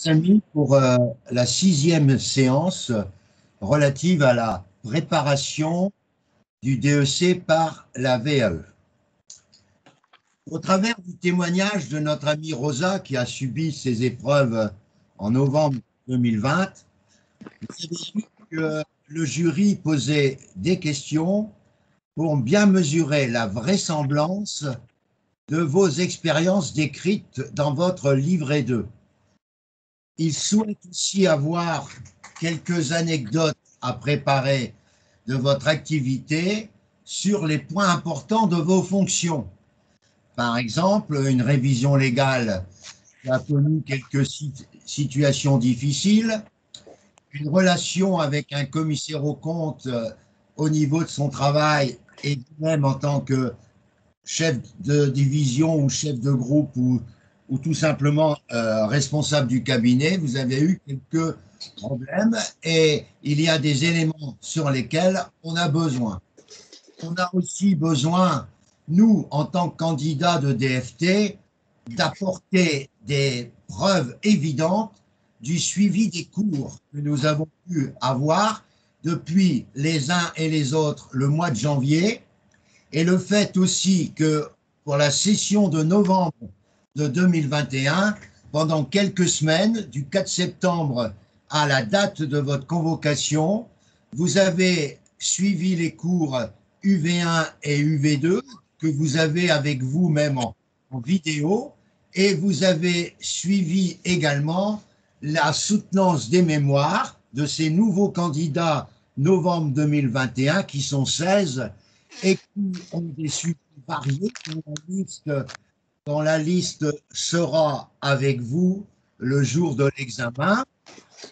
Amis, pour la sixième séance relative à la préparation du DEC par la VAE. Au travers du témoignage de notre amie Rosa qui a subi ses épreuves en novembre 2020, vous avez vu que le jury posait des questions pour bien mesurer la vraisemblance de vos expériences décrites dans votre livret 2. Il souhaite aussi avoir quelques anecdotes à préparer de votre activité sur les points importants de vos fonctions. Par exemple, une révision légale qui a connu quelques situations difficiles, une relation avec un commissaire aux comptes au niveau de son travail et même en tant que chef de division ou chef de groupe ou tout simplement responsable du cabinet, vous avez eu quelques problèmes et il y a des éléments sur lesquels on a besoin. On a aussi besoin, nous, en tant que candidats de DFT, d'apporter des preuves évidentes du suivi des cours que nous avons pu avoir depuis les uns et les autres le mois de janvier, et le fait aussi que pour la session de novembre de 2021, pendant quelques semaines, du 4 septembre à la date de votre convocation, vous avez suivi les cours UV1 et UV2 que vous avez avec vous même en vidéo, et vous avez suivi également la soutenance des mémoires de ces nouveaux candidats novembre 2021 qui sont 16 et qui ont des supports variés dont la liste sera avec vous le jour de l'examen,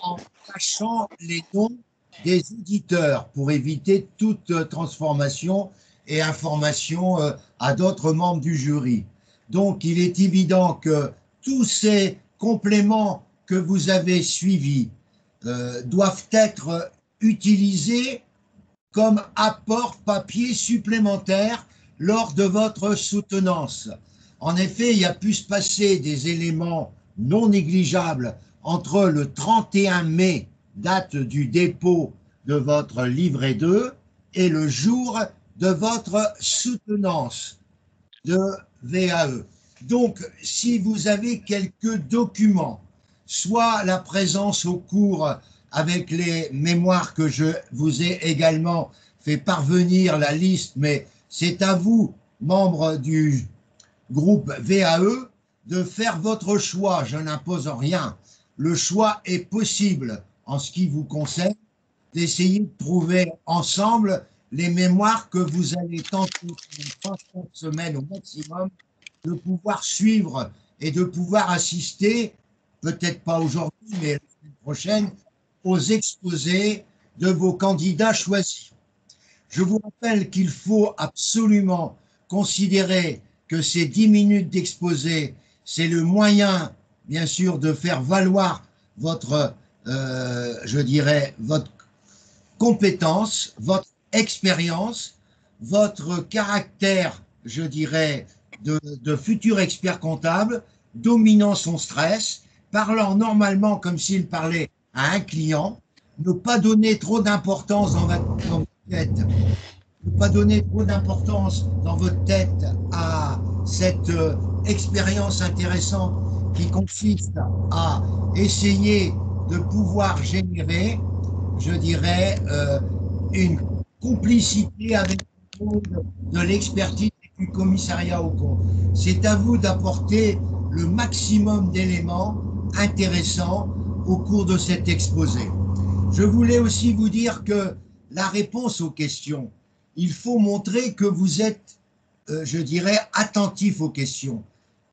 en cachant les noms des auditeurs pour éviter toute transformation et information à d'autres membres du jury. Donc, il est évident que tous ces compléments que vous avez suivis doivent être utilisés comme apport papier supplémentaire lors de votre soutenance. En effet, il a pu se passer des éléments non négligeables entre le 31 mai, date du dépôt de votre livret 2, et le jour de votre soutenance de VAE. Donc, si vous avez quelques documents, soit la présence au cours avec les mémoires que je vous ai également fait parvenir la liste, mais c'est à vous, membres du groupe VAE, de faire votre choix. Je n'impose rien. Le choix est possible en ce qui vous concerne, d'essayer de trouver ensemble les mémoires que vous allez tenter pendant 3 semaines au maximum de pouvoir suivre et de pouvoir assister, peut-être pas aujourd'hui, mais la semaine prochaine, aux exposés de vos candidats choisis. Je vous rappelle qu'il faut absolument considérer que ces 10 minutes d'exposé, c'est le moyen, bien sûr, de faire valoir votre, je dirais, votre compétence, votre expérience, votre caractère, je dirais, de futur expert comptable, dominant son stress, parlant normalement comme s'il parlait à un client, ne pas donner trop d'importance dans votre tête, ne pas donner trop d'importance dans votre tête à cette expérience intéressante qui consiste à essayer de pouvoir générer, je dirais, une complicité avec le monde de l'expertise et du commissariat au compte. C'est à vous d'apporter le maximum d'éléments intéressants au cours de cet exposé. Je voulais aussi vous dire que la réponse aux questions, il faut montrer que vous êtes, je dirais, attentif aux questions.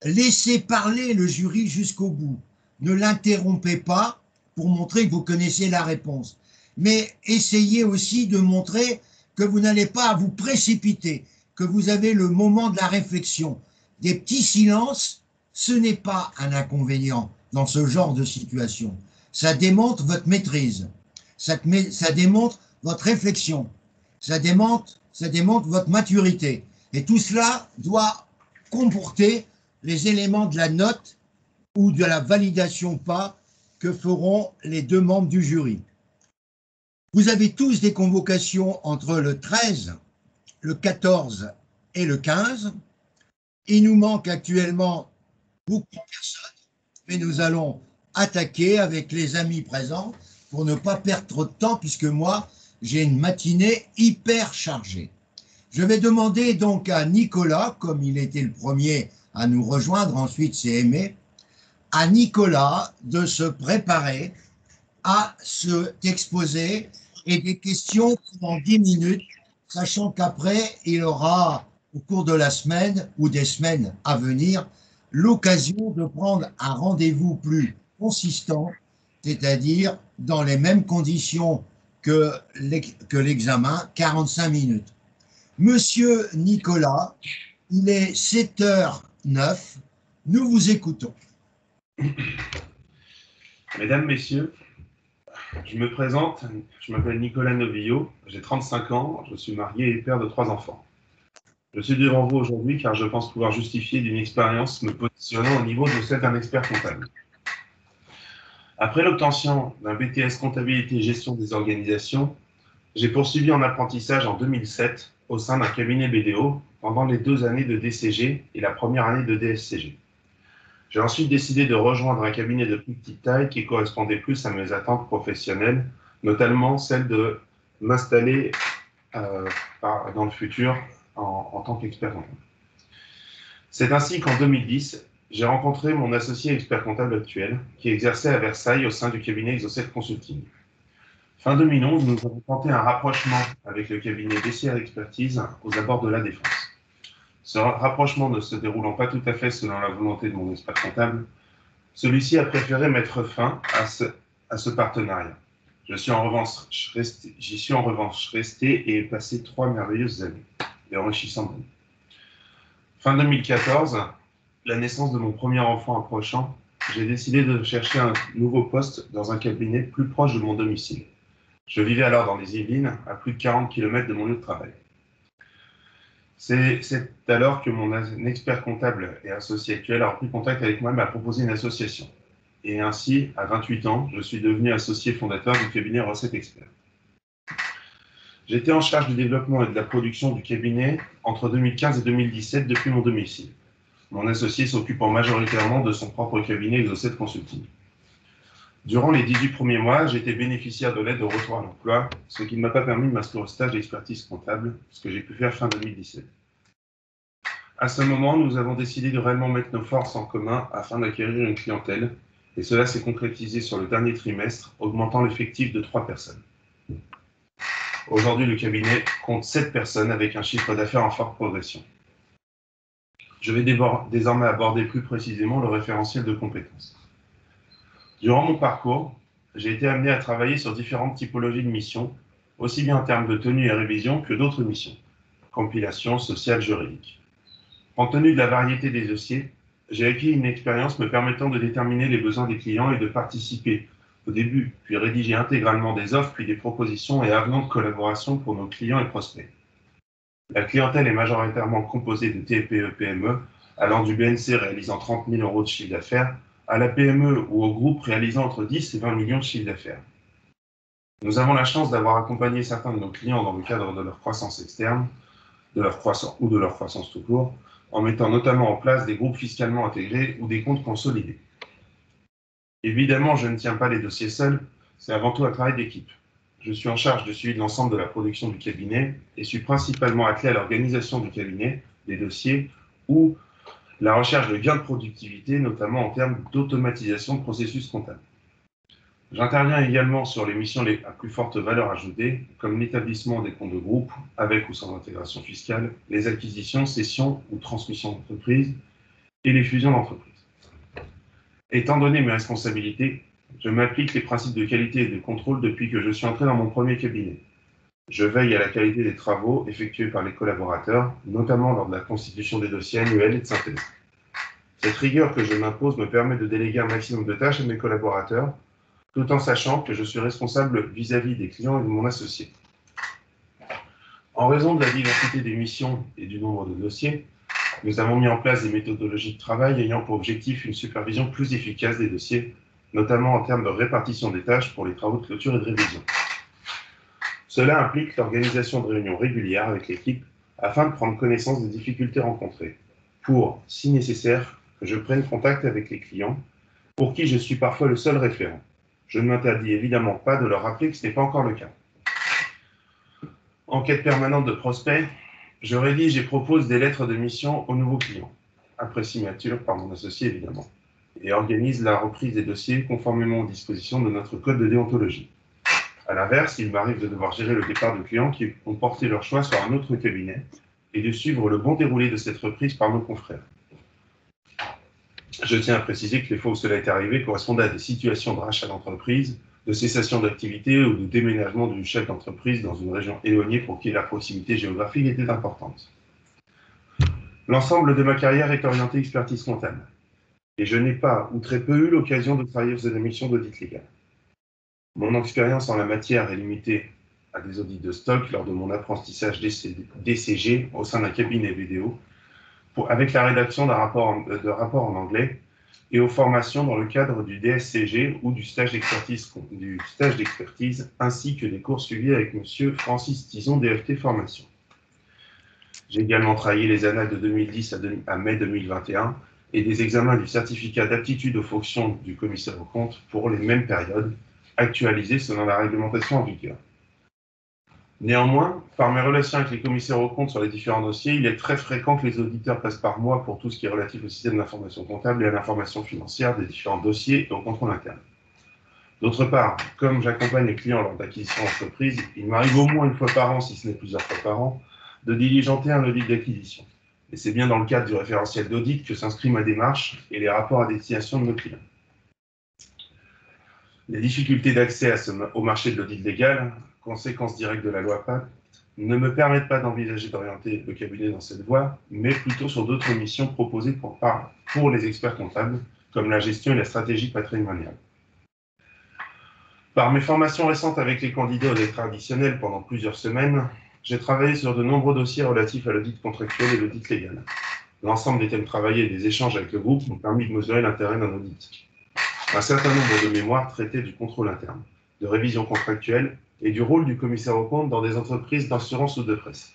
Laissez parler le jury jusqu'au bout. Ne l'interrompez pas pour montrer que vous connaissez la réponse. Mais essayez aussi de montrer que vous n'allez pas vous précipiter, que vous avez le moment de la réflexion. Des petits silences, ce n'est pas un inconvénient dans ce genre de situation. Ça démontre votre maîtrise, ça démontre votre réflexion, ça démontre votre maturité. Et tout cela doit comporter les éléments de la note ou de la validation pas que feront les deux membres du jury. Vous avez tous des convocations entre le 13, le 14 et le 15. Il nous manque actuellement beaucoup de personnes, mais nous allons attaquer avec les amis présents pour ne pas perdre trop de temps, puisque moi, j'ai une matinée hyper chargée. Je vais demander donc à Nicolas, comme il était le premier à nous rejoindre, ensuite c'est Aimé, à Nicolas de se préparer à cet exposé et des questions pendant 10 minutes, sachant qu'après, il aura, au cours de la semaine ou des semaines à venir, l'occasion de prendre un rendez-vous plus consistant, c'est-à-dire dans les mêmes conditions que l'examen, 45 minutes. Monsieur Nicolas, il est 7h09, nous vous écoutons. Mesdames, Messieurs, je me présente, je m'appelle Nicolas Novillo, j'ai 35 ans, je suis marié et père de 3 enfants. Je suis devant vous aujourd'hui car je pense pouvoir justifier d'une expérience me positionnant au niveau de celle d'un expert comptable. Après l'obtention d'un BTS comptabilité et gestion des organisations, j'ai poursuivi en apprentissage en 2007 au sein d'un cabinet BDO pendant les 2 années de DCG et la première année de DSCG. J'ai ensuite décidé de rejoindre un cabinet de plus petite taille qui correspondait plus à mes attentes professionnelles, notamment celle de m'installer dans le futur en tant qu'expert comptable. C'est ainsi qu'en 2010, j'ai rencontré mon associé expert comptable actuel qui exerçait à Versailles au sein du cabinet Exocet Consulting. Fin 2011, nous avons tenté un rapprochement avec le cabinet DCR Expertise aux abords de la Défense. Ce rapprochement ne se déroulant pas tout à fait selon la volonté de mon expert comptable, celui-ci a préféré mettre fin à ce partenariat. J'y suis en revanche resté et passé 3 merveilleuses années et enrichissantes années. Fin 2014, la naissance de mon premier enfant approchant, j'ai décidé de chercher un nouveau poste dans un cabinet plus proche de mon domicile. Je vivais alors dans les Yvelines, à plus de 40 km de mon lieu de travail. C'est alors que mon expert comptable et associé actuel a repris contact avec moi et m'a proposé une association. Et ainsi, à 28 ans, je suis devenu associé fondateur du cabinet Recette Expert. J'étais en charge du développement et de la production du cabinet entre 2015 et 2017 depuis mon domicile. Mon associé s'occupant majoritairement de son propre cabinet Exocet Consulting. Durant les 18 premiers mois, j'étais bénéficiaire de l'aide de retour à l'emploi, ce qui ne m'a pas permis de m'inscrire au stage d'expertise comptable, ce que j'ai pu faire fin 2017. À ce moment, nous avons décidé de réellement mettre nos forces en commun afin d'acquérir une clientèle, et cela s'est concrétisé sur le dernier trimestre, augmentant l'effectif de 3 personnes. Aujourd'hui, le cabinet compte 7 personnes avec un chiffre d'affaires en forte progression. Je vais désormais aborder plus précisément le référentiel de compétences. Durant mon parcours, j'ai été amené à travailler sur différentes typologies de missions, aussi bien en termes de tenue et révision que d'autres missions, compilation, sociale, juridique. Compte tenu de la variété des dossiers, j'ai acquis une expérience me permettant de déterminer les besoins des clients et de participer au début, puis rédiger intégralement des offres, puis des propositions et avenants de collaboration pour nos clients et prospects. La clientèle est majoritairement composée de TPE-PME, allant du BNC réalisant 30 000 € de chiffre d'affaires à la PME ou au groupe réalisant entre 10 et 20 millions de chiffre d'affaires. Nous avons la chance d'avoir accompagné certains de nos clients dans le cadre de leur croissance externe, de leur croissance tout court, en mettant notamment en place des groupes fiscalement intégrés ou des comptes consolidés. Évidemment, je ne tiens pas les dossiers seuls, c'est avant tout un travail d'équipe. Je suis en charge de suivi de l'ensemble de la production du cabinet et suis principalement attelé à l'organisation du cabinet, des dossiers ou la recherche de gains de productivité, notamment en termes d'automatisation de processus comptables. J'interviens également sur les missions à plus forte valeur ajoutée, comme l'établissement des comptes de groupe, avec ou sans intégration fiscale, les acquisitions, cessions ou transmissions d'entreprise et les fusions d'entreprises. Étant donné mes responsabilités, je m'applique les principes de qualité et de contrôle depuis que je suis entré dans mon premier cabinet. Je veille à la qualité des travaux effectués par les collaborateurs, notamment lors de la constitution des dossiers annuels et de synthèse. Cette rigueur que je m'impose me permet de déléguer un maximum de tâches à mes collaborateurs, tout en sachant que je suis responsable vis-à-vis des clients et de mon associé. En raison de la diversité des missions et du nombre de dossiers, Nous avons mis en place des méthodologies de travail ayant pour objectif une supervision plus efficace des dossiers, notamment en termes de répartition des tâches pour les travaux de clôture et de révision. Cela implique l'organisation de réunions régulières avec l'équipe afin de prendre connaissance des difficultés rencontrées, pour, si nécessaire, que je prenne contact avec les clients, pour qui je suis parfois le seul référent. Je ne m'interdis évidemment pas de leur rappeler que ce n'est pas encore le cas. En quête permanente de prospects, je rédige et propose des lettres de mission aux nouveaux clients, après signature par mon associé évidemment, et organise la reprise des dossiers conformément aux dispositions de notre code de déontologie. À l'inverse, il m'arrive de devoir gérer le départ de clients qui ont porté leur choix sur un autre cabinet et de suivre le bon déroulé de cette reprise par nos confrères. Je tiens à préciser que les fois où cela est arrivé correspondaient à des situations de rachat d'entreprise, de cessation d'activité ou de déménagement du chef d'entreprise dans une région éloignée pour qui la proximité géographique était importante. L'ensemble de ma carrière est orienté expertise comptable, et je n'ai pas ou très peu eu l'occasion de travailler sur des missions d'audit légal. Mon expérience en la matière est limitée à des audits de stock lors de mon apprentissage DCG au sein d'un cabinet vidéo, avec la rédaction de rapports en anglais et aux formations dans le cadre du DSCG ou du stage d'expertise, ainsi que des cours suivis avec M. Francis Tison, DFT Formation. J'ai également travaillé les années de 2010 à mai 2021 et des examens du certificat d'aptitude aux fonctions du commissaire aux comptes pour les mêmes périodes, actualisés selon la réglementation en vigueur. Néanmoins, par mes relations avec les commissaires aux comptes sur les différents dossiers, il est très fréquent que les auditeurs passent par moi pour tout ce qui est relatif au système d'information comptable et à l'information financière des différents dossiers et au contrôle interne. D'autre part, comme j'accompagne les clients lors d'acquisition d'entreprise, il m'arrive au moins une fois par an, si ce n'est plusieurs fois par an, de diligenter un audit d'acquisition. Et c'est bien dans le cadre du référentiel d'audit que s'inscrit ma démarche et les rapports à destination de nos clients. Les difficultés d'accès au marché de l'audit légal, conséquence directe de la loi PACTE, ne me permettent pas d'envisager d'orienter le cabinet dans cette voie, mais plutôt sur d'autres missions proposées pour les experts comptables, comme la gestion et la stratégie patrimoniale. Par mes formations récentes avec les candidats aux lettres traditionnelles pendant plusieurs semaines, j'ai travaillé sur de nombreux dossiers relatifs à l'audit contractuel et l'audit légal. L'ensemble des thèmes travaillés et des échanges avec le groupe m'ont permis de mesurer l'intérêt d'un audit. Un certain nombre de mémoires traitaient du contrôle interne, de révision contractuelle et du rôle du commissaire aux comptes dans des entreprises d'assurance ou de presse.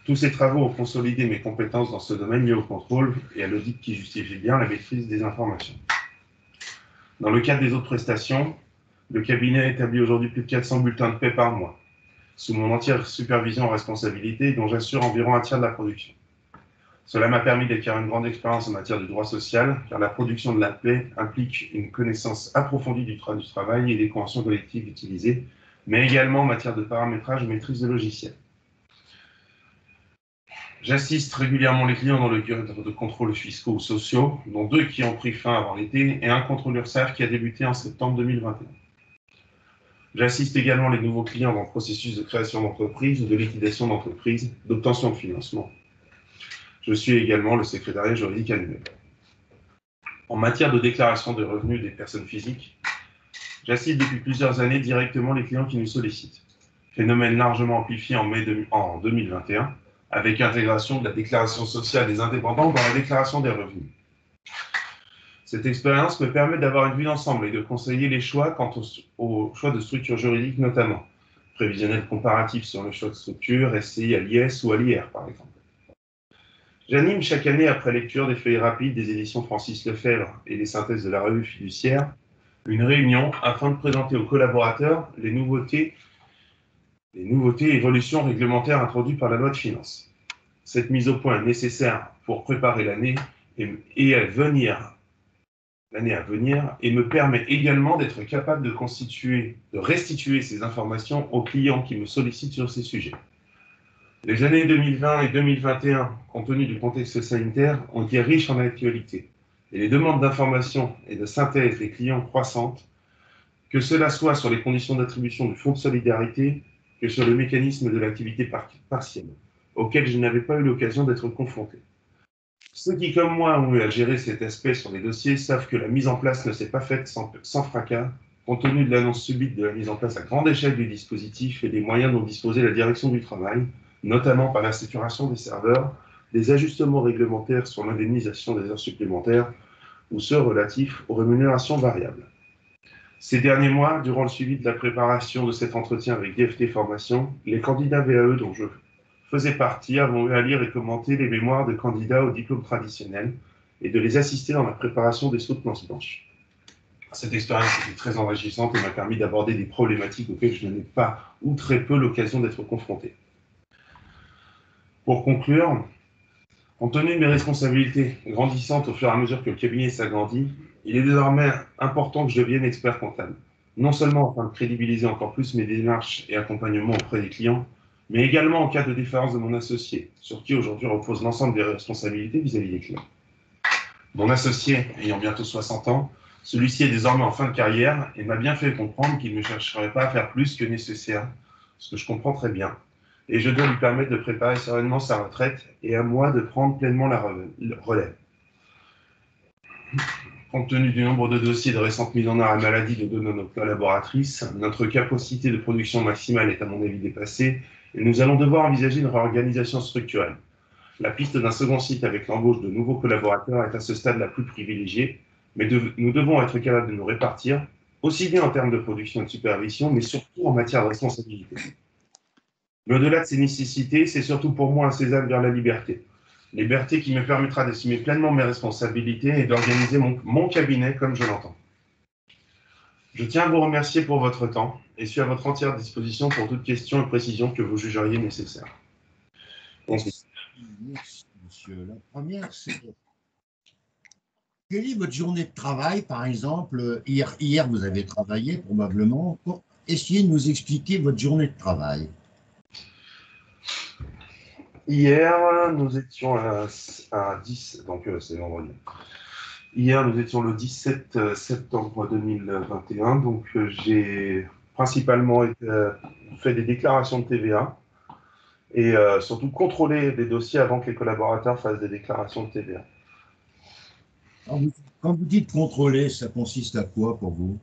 Tous ces travaux ont consolidé mes compétences dans ce domaine lié au contrôle et à l'audit qui justifie bien la maîtrise des informations. Dans le cadre des autres prestations, le cabinet établit aujourd'hui plus de 400 bulletins de paie par mois, sous mon entière supervision en responsabilité, dont j'assure environ un tiers de la production. Cela m'a permis d'acquérir une grande expérience en matière de droit social, car la production de la paie implique une connaissance approfondie du travail et des conventions collectives utilisées, mais également en matière de paramétrage et maîtrise de logiciels. J'assiste régulièrement les clients dans le cadre de contrôles fiscaux ou sociaux, dont 2 qui ont pris fin avant l'été et un contrôle URSSAF qui a débuté en septembre 2021. J'assiste également les nouveaux clients dans le processus de création d'entreprise ou de liquidation d'entreprise, d'obtention de financement. Je suis également le secrétariat juridique annuel. En matière de déclaration de revenus des personnes physiques, j'assiste depuis plusieurs années directement les clients qui nous sollicitent. Phénomène largement amplifié en 2021, avec intégration de la déclaration sociale des indépendants dans la déclaration des revenus. Cette expérience me permet d'avoir une vue d'ensemble et de conseiller les choix quant au choix de structure juridique notamment, prévisionnel comparatif sur le choix de structure, SCI à l'IS ou à l'IR par exemple. J'anime chaque année, après lecture des feuilles rapides des éditions Francis Lefebvre et des synthèses de la revue Fiduciaire, une réunion afin de présenter aux collaborateurs les nouveautés et évolutions réglementaires introduites par la loi de finances. Cette mise au point est nécessaire pour préparer l'année à venir et me permet également d'être capable de restituer ces informations aux clients qui me sollicitent sur ces sujets. Les années 2020 et 2021, compte tenu du contexte sanitaire, ont été riches en actualité et les demandes d'information et de synthèse des clients croissantes, que cela soit sur les conditions d'attribution du fonds de solidarité que sur le mécanisme de l'activité partielle, auquel je n'avais pas eu l'occasion d'être confronté. Ceux qui, comme moi, ont eu à gérer cet aspect sur les dossiers savent que la mise en place ne s'est pas faite sans fracas, compte tenu de l'annonce subite de la mise en place à grande échelle du dispositif et des moyens dont disposait la direction du travail, notamment par la saturation des serveurs, des ajustements réglementaires sur l'indemnisation des heures supplémentaires ou ceux relatifs aux rémunérations variables. Ces derniers mois, durant le suivi de la préparation de cet entretien avec DFT Formation, les candidats VAE dont je faisais partie avons eu à lire et commenter les mémoires de candidats au diplôme traditionnel et de les assister dans la préparation des soutenances blanches. Cette expérience était très enrichissante et m'a permis d'aborder des problématiques auxquelles je n'avais pas ou très peu l'occasion d'être confronté. Pour conclure, compte tenu de mes responsabilités grandissantes au fur et à mesure que le cabinet s'agrandit, il est désormais important que je devienne expert comptable, non seulement afin de crédibiliser encore plus mes démarches et accompagnements auprès des clients, mais également en cas de défaillance de mon associé, sur qui aujourd'hui repose l'ensemble des responsabilités vis-à-vis des clients. Mon associé, ayant bientôt 60 ans, celui-ci est désormais en fin de carrière et m'a bien fait comprendre qu'il ne chercherait pas à faire plus que nécessaire, ce que je comprends très bien. Et je dois lui permettre de préparer sereinement sa retraite et à moi de prendre pleinement la relève. Compte tenu du nombre de dossiers de récentes mises en arrêt maladie de deux de nos collaboratrices, notre capacité de production maximale est à mon avis dépassée et nous allons devoir envisager une réorganisation structurelle. La piste d'un second site avec l'embauche de nouveaux collaborateurs est à ce stade la plus privilégiée, mais nous devons être capables de nous répartir, aussi bien en termes de production et de supervision, mais surtout en matière de responsabilité. Mais au-delà de ces nécessités, c'est surtout pour moi un sésame vers la liberté. Liberté qui me permettra d'assumer pleinement mes responsabilités et d'organiser mon cabinet comme je l'entends. Je tiens à vous remercier pour votre temps et suis à votre entière disposition pour toute question et précision que vous jugeriez nécessaire. Merci, monsieur. La première, c'est quelle est votre journée de travail, par exemple? Hier, vous avez travaillé probablement. Essayez de nous expliquer votre journée de travail. Hier, nous étions à 10, donc c'est vendredi. Hier, nous étions le 17 septembre 2021, donc j'ai principalement fait des déclarations de TVA et surtout contrôler des dossiers avant que les collaborateurs fassent des déclarations de TVA. Quand vous dites contrôler, ça consiste à quoi pour vous?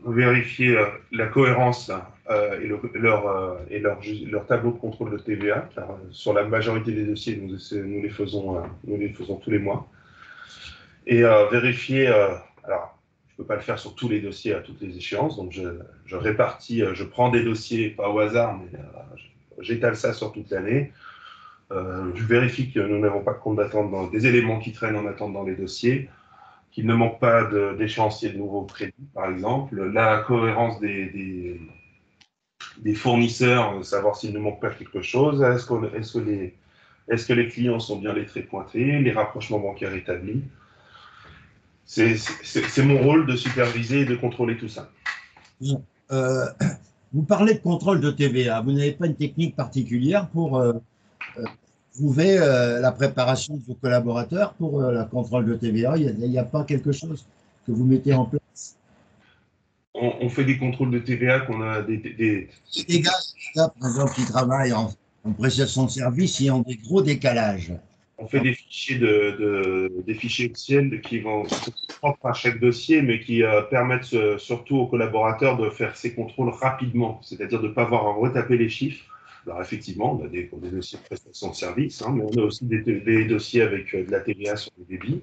Vérifier la cohérence et leur tableau de contrôle de TVA, car sur la majorité des dossiers, nous les faisons tous les mois. Et vérifier, alors je ne peux pas le faire sur tous les dossiers à toutes les échéances, donc je répartis, je prends des dossiers, pas au hasard, mais j'étale ça sur toute l'année. Je vérifie que nous n'avons pas de compte d'attente, des éléments qui traînent en attente dans les dossiers, qu'il ne manque pas d'échéanciers de nouveaux crédits, par exemple, la cohérence des fournisseurs, savoir s'il ne manque pas quelque chose, est-ce que les clients sont bien lettrés pointés, les rapprochements bancaires établis. C'est mon rôle de superviser et de contrôler tout ça. Vous parlez de contrôle de TVA. Vous n'avez pas une technique particulière pour prouver la préparation de vos collaborateurs pour le contrôle de TVA? Il n'y a pas quelque chose que vous mettez en place? On fait des contrôles de TVA qu'on a des gars, par exemple, qui travaillent en prestation de service, ils ont des gros décalages. On fait des fichiers des fichiers Excel qui vont propres à chaque dossier, mais qui permettent surtout aux collaborateurs de faire ces contrôles rapidement, c'est-à-dire de ne pas avoir à retaper les chiffres. Alors effectivement, on a des dossiers de prestation de service, mais on a aussi des dossiers avec de la TVA sur les débits.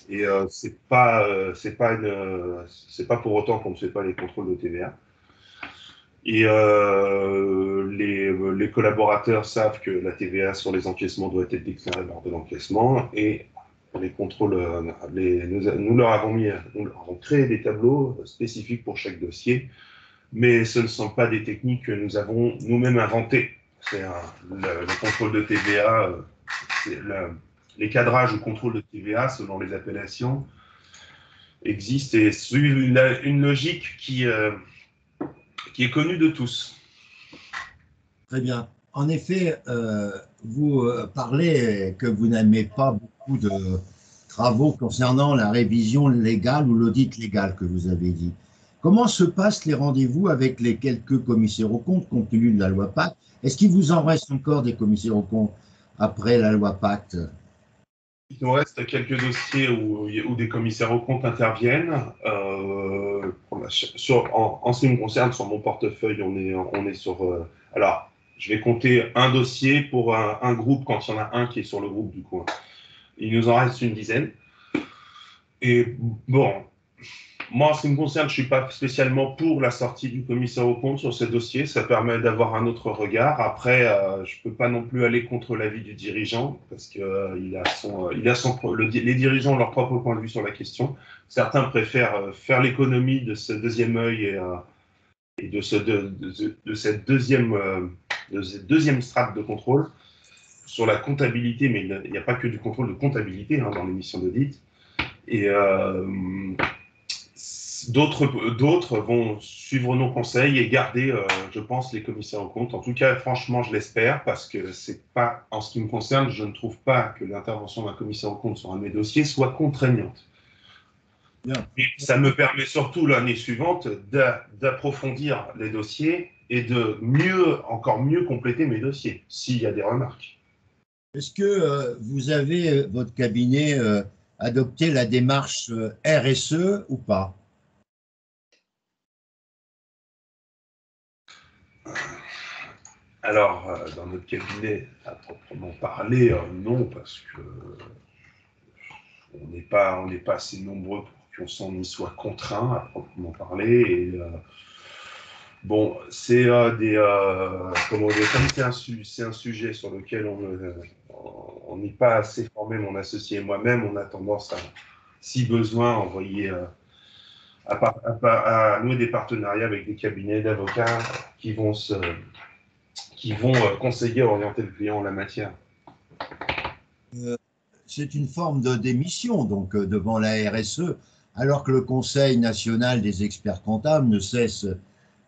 Et c'est pas pour autant qu'on ne fait pas les contrôles de TVA. Et les collaborateurs savent que la TVA sur les encaissements doit être déclarée lors de l'encaissement, et les contrôles, nous leur avons créé des tableaux spécifiques pour chaque dossier, mais ce ne sont pas des techniques que nous avons nous-mêmes inventées. C'est le contrôle de TVA, les cadrages ou contrôle de TVA, selon les appellations, existent et suivent une logique qui est connue de tous. Très bien. En effet, vous parlez que vous n'aimez pas beaucoup de travaux concernant la révision légale ou l'audit légal que vous avez dit. Comment se passent les rendez-vous avec les quelques commissaires aux comptes compte tenu de la loi Pacte? Est-ce qu'il vous en reste encore des commissaires aux comptes après la loi Pacte? Il nous reste quelques dossiers où des commissaires aux comptes interviennent. En ce qui me concerne, sur mon portefeuille, on est sur... alors, Je vais compter un dossier pour un groupe quand il y en a un qui est sur le groupe du coup. Il nous en reste une dizaine. Et bon, moi, en ce qui me concerne, je ne suis pas spécialement pour la sortie du commissaire aux comptes sur ce dossier. Ça permet d'avoir un autre regard. Après, je ne peux pas non plus aller contre l'avis du dirigeant parce que les dirigeants ont leur propre point de vue sur la question. Certains préfèrent faire l'économie de ce deuxième œil et de cette deuxième strate de contrôle sur la comptabilité, mais il n'y a pas que du contrôle de comptabilité dans l'émission d'audit. Et d'autres vont suivre nos conseils et garder, je pense, les commissaires aux comptes. En tout cas, franchement, je l'espère parce que c'est pas, en ce qui me concerne, je ne trouve pas que l'intervention d'un commissaire aux comptes sur un de mes dossiers soit contraignante. Bien. Et ça me permet surtout l'année suivante d'approfondir les dossiers et de encore mieux compléter mes dossiers s'il y a des remarques. Est-ce que vous avez, votre cabinet, adopté la démarche RSE ou pas? Alors, dans notre cabinet, à proprement parler, non, parce que on n'est pas assez nombreux pour qu'on s'en y soit contraint, à proprement parler. Et, bon, c'est comment dire, comme c'est un sujet sur lequel on n'est pas assez formé, mon associé et moi-même, on a tendance à, si besoin, envoyer à nouer des partenariats avec des cabinets d'avocats qui vont conseiller, orienter le client en la matière. C'est une forme de démission donc devant la RSE, alors que le Conseil national des experts comptables ne cesse,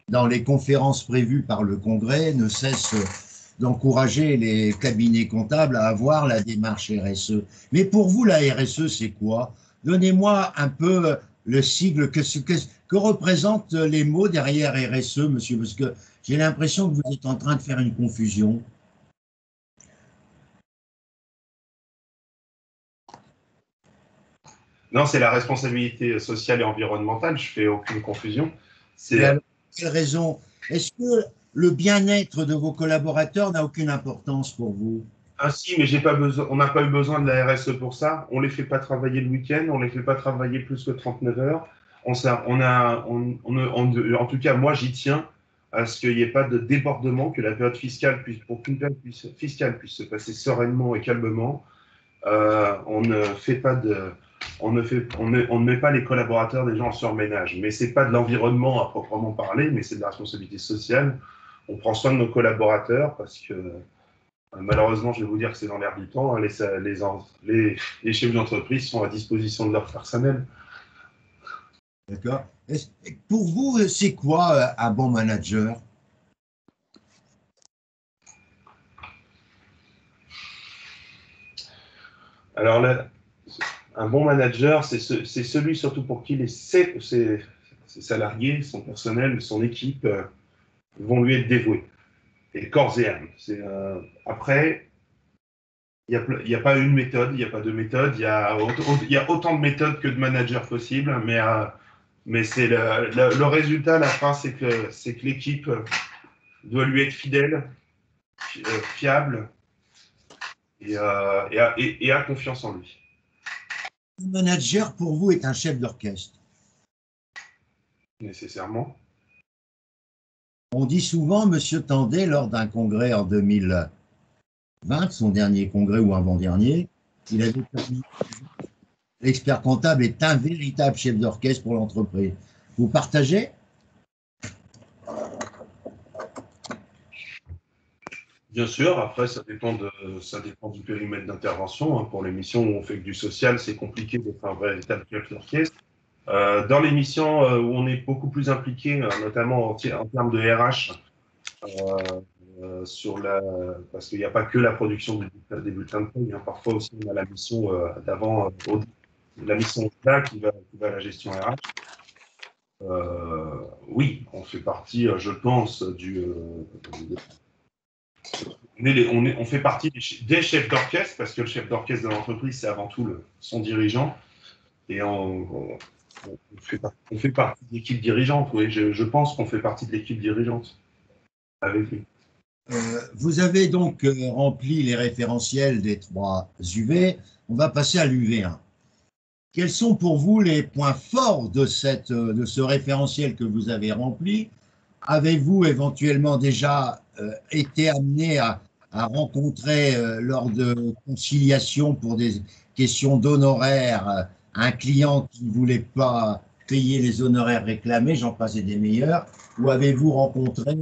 dans les conférences prévues par le Congrès, ne cesse d'encourager les cabinets comptables à avoir la démarche RSE. Mais pour vous, la RSE, c'est quoi? Donnez-moi un peu le sigle, que représentent les mots derrière RSE, monsieur, parce que j'ai l'impression que vous êtes en train de faire une confusion. Non, c'est la responsabilité sociale et environnementale, je ne fais aucune confusion. Et alors, quelle raison? Est-ce que le bien-être de vos collaborateurs n'a aucune importance pour vous? Ah si, mais on n'a pas eu besoin de la RSE pour ça. On ne les fait pas travailler le week-end, on ne les fait pas travailler plus que 39 heures. En tout cas, moi, j'y tiens à ce qu'il n'y ait pas de débordement, que la période fiscale pour qu'une période fiscale puisse se passer sereinement et calmement. On ne fait pas on ne met pas les collaborateurs des gens en surménage. Mais c'est pas de l'environnement à proprement parler, mais c'est de la responsabilité sociale. On prend soin de nos collaborateurs parce que malheureusement, je vais vous dire que c'est dans l'air du temps. Les chefs d'entreprise sont à disposition de leur personnel. D'accord. Pour vous, c'est quoi un bon manager? Alors là, un bon manager, c'est celui surtout pour qui ses salariés, son personnel, son équipe vont lui être dévoués. Et corps et âme. Après, il n'y a pas une méthode, il n'y a pas deux méthodes, il y a autant de méthodes que de managers possibles, mais c'est le résultat à la fin, c'est que l'équipe doit lui être fidèle, fiable et a confiance en lui. Un manager, pour vous, est un chef d'orchestre? Nécessairement. On dit souvent, monsieur Tandé, lors d'un congrès en 2020, son dernier congrès ou avant-dernier, il a déterminé que l'expert comptable est un véritable chef d'orchestre pour l'entreprise. Vous partagez? Bien sûr, après, ça dépend du périmètre d'intervention. Pour les missions où on fait que du social, c'est compliqué d'être un véritable chef d'orchestre. Dans les missions où on est beaucoup plus impliqué, notamment en termes de RH, parce qu'il n'y a pas que la production des bulletins de paie, parfois aussi on a la mission d'avant, la mission là qui va à la gestion RH. Oui, on fait partie, je pense, on fait partie des chefs d'orchestre, parce que le chef d'orchestre de l'entreprise, c'est avant tout son dirigeant. Et on fait partie de l'équipe dirigeante, oui. Je pense qu'on fait partie de l'équipe dirigeante avec lui. Vous avez donc rempli les référentiels des 3 UV. On va passer à l'UV1. Quels sont pour vous les points forts de ce référentiel que vous avez rempli? Avez-vous éventuellement déjà été amené à rencontrer lors de conciliation pour des questions d'honoraires un client qui ne voulait pas payer les honoraires réclamés, j'en passe et des meilleurs, ou avez-vous rencontré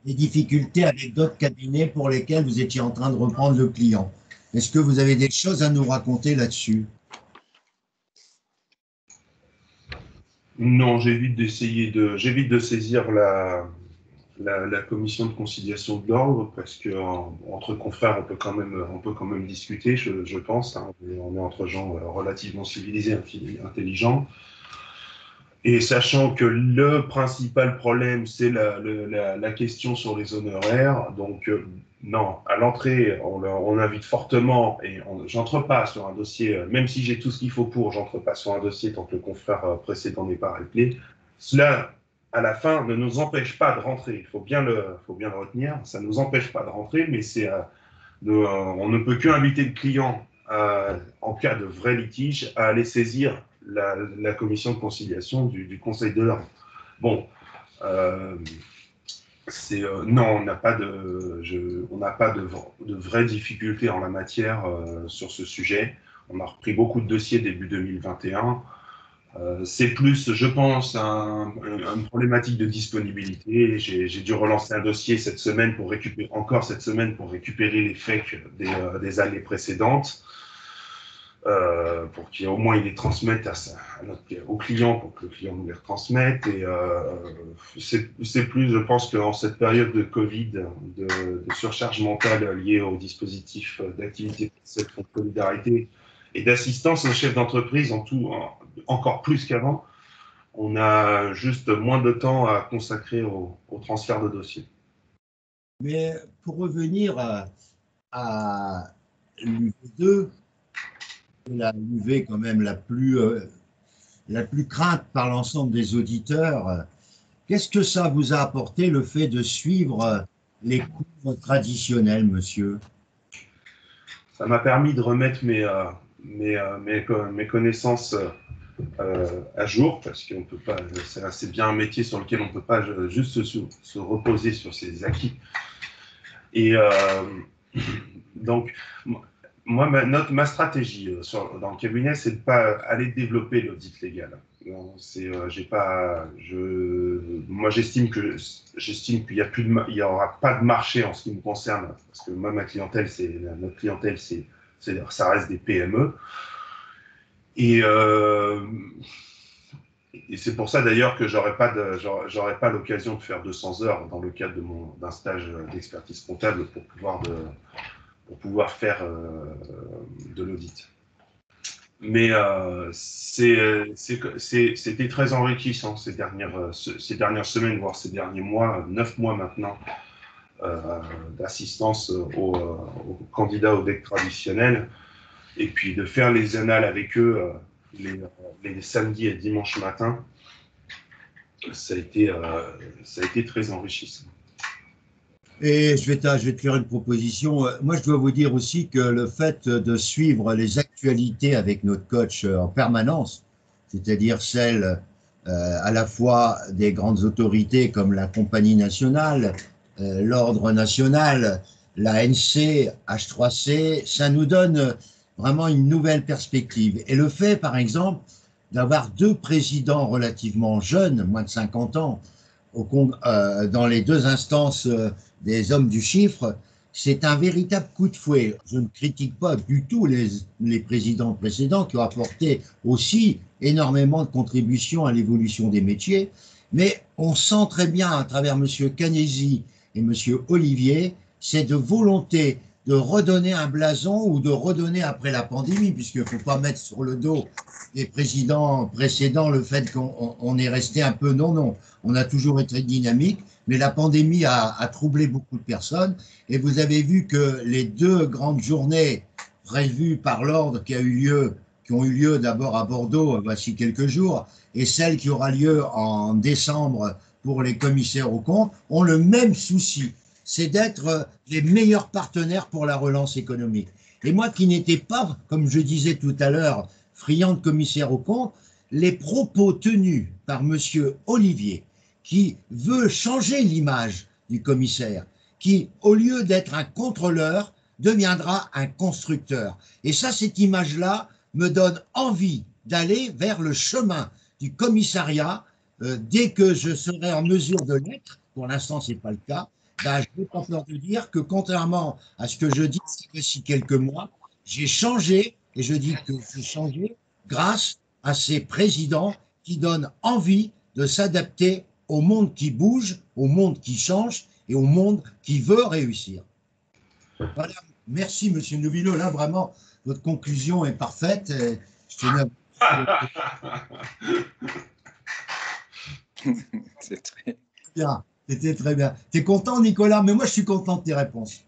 des difficultés avec d'autres cabinets pour lesquels vous étiez en train de reprendre le client? Est-ce que vous avez des choses à nous raconter là-dessus? Non, j'évite de saisir la commission de conciliation de l'ordre parce que entre confrères, on peut quand même discuter, je pense. Hein. On est entre gens relativement civilisés, intelligents. Et sachant que le principal problème, c'est la question sur les honoraires, donc non, à l'entrée, on invite fortement, et j'entre pas sur un dossier, même si j'ai tout ce qu'il faut pour, j'entre pas sur un dossier tant que le confrère précédent n'est pas réglé. Cela, à la fin, ne nous empêche pas de rentrer. Il faut bien le retenir. Ça ne nous empêche pas de rentrer, mais on ne peut qu'inviter le client, en cas de vrai litige, à aller saisir la commission de conciliation du Conseil de l'ordre. Bon, non, on n'a pas de vraies difficultés en la matière sur ce sujet. On a repris beaucoup de dossiers début 2021. C'est plus, je pense, une problématique de disponibilité. J'ai dû relancer un dossier cette semaine pour récupérer les fakes des années précédentes. Pour qu'au moins il les transmette au client, pour que le client nous les retransmette. Et c'est plus, je pense qu'en cette période de Covid, de surcharge mentale liée au dispositif d'activité de solidarité et d'assistance aux chefs d'entreprise, encore plus qu'avant, on a juste moins de temps à consacrer au transfert de dossiers. Mais pour revenir à l'UV2, l'UV quand même la plus crainte par l'ensemble des auditeurs, qu'est-ce que ça vous a apporté le fait de suivre les cours traditionnels, monsieur? Ça m'a permis de remettre mes connaissances à jour, parce qu'on peut pas, c'est bien un métier sur lequel on ne peut pas juste se reposer sur ses acquis. Et donc, moi, ma stratégie dans le cabinet, c'est de ne pas aller développer l'audit légal. Moi, j'estime qu'il n'y aura pas de marché en ce qui me concerne, parce que moi, notre clientèle, ça reste des PME. Et c'est pour ça d'ailleurs que j'aurais pas l'occasion de faire 200 heures dans le cadre d'un stage d'expertise comptable pour pouvoir faire de l'audit. Mais c'était très enrichissant ces dernières semaines, voire ces derniers mois, 9 mois maintenant, d'assistance aux candidats au DEC traditionnel, et puis de faire les annales avec eux les samedis et dimanches matins. Ça a été très enrichissant. Et je vais te faire une proposition. Moi, je dois vous dire aussi que le fait de suivre les actualités avec notre coach en permanence, c'est-à-dire celles à la fois des grandes autorités comme la Compagnie nationale, l'Ordre national, l'ANC, H3C, ça nous donne vraiment une nouvelle perspective. Et le fait, par exemple, d'avoir 2 présidents relativement jeunes, moins de 50 ans, dans les 2 instances des hommes du chiffre, c'est un véritable coup de fouet. Je ne critique pas du tout les présidents précédents qui ont apporté aussi énormément de contributions à l'évolution des métiers, mais on sent très bien à travers M. Canesi et M. Olivier cette volonté de redonner un blason ou de redonner après la pandémie, puisqu'il ne faut pas mettre sur le dos des présidents précédents le fait qu'on est resté un peu, non, on a toujours été dynamique, mais la pandémie a troublé beaucoup de personnes, et vous avez vu que les 2 grandes journées prévues par l'ordre qui ont eu lieu d'abord à Bordeaux, voici quelques jours, et celle qui aura lieu en décembre pour les commissaires aux comptes, ont le même souci, c'est d'être les meilleurs partenaires pour la relance économique. Et moi qui n'étais pas, comme je disais tout à l'heure, friand de commissaire aux comptes, les propos tenus par M. Olivier, qui veut changer l'image du commissaire, qui, au lieu d'être un contrôleur, deviendra un constructeur. Et ça, cette image-là me donne envie d'aller vers le chemin du commissariat dès que je serai en mesure de l'être. Pour l'instant, ce n'est pas le cas. Ben, je n'ai pas peur de dire que, contrairement à ce que je dis d'ici quelques mois, j'ai changé, et je dis que j'ai changé grâce à ces présidents qui donnent envie de s'adapter au monde qui bouge, au monde qui change et au monde qui veut réussir. Voilà. Merci, Monsieur Novillo. Là, vraiment, votre conclusion est parfaite. Je tenais C'est très bien. C'était très bien. Tu es content, Nicolas? Mais moi, je suis content de tes réponses.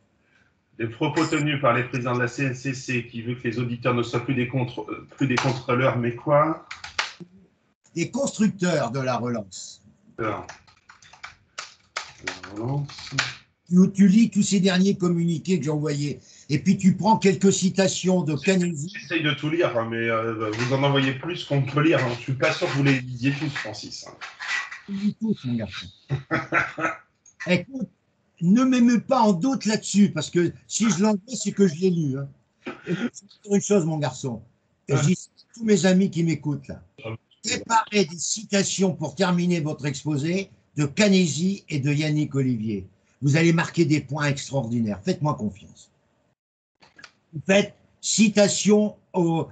Les propos tenus par les présidents de la CNCC qui veut que les auditeurs ne soient plus des contrôleurs, mais quoi? Des constructeurs de la relance. La relance. Tu lis tous ces derniers communiqués que j'ai envoyés, et puis tu prends quelques citations de Canesi. J'essaye de tout lire, hein, mais vous en envoyez plus qu'on peut lire. Hein. Je ne suis pas sûr que vous les lisiez tous, Francis. Hein. Je lis tous, mon garçon. Écoute, ne m'émeut pas en doute là-dessus, parce que si je l'envoie, c'est que je l'ai lu. Hein. Et je vais te dire une chose, mon garçon. Et je dis à tous mes amis qui m'écoutent là. Préparez des citations pour terminer votre exposé de Canesi et de Yannick Olivier. Vous allez marquer des points extraordinaires. Faites-moi confiance. Vous faites citation au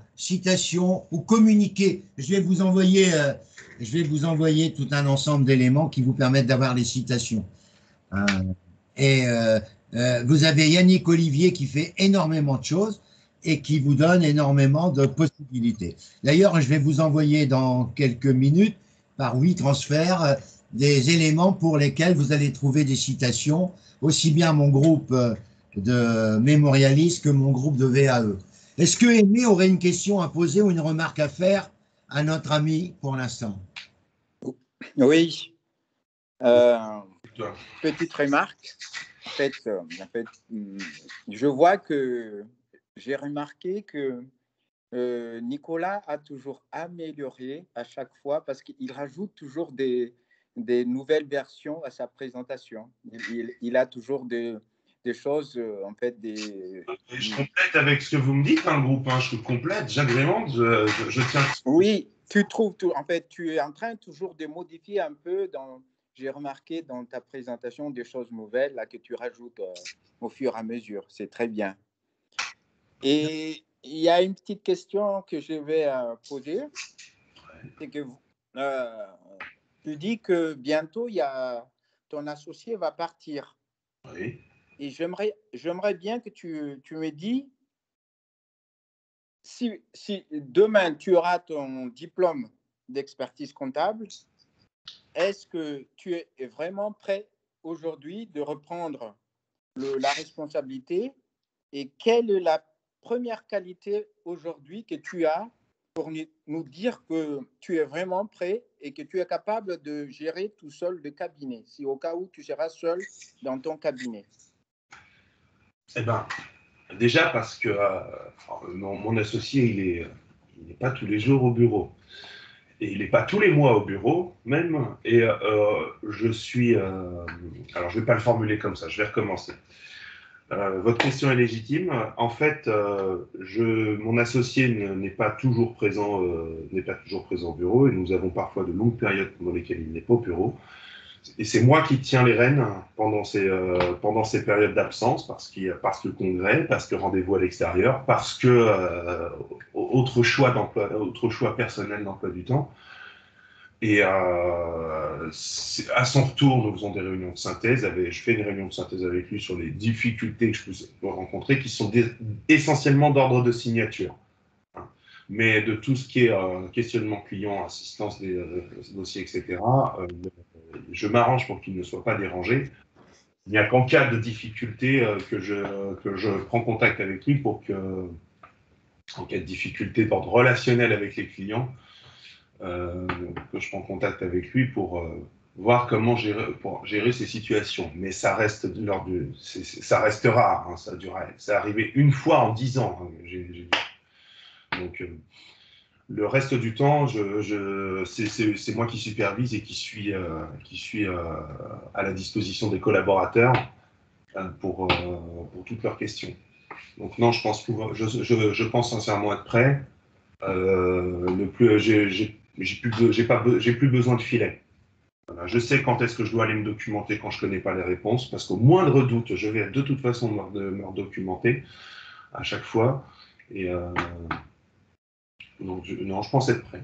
communiqué. Je vais vous envoyer tout un ensemble d'éléments qui vous permettent d'avoir les citations. Vous avez Yannick Olivier qui fait énormément de choses et qui vous donne énormément de possibilités. D'ailleurs, je vais vous envoyer dans quelques minutes, par 8 transferts, des éléments pour lesquels vous allez trouver des citations, aussi bien mon groupe de mémorialistes que mon groupe de VAE. Est-ce que Aimé aurait une question à poser ou une remarque à faire à notre ami pour l'instant? Oui. Petite remarque. En fait, je vois que j'ai remarqué que Nicolas a toujours amélioré à chaque fois parce qu'il rajoute toujours des nouvelles versions à sa présentation. Il a toujours des choses, en fait, Je complète avec ce que vous me dites, hein, le groupe. Hein, je complète, j'agrémente, je tiens. Oui, tu trouves tout. En fait, tu es en train toujours de modifier un peu j'ai remarqué dans ta présentation des choses nouvelles là, que tu rajoutes au fur et à mesure. C'est très bien. Et il y a une petite question que je vais poser. C'est que tu dis que bientôt, ton associé va partir. Oui. Et j'aimerais bien que tu me dis si demain, tu auras ton diplôme d'expertise comptable, est-ce que tu es vraiment prêt aujourd'hui de reprendre la responsabilité et quelle est la première qualité aujourd'hui que tu as pour nous dire que tu es vraiment prêt et que tu es capable de gérer tout seul le cabinet, si au cas où tu seras seul dans ton cabinet? Eh bien, déjà parce que mon associé, il n'est pas tous les jours au bureau. Et il n'est pas tous les mois au bureau, même. Et je suis... alors, je ne vais pas le formuler comme ça, je vais recommencer. Votre question est légitime. En fait, mon associé n'est pas toujours présent au bureau, et nous avons parfois de longues périodes pendant lesquelles il n'est pas au bureau. Et c'est moi qui tiens les rênes pendant ces périodes d'absence, parce que congrès, parce que rendez-vous à l'extérieur, parce que autre choix personnel d'emploi du temps. Et à son retour, nous faisons des réunions de synthèse. Je fais une réunion de synthèse avec lui sur les difficultés que je peux rencontrer, qui sont essentiellement d'ordre de signature. Mais de tout ce qui est questionnement client, assistance des dossiers, etc., je m'arrange pour qu'il ne soit pas dérangé. Il n'y a qu'en cas de difficulté que je prends contact avec lui en cas de difficulté d'ordre relationnel avec les clients, que je prends contact avec lui pour voir comment pour gérer ces situations. Mais ça reste ça reste rare. Hein, ça arrivé une fois en 10 ans. Hein, donc, le reste du temps, c'est moi qui supervise et qui suis à la disposition des collaborateurs pour toutes leurs questions. Donc non, je pense sincèrement être prêt. J'ai plus besoin de filet. Voilà, je sais quand est-ce que je dois aller me documenter quand je connais pas les réponses, parce qu'au moindre doute, je vais de toute façon me redocumenter à chaque fois. Et donc, non, je pense être prêt.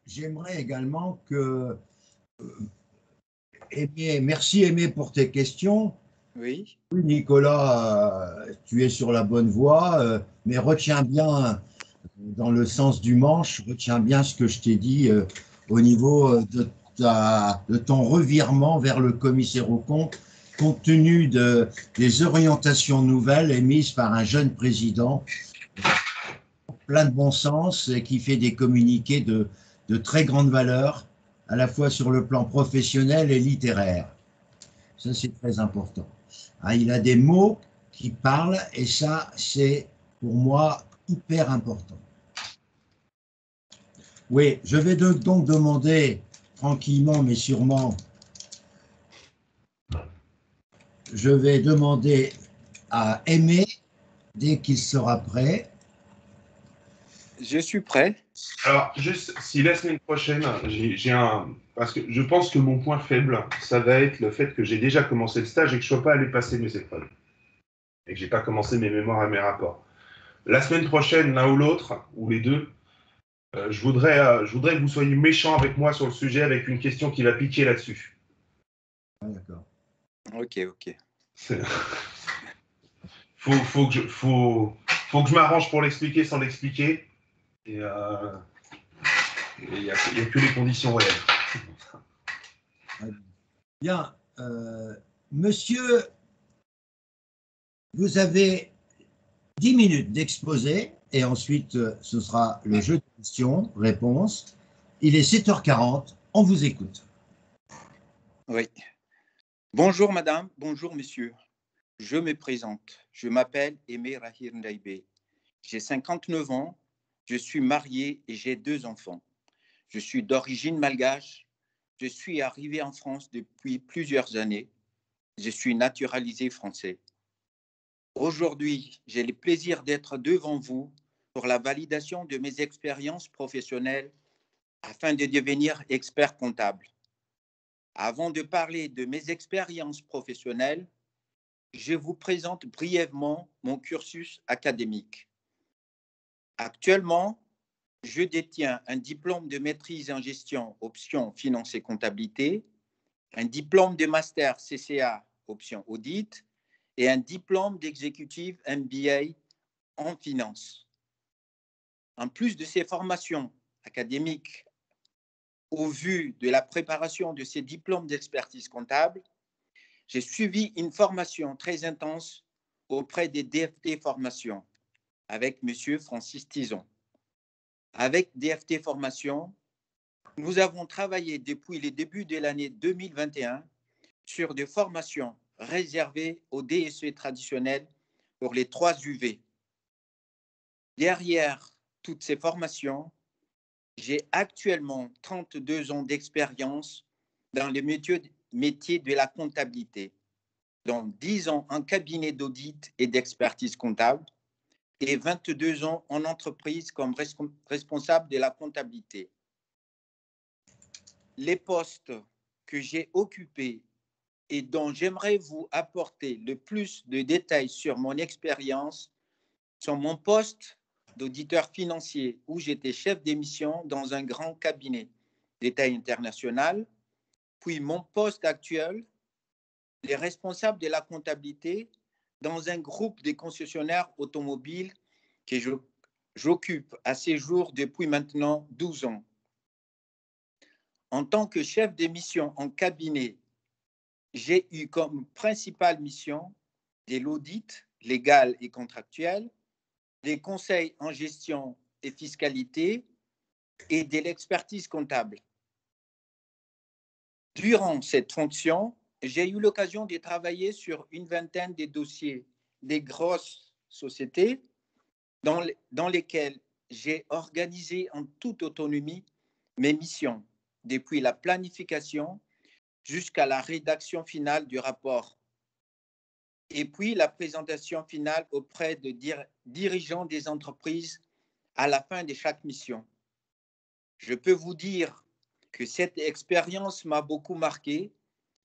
J'aimerais également que merci Aimé pour tes questions. Oui. Nicolas, tu es sur la bonne voie, mais retiens bien, dans le sens du manche, retiens bien ce que je t'ai dit au niveau de ton revirement vers le commissaire aux comptes, compte tenu des orientations nouvelles émises par un jeune président plein de bon sens et qui fait des communiqués de très grande valeur, à la fois sur le plan professionnel et littéraire. Ça, c'est très important. Hein, il a des mots qui parlent et ça, c'est pour moi hyper important. Oui, je vais donc demander tranquillement mais sûrement, je vais demander à Aimé dès qu'il sera prêt. Je suis prêt. Alors, juste, si la semaine prochaine, parce que je pense que mon point faible, ça va être le fait que j'ai déjà commencé le stage et que je ne sois pas allé passer mes épreuves. Et que je n'ai pas commencé mes mémoires et mes rapports. La semaine prochaine, l'un ou l'autre, ou les deux, je voudrais que vous soyez méchants avec moi sur le sujet avec une question qui va piquer là-dessus. Ah, d'accord. Ok. Faut que je m'arrange pour l'expliquer sans l'expliquer. Et il n'y a que les conditions réelles. Bien, monsieur, vous avez 10 minutes d'exposé et ensuite ce sera le jeu de questions-réponses. Il est 7h40, on vous écoute. Oui. Bonjour madame, bonjour monsieur. Je me présente. Je m'appelle Aimé Rahir Ndaïbé. J'ai 59 ans, je suis marié et j'ai 2 enfants. Je suis d'origine malgache. Je suis arrivé en France depuis plusieurs années. Je suis naturalisé français. Aujourd'hui, j'ai le plaisir d'être devant vous pour la validation de mes expériences professionnelles afin de devenir expert comptable. Avant de parler de mes expériences professionnelles, je vous présente brièvement mon cursus académique. Actuellement, je détiens un diplôme de maîtrise en gestion option finance et comptabilité, un diplôme de master CCA option audit et un diplôme d'exécutif MBA en finance. En plus de ces formations académiques, au vu de la préparation de ces diplômes d'expertise comptable, j'ai suivi une formation très intense auprès des DFT Formations avec M. Francis Tison. Avec DFT Formations, nous avons travaillé depuis le début de l'année 2021 sur des formations réservées aux DSE traditionnels pour les 3 UV. Derrière toutes ces formations, j'ai actuellement 32 ans d'expérience dans le métier de la comptabilité, dont 10 ans en cabinet d'audit et d'expertise comptable et 22 ans en entreprise comme responsable de la comptabilité. Les postes que j'ai occupés et dont j'aimerais vous apporter le plus de détails sur mon expérience sont mon poste d'auditeur financier où j'étais chef d'émission dans un grand cabinet de taille internationale, puis mon poste actuel, les responsables de la comptabilité dans un groupe de concessionnaires automobiles que j'occupe à ce jour depuis maintenant 12 ans. En tant que chef de mission en cabinet, j'ai eu comme principale mission de l'audit légal et contractuel, des conseils en gestion et fiscalité et de l'expertise comptable. Durant cette fonction, j'ai eu l'occasion de travailler sur une vingtaine de dossiers des grosses sociétés dans lesquelles j'ai organisé en toute autonomie mes missions, depuis la planification jusqu'à la rédaction finale du rapport, et puis la présentation finale auprès de dirigeants des entreprises à la fin de chaque mission. Je peux vous dire que cette expérience m'a beaucoup marqué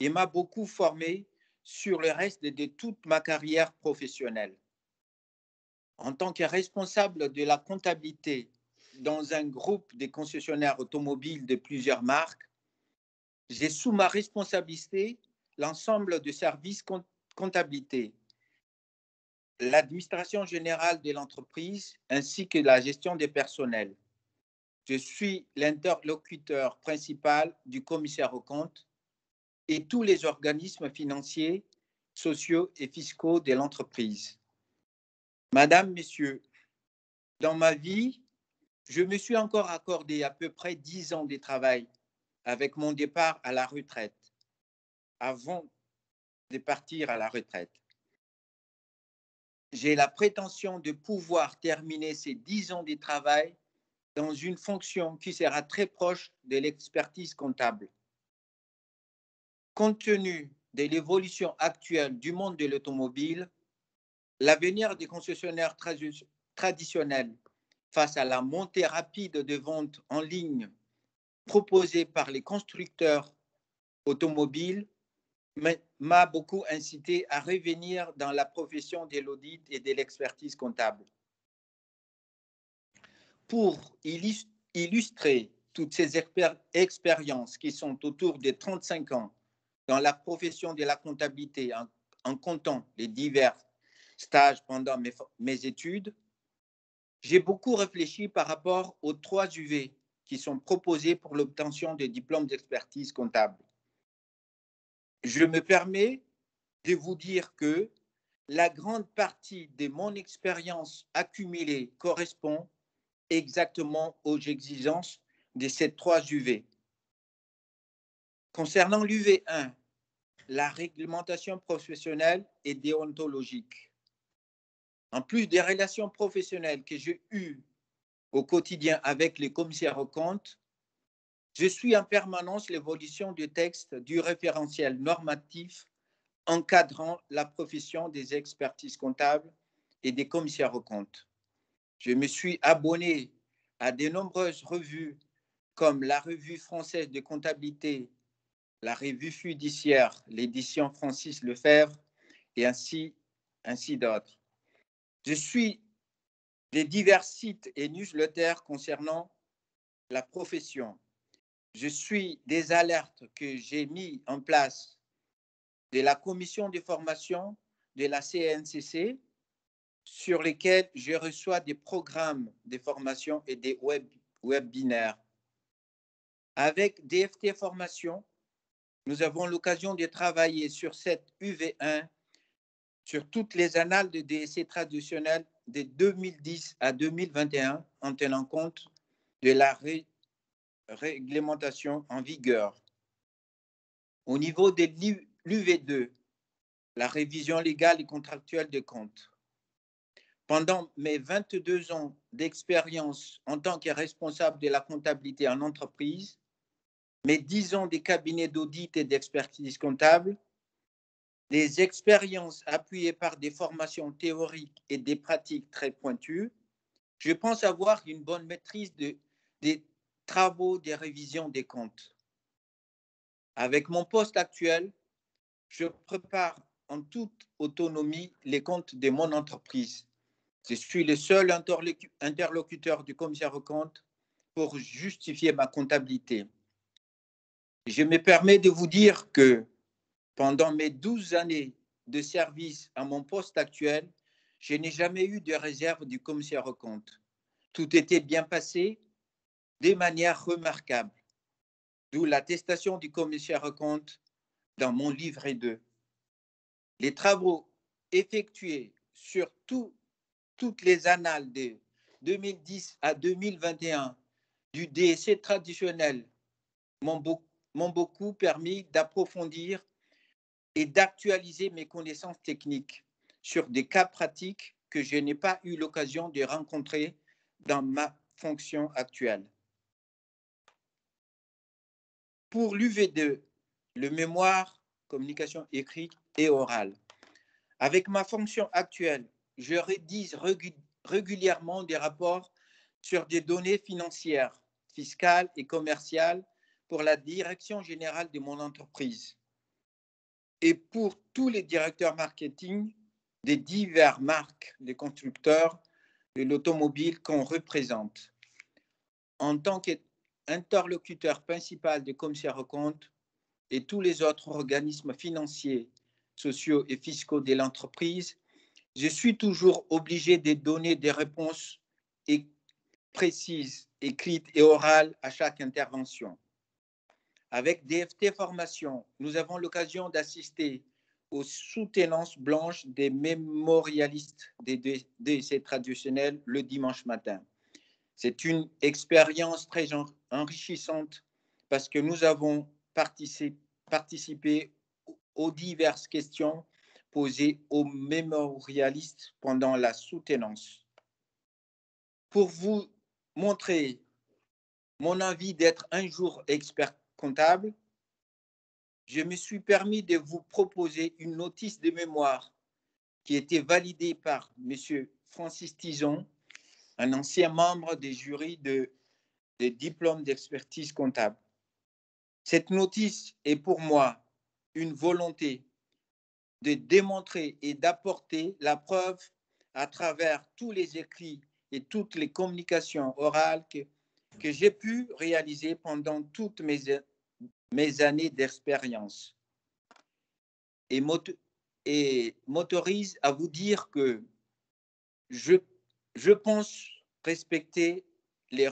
et m'a beaucoup formé sur le reste de toute ma carrière professionnelle. En tant que responsable de la comptabilité dans un groupe de concessionnaires automobiles de plusieurs marques, j'ai sous ma responsabilité l'ensemble de services comptabilité, l'administration générale de l'entreprise ainsi que la gestion des personnels. Je suis l'interlocuteur principal du commissaire aux comptes et tous les organismes financiers, sociaux et fiscaux de l'entreprise. Madame, Messieurs, dans ma vie, je me suis encore accordé à peu près 10 ans de travail avec mon départ à la retraite, avant de partir à la retraite. J'ai la prétention de pouvoir terminer ces 10 ans de travail dans une fonction qui sera très proche de l'expertise comptable. Compte tenu de l'évolution actuelle du monde de l'automobile, l'avenir des concessionnaires traditionnels face à la montée rapide de ventes en ligne proposée par les constructeurs automobiles m'a beaucoup incité à revenir dans la profession de l'audit et de l'expertise comptable. Pour illustrer toutes ces expériences qui sont autour de 35 ans dans la profession de la comptabilité en comptant les divers stages pendant mes études, j'ai beaucoup réfléchi par rapport aux 3 UV qui sont proposés pour l'obtention des diplômes d'expertise comptable. Je me permets de vous dire que la grande partie de mon expérience accumulée correspond exactement aux exigences de ces 3 UV. Concernant l'UV1, la réglementation professionnelle et déontologique. En plus des relations professionnelles que j'ai eues au quotidien avec les commissaires aux comptes, je suis en permanence l'évolution du texte du référentiel normatif encadrant la profession des expertises comptables et des commissaires aux comptes. Je me suis abonné à de nombreuses revues comme la Revue française de comptabilité, la Revue fiduciaire, l'édition Francis Lefebvre et ainsi d'autres. Je suis des divers sites et newsletters concernant la profession. Je suis des alertes que j'ai mis en place de la commission de formation de la CNCC sur lesquels je reçois des programmes de formation et des webinaires. Avec DFT Formation, nous avons l'occasion de travailler sur cette UV1, sur toutes les annales de DSC traditionnelles de 2010 à 2021 en tenant compte de la réglementation en vigueur. Au niveau de l'UV2, la révision légale et contractuelle des comptes. Pendant mes 22 ans d'expérience en tant que responsable de la comptabilité en entreprise, mes 10 ans de cabinet d'audit et d'expertise comptable, des expériences appuyées par des formations théoriques et des pratiques très pointues, je pense avoir une bonne maîtrise des travaux de révision des comptes. Avec mon poste actuel, je prépare en toute autonomie les comptes de mon entreprise. Je suis le seul interlocuteur du commissaire aux comptes pour justifier ma comptabilité. Je me permets de vous dire que pendant mes 12 années de service à mon poste actuel, je n'ai jamais eu de réserve du commissaire aux comptes. Tout était bien passé de manière remarquable, d'où l'attestation du commissaire aux comptes dans mon livret 2. Les travaux effectués sur toutes les annales de 2010 à 2021 du DEC traditionnel m'ont beaucoup permis d'approfondir et d'actualiser mes connaissances techniques sur des cas pratiques que je n'ai pas eu l'occasion de rencontrer dans ma fonction actuelle. Pour l'UV2, le mémoire, communication écrite et orale, avec ma fonction actuelle, je rédige régulièrement des rapports sur des données financières, fiscales et commerciales pour la direction générale de mon entreprise et pour tous les directeurs marketing des diverses marques de constructeurs de l'automobile qu'on représente. En tant qu'interlocuteur principal des commissaires aux comptes et tous les autres organismes financiers, sociaux et fiscaux de l'entreprise, je suis toujours obligé de donner des réponses précises, écrites et orales à chaque intervention. Avec DFT Formation, nous avons l'occasion d'assister aux soutenances blanches des mémorialistes des DEC traditionnels le dimanche matin. C'est une expérience très enrichissante parce que nous avons participé aux diverses questions posées aux mémorialistes pendant la soutenance. Pour vous montrer mon envie d'être un jour expert comptable, je me suis permis de vous proposer une notice de mémoire qui était validée par M. Francis Tison, un ancien membre des jurys des diplômes d'expertise comptable. Cette notice est pour moi une volonté de démontrer et d'apporter la preuve à travers tous les écrits et toutes les communications orales que j'ai pu réaliser pendant toutes mes années d'expérience et m'autorise à vous dire que je pense respecter les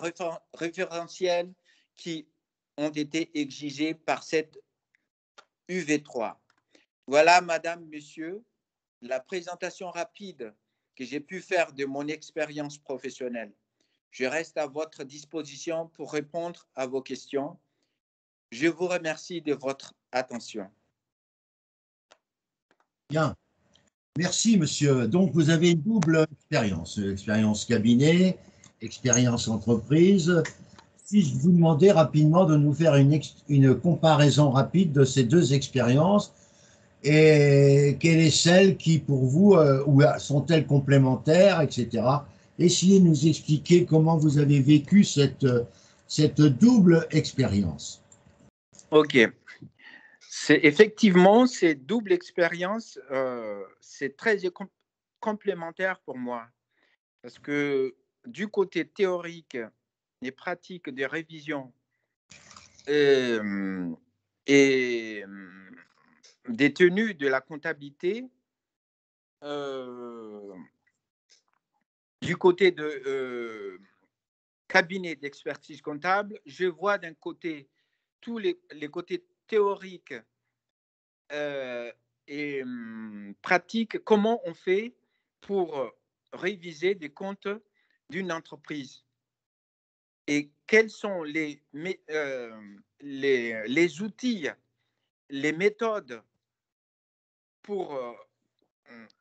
référentiels qui ont été exigés par cette UV3. Voilà, Madame, Monsieur, la présentation rapide que j'ai pu faire de mon expérience professionnelle. Je reste à votre disposition pour répondre à vos questions. Je vous remercie de votre attention. Bien. Merci, monsieur. Donc, vous avez une double expérience. Expérience cabinet, expérience entreprise. Si je vous demandais rapidement de nous faire une comparaison rapide de ces deux expériences, et quelle est celle qui, pour vous, ou sont-elles complémentaires, etc. Essayez de nous expliquer comment vous avez vécu cette double expérience. OK. Effectivement, ces doubles expériences, c'est très complémentaire pour moi. Parce que du côté théorique et pratique des révisions et des tenues de la comptabilité, du côté de cabinet d'expertise comptable, je vois d'un côté tous les côtés théoriques et pratiques, comment on fait pour réviser des comptes d'une entreprise et quels sont les outils, les méthodes pour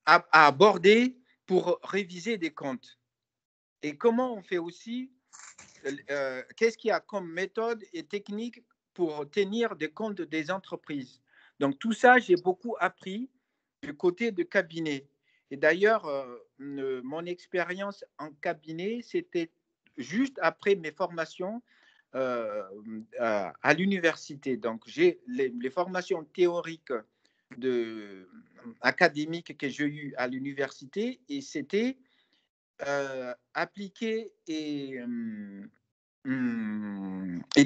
à aborder pour réviser des comptes et comment on fait aussi, qu'est-ce qu'il y a comme méthode et technique pour tenir des comptes des entreprises. Donc tout ça, j'ai beaucoup appris du côté de cabinet. Et d'ailleurs, mon expérience en cabinet, c'était juste après mes formations à l'université. Donc, j'ai les formations théoriques académiques que j'ai eues à l'université et c'était appliqué et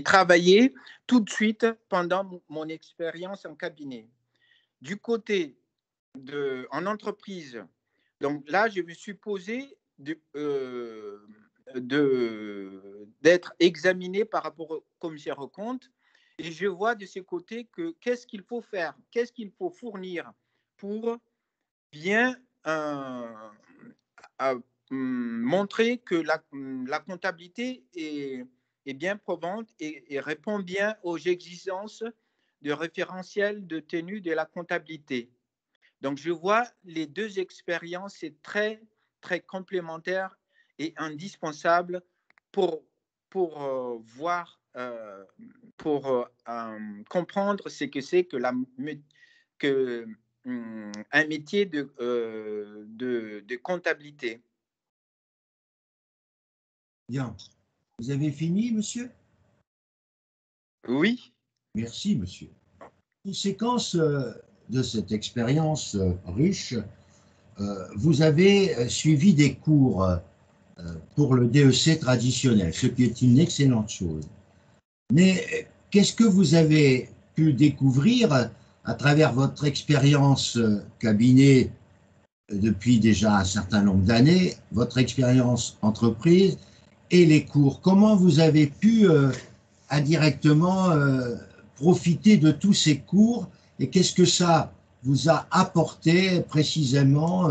travailler tout de suite pendant mon expérience en cabinet. Du côté en entreprise, donc là, je me suis posé d'être examiné par rapport au commissaire aux comptes et je vois de ce côté que qu'est-ce qu'il faut faire, qu'est-ce qu'il faut fournir pour bien montrer que la comptabilité est est bien probante et répond bien aux exigences de référentiel de tenue de la comptabilité. Donc, je vois les deux expériences, c'est très, très complémentaire et indispensable pour voir, pour comprendre ce que c'est que, un métier de comptabilité. Bien. Vous avez fini, monsieur? Oui. Merci, monsieur. Conséquence de cette expérience riche, vous avez suivi des cours pour le DEC traditionnel, ce qui est une excellente chose. Mais qu'est-ce que vous avez pu découvrir à travers votre expérience cabinet depuis déjà un certain nombre d'années, votre expérience entreprise et les cours? Comment vous avez pu indirectement profiter de tous ces cours et qu'est-ce que ça vous a apporté précisément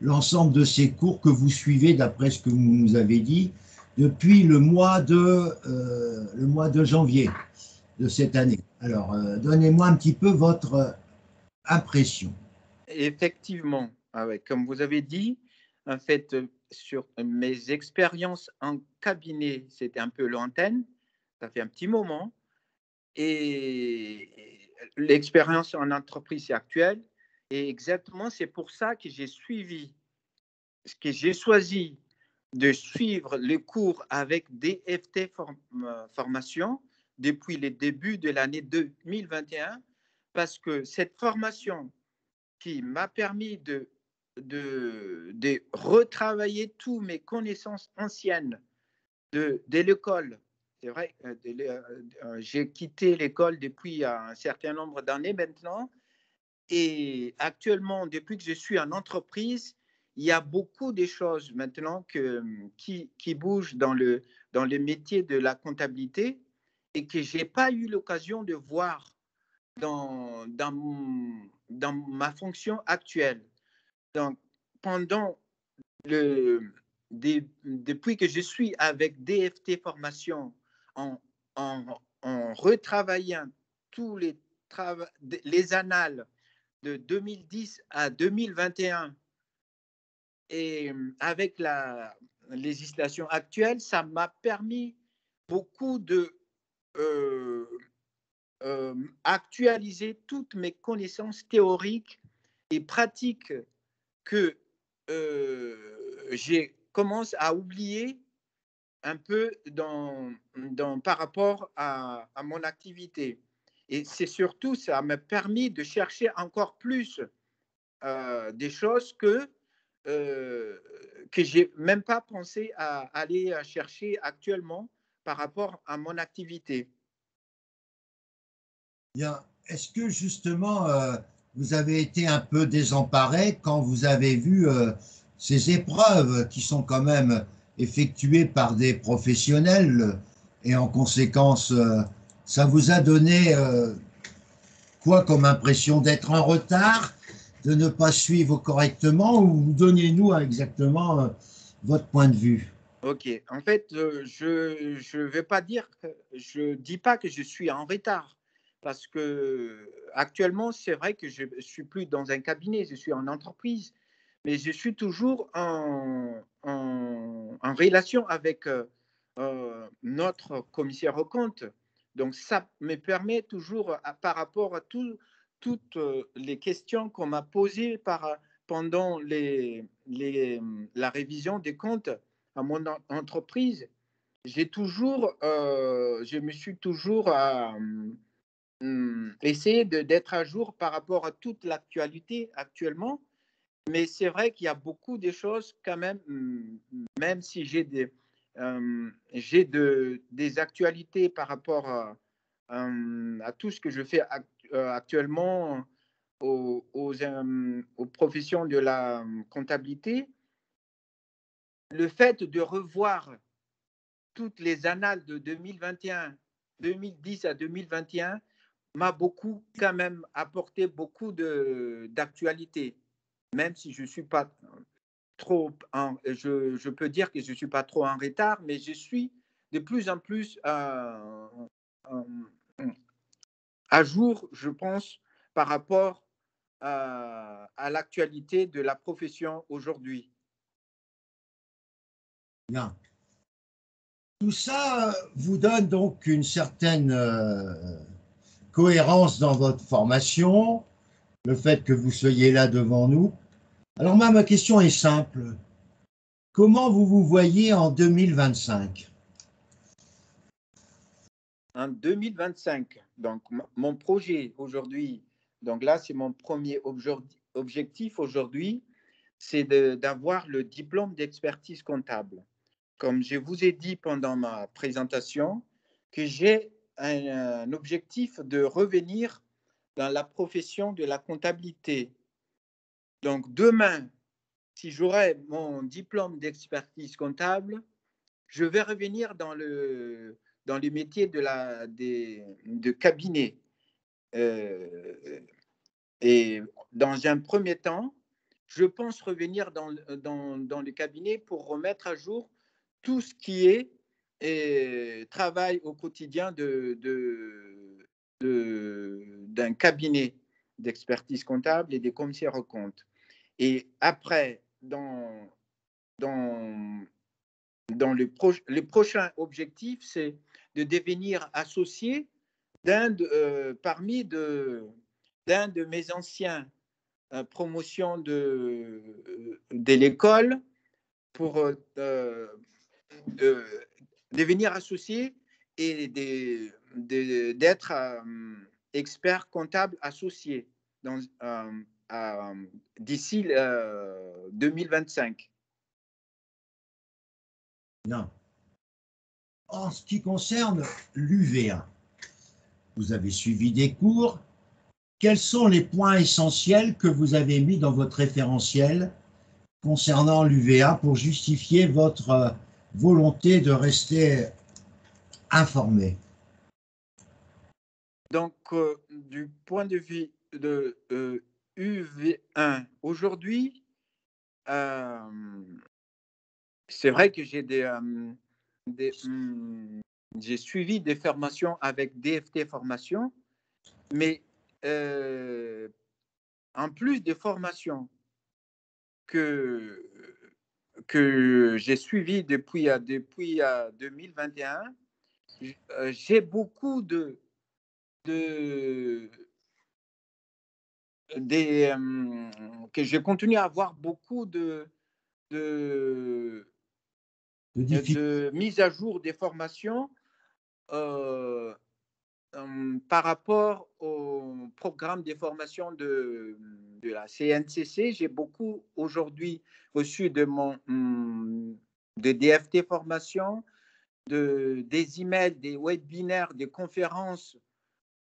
l'ensemble de ces cours que vous suivez d'après ce que vous nous avez dit depuis le mois de janvier de cette année. Alors, donnez-moi un petit peu votre impression. Effectivement, comme vous avez dit, en fait, sur mes expériences en cabinet, c'était un peu lointaine, ça fait un petit moment, et l'expérience en entreprise est actuelle, et exactement, c'est pour ça que j'ai choisi de suivre les cours avec DFT Formation depuis le début de l'année 2021, parce que cette formation qui m'a permis de retravailler toutes mes connaissances anciennes de l'école. C'est vrai, j'ai quitté l'école depuis un certain nombre d'années maintenant. Et actuellement, depuis que je suis en entreprise, il y a beaucoup de choses maintenant qui bougent dans le métier de la comptabilité et que je n'ai pas eu l'occasion de voir dans ma fonction actuelle. Donc, depuis que je suis avec DFT Formation, en retravaillant tous les annales de 2010 à 2021 et avec la législation actuelle, ça m'a permis beaucoup de actualiser toutes mes connaissances théoriques et pratiques que j'ai commencé à oublier un peu par rapport à mon activité. Et c'est surtout, ça m'a permis de chercher encore plus des choses que je n'ai même pas pensé à aller chercher actuellement par rapport à mon activité. Bien. Est-ce que justement, vous avez été un peu désemparé quand vous avez vu ces épreuves qui sont quand même effectuées par des professionnels et en conséquence, ça vous a donné quoi comme impression d'être en retard, de ne pas suivre correctement ou donnez-nous exactement votre point de vue? Ok, en fait, je vais pas dire je dis pas que je suis en retard parce que actuellement, c'est vrai que je suis plus dans un cabinet, je suis en entreprise, mais je suis toujours en relation avec notre commissaire aux comptes. Donc, ça me permet toujours, par rapport à toutes les questions qu'on m'a posées pendant la révision des comptes à mon entreprise, je me suis toujours essayé d'être à jour par rapport à toute l'actualité actuellement. Mais c'est vrai qu'il y a beaucoup de choses quand même, même si j'ai des actualités par rapport à tout ce que je fais actuellement aux professions de la comptabilité. Le fait de revoir toutes les annales de 2021, 2010 à 2021 m'a beaucoup quand même apporté beaucoup d'actualité, même si je suis pas trop, je peux dire que je suis pas trop en retard, mais je suis de plus en plus à jour, je pense, par rapport à l'actualité de la profession aujourd'hui. Bien. Tout ça vous donne donc une certaine cohérence dans votre formation, le fait que vous soyez là devant nous. Alors moi, ma question est simple. Comment vous vous voyez en 2025? En 2025, donc mon projet aujourd'hui, donc là c'est mon premier objectif aujourd'hui, c'est d'avoir le diplôme d'expertise comptable. Comme je vous ai dit pendant ma présentation, que j'ai un objectif de revenir dans la profession de la comptabilité. Donc demain, si j'aurai mon diplôme d'expertise comptable, je vais revenir dans le métier de cabinet. Et dans un premier temps, je pense revenir dans le cabinet pour remettre à jour tout ce qui est travail au quotidien d'un cabinet d'expertise comptable et des commissaires aux comptes. Et après, dans le prochain objectif, c'est de devenir associé d'un de mes anciens promotions de l'école pour devenir associé et d'être expert comptable associé d'ici 2025. Non. En ce qui concerne l'UV1, vous avez suivi des cours. Quels sont les points essentiels que vous avez mis dans votre référentiel concernant l'UV1 pour justifier votre volonté de rester informé? Donc, du point de vue de UV1, aujourd'hui, c'est vrai que j'ai suivi des formations avec DFT Formation, mais en plus des formations que j'ai suivies depuis 2021, j'ai beaucoup que je continue à avoir beaucoup de mise à jour des formations par rapport au programme des formations de la CNCC. J'ai beaucoup aujourd'hui reçu de DFT formation, des emails, des webinaires, des conférences,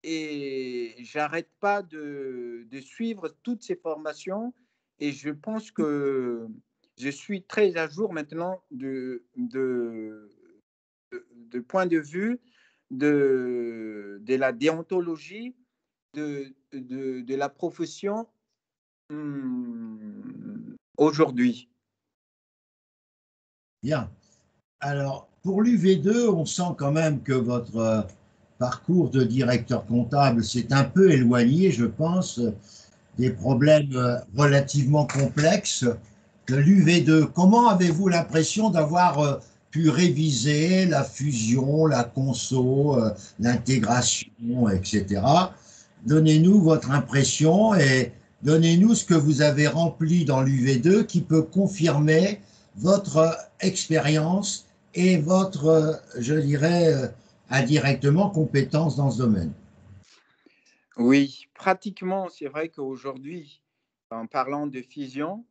et j'arrête pas de suivre toutes ces formations, et je pense que je suis très à jour maintenant de point de vue de la déontologie de la profession aujourd'hui. Bien. Alors, pour l'UV2, on sent quand même que votre parcours de directeur comptable s'est un peu éloigné, je pense, des problèmes relativement complexes de l'UV2. Comment avez-vous l'impression d'avoir pu réviser la fusion, la conso, l'intégration, etc. Donnez-nous votre impression et donnez-nous ce que vous avez rempli dans l'UV2 qui peut confirmer votre expérience et votre, je dirais, indirectement, compétence dans ce domaine. Oui, pratiquement, c'est vrai qu'aujourd'hui, en parlant de fusion,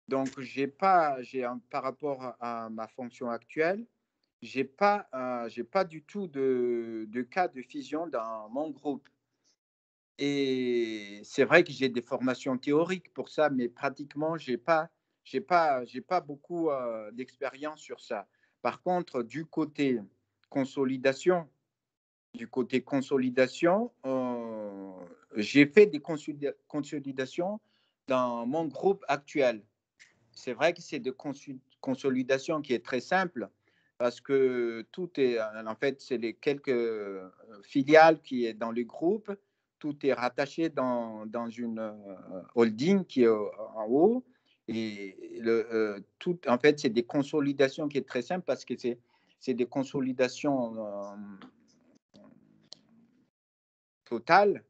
donc par rapport à ma fonction actuelle, j'ai pas du tout de cas de fusion dans mon groupe. Et c'est vrai que j'ai des formations théoriques pour ça, mais pratiquement, j'ai pas beaucoup d'expérience sur ça. Par contre, du côté consolidation, j'ai fait des consolidations dans mon groupe actuel. C'est vrai que c'est de consolidation qui est très simple. parce que tout est, en fait, c'est les quelques filiales qui est dans le groupe, tout est rattaché dans une holding qui est en haut. Et tout, en fait, c'est des consolidations qui est très simple parce que c'est des consolidations totales,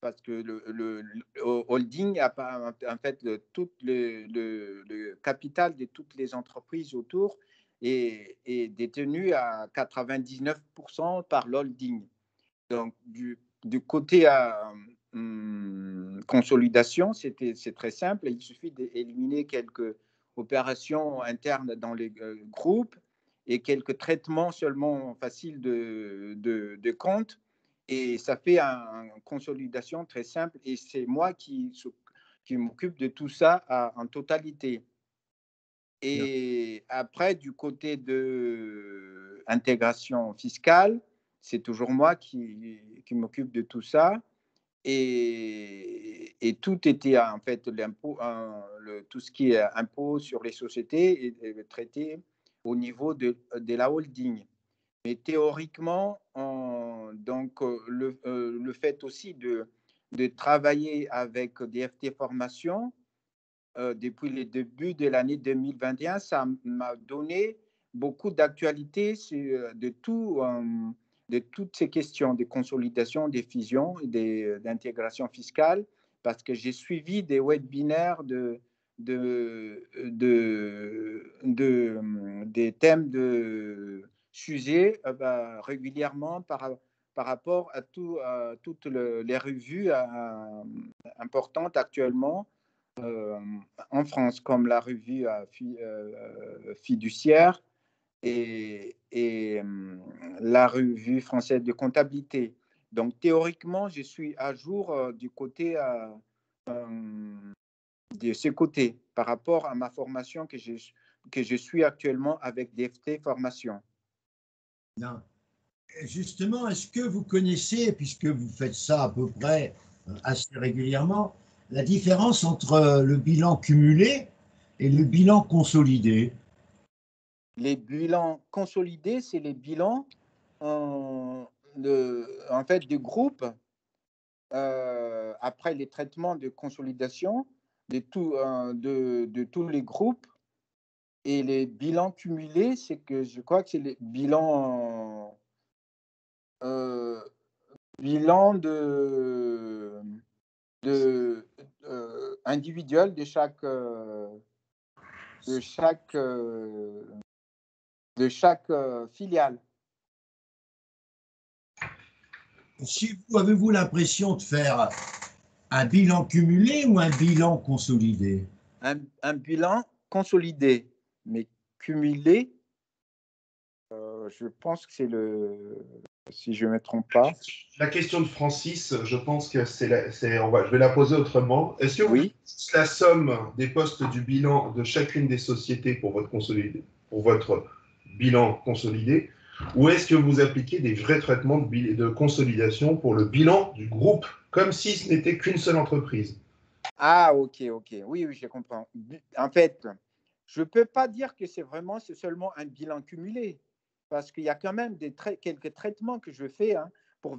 parce que le holding a pas, en fait, tout le capital de toutes les entreprises autour est détenu à 99% par l'holding. Donc, du côté consolidation, c'est très simple. Il suffit d'éliminer quelques opérations internes dans les groupes et quelques traitements seulement faciles de compte. Et ça fait une consolidation très simple. Et c'est moi qui m'occupe de tout ça en totalité. Et après, du côté de intégration fiscale, c'est toujours moi qui m'occupe de tout ça. Et tout était, en fait, l'impôt, tout ce qui est impôt sur les sociétés est traité au niveau de la holding. Mais théoriquement, donc, le fait aussi de travailler avec DFT Formation, depuis le début de l'année 2021, ça m'a donné beaucoup d'actualité de toutes ces questions de consolidation, des fusions, d'intégration fiscale, parce que j'ai suivi des webinaires des thèmes de sujets régulièrement par rapport à toutes les revues importantes actuellement en France, comme la revue Fiduciaire et la revue française de comptabilité. Donc, théoriquement, je suis à jour du côté de ce côté par rapport à ma formation que je suis actuellement avec DFT Formation. Non. Justement, est-ce que vous connaissez, puisque vous faites ça à peu près assez régulièrement, la différence entre le bilan cumulé et le bilan consolidé? Les bilans consolidés, c'est les bilans en fait du groupe après les traitements de consolidation de tous les groupes. Et les bilans cumulés, c'est que je crois que c'est les bilans individuel de chaque filiale. Si vous avez-vous l'impression de faire un bilan cumulé ou un bilan consolidé? Un bilan consolidé, mais cumulé, je pense que c'est si je ne me trompe pas. La question de Francis, je pense que je vais la poser autrement. Est-ce que vous faites la somme des postes du bilan de chacune des sociétés pour votre bilan consolidé, ou est-ce que vous appliquez des vrais traitements de consolidation pour le bilan du groupe, comme si ce n'était qu'une seule entreprise? Ah, ok. Oui, je comprends. En fait, je ne peux pas dire que c'est seulement un bilan cumulé, parce qu'il y a quand même quelques traitements que je fais pour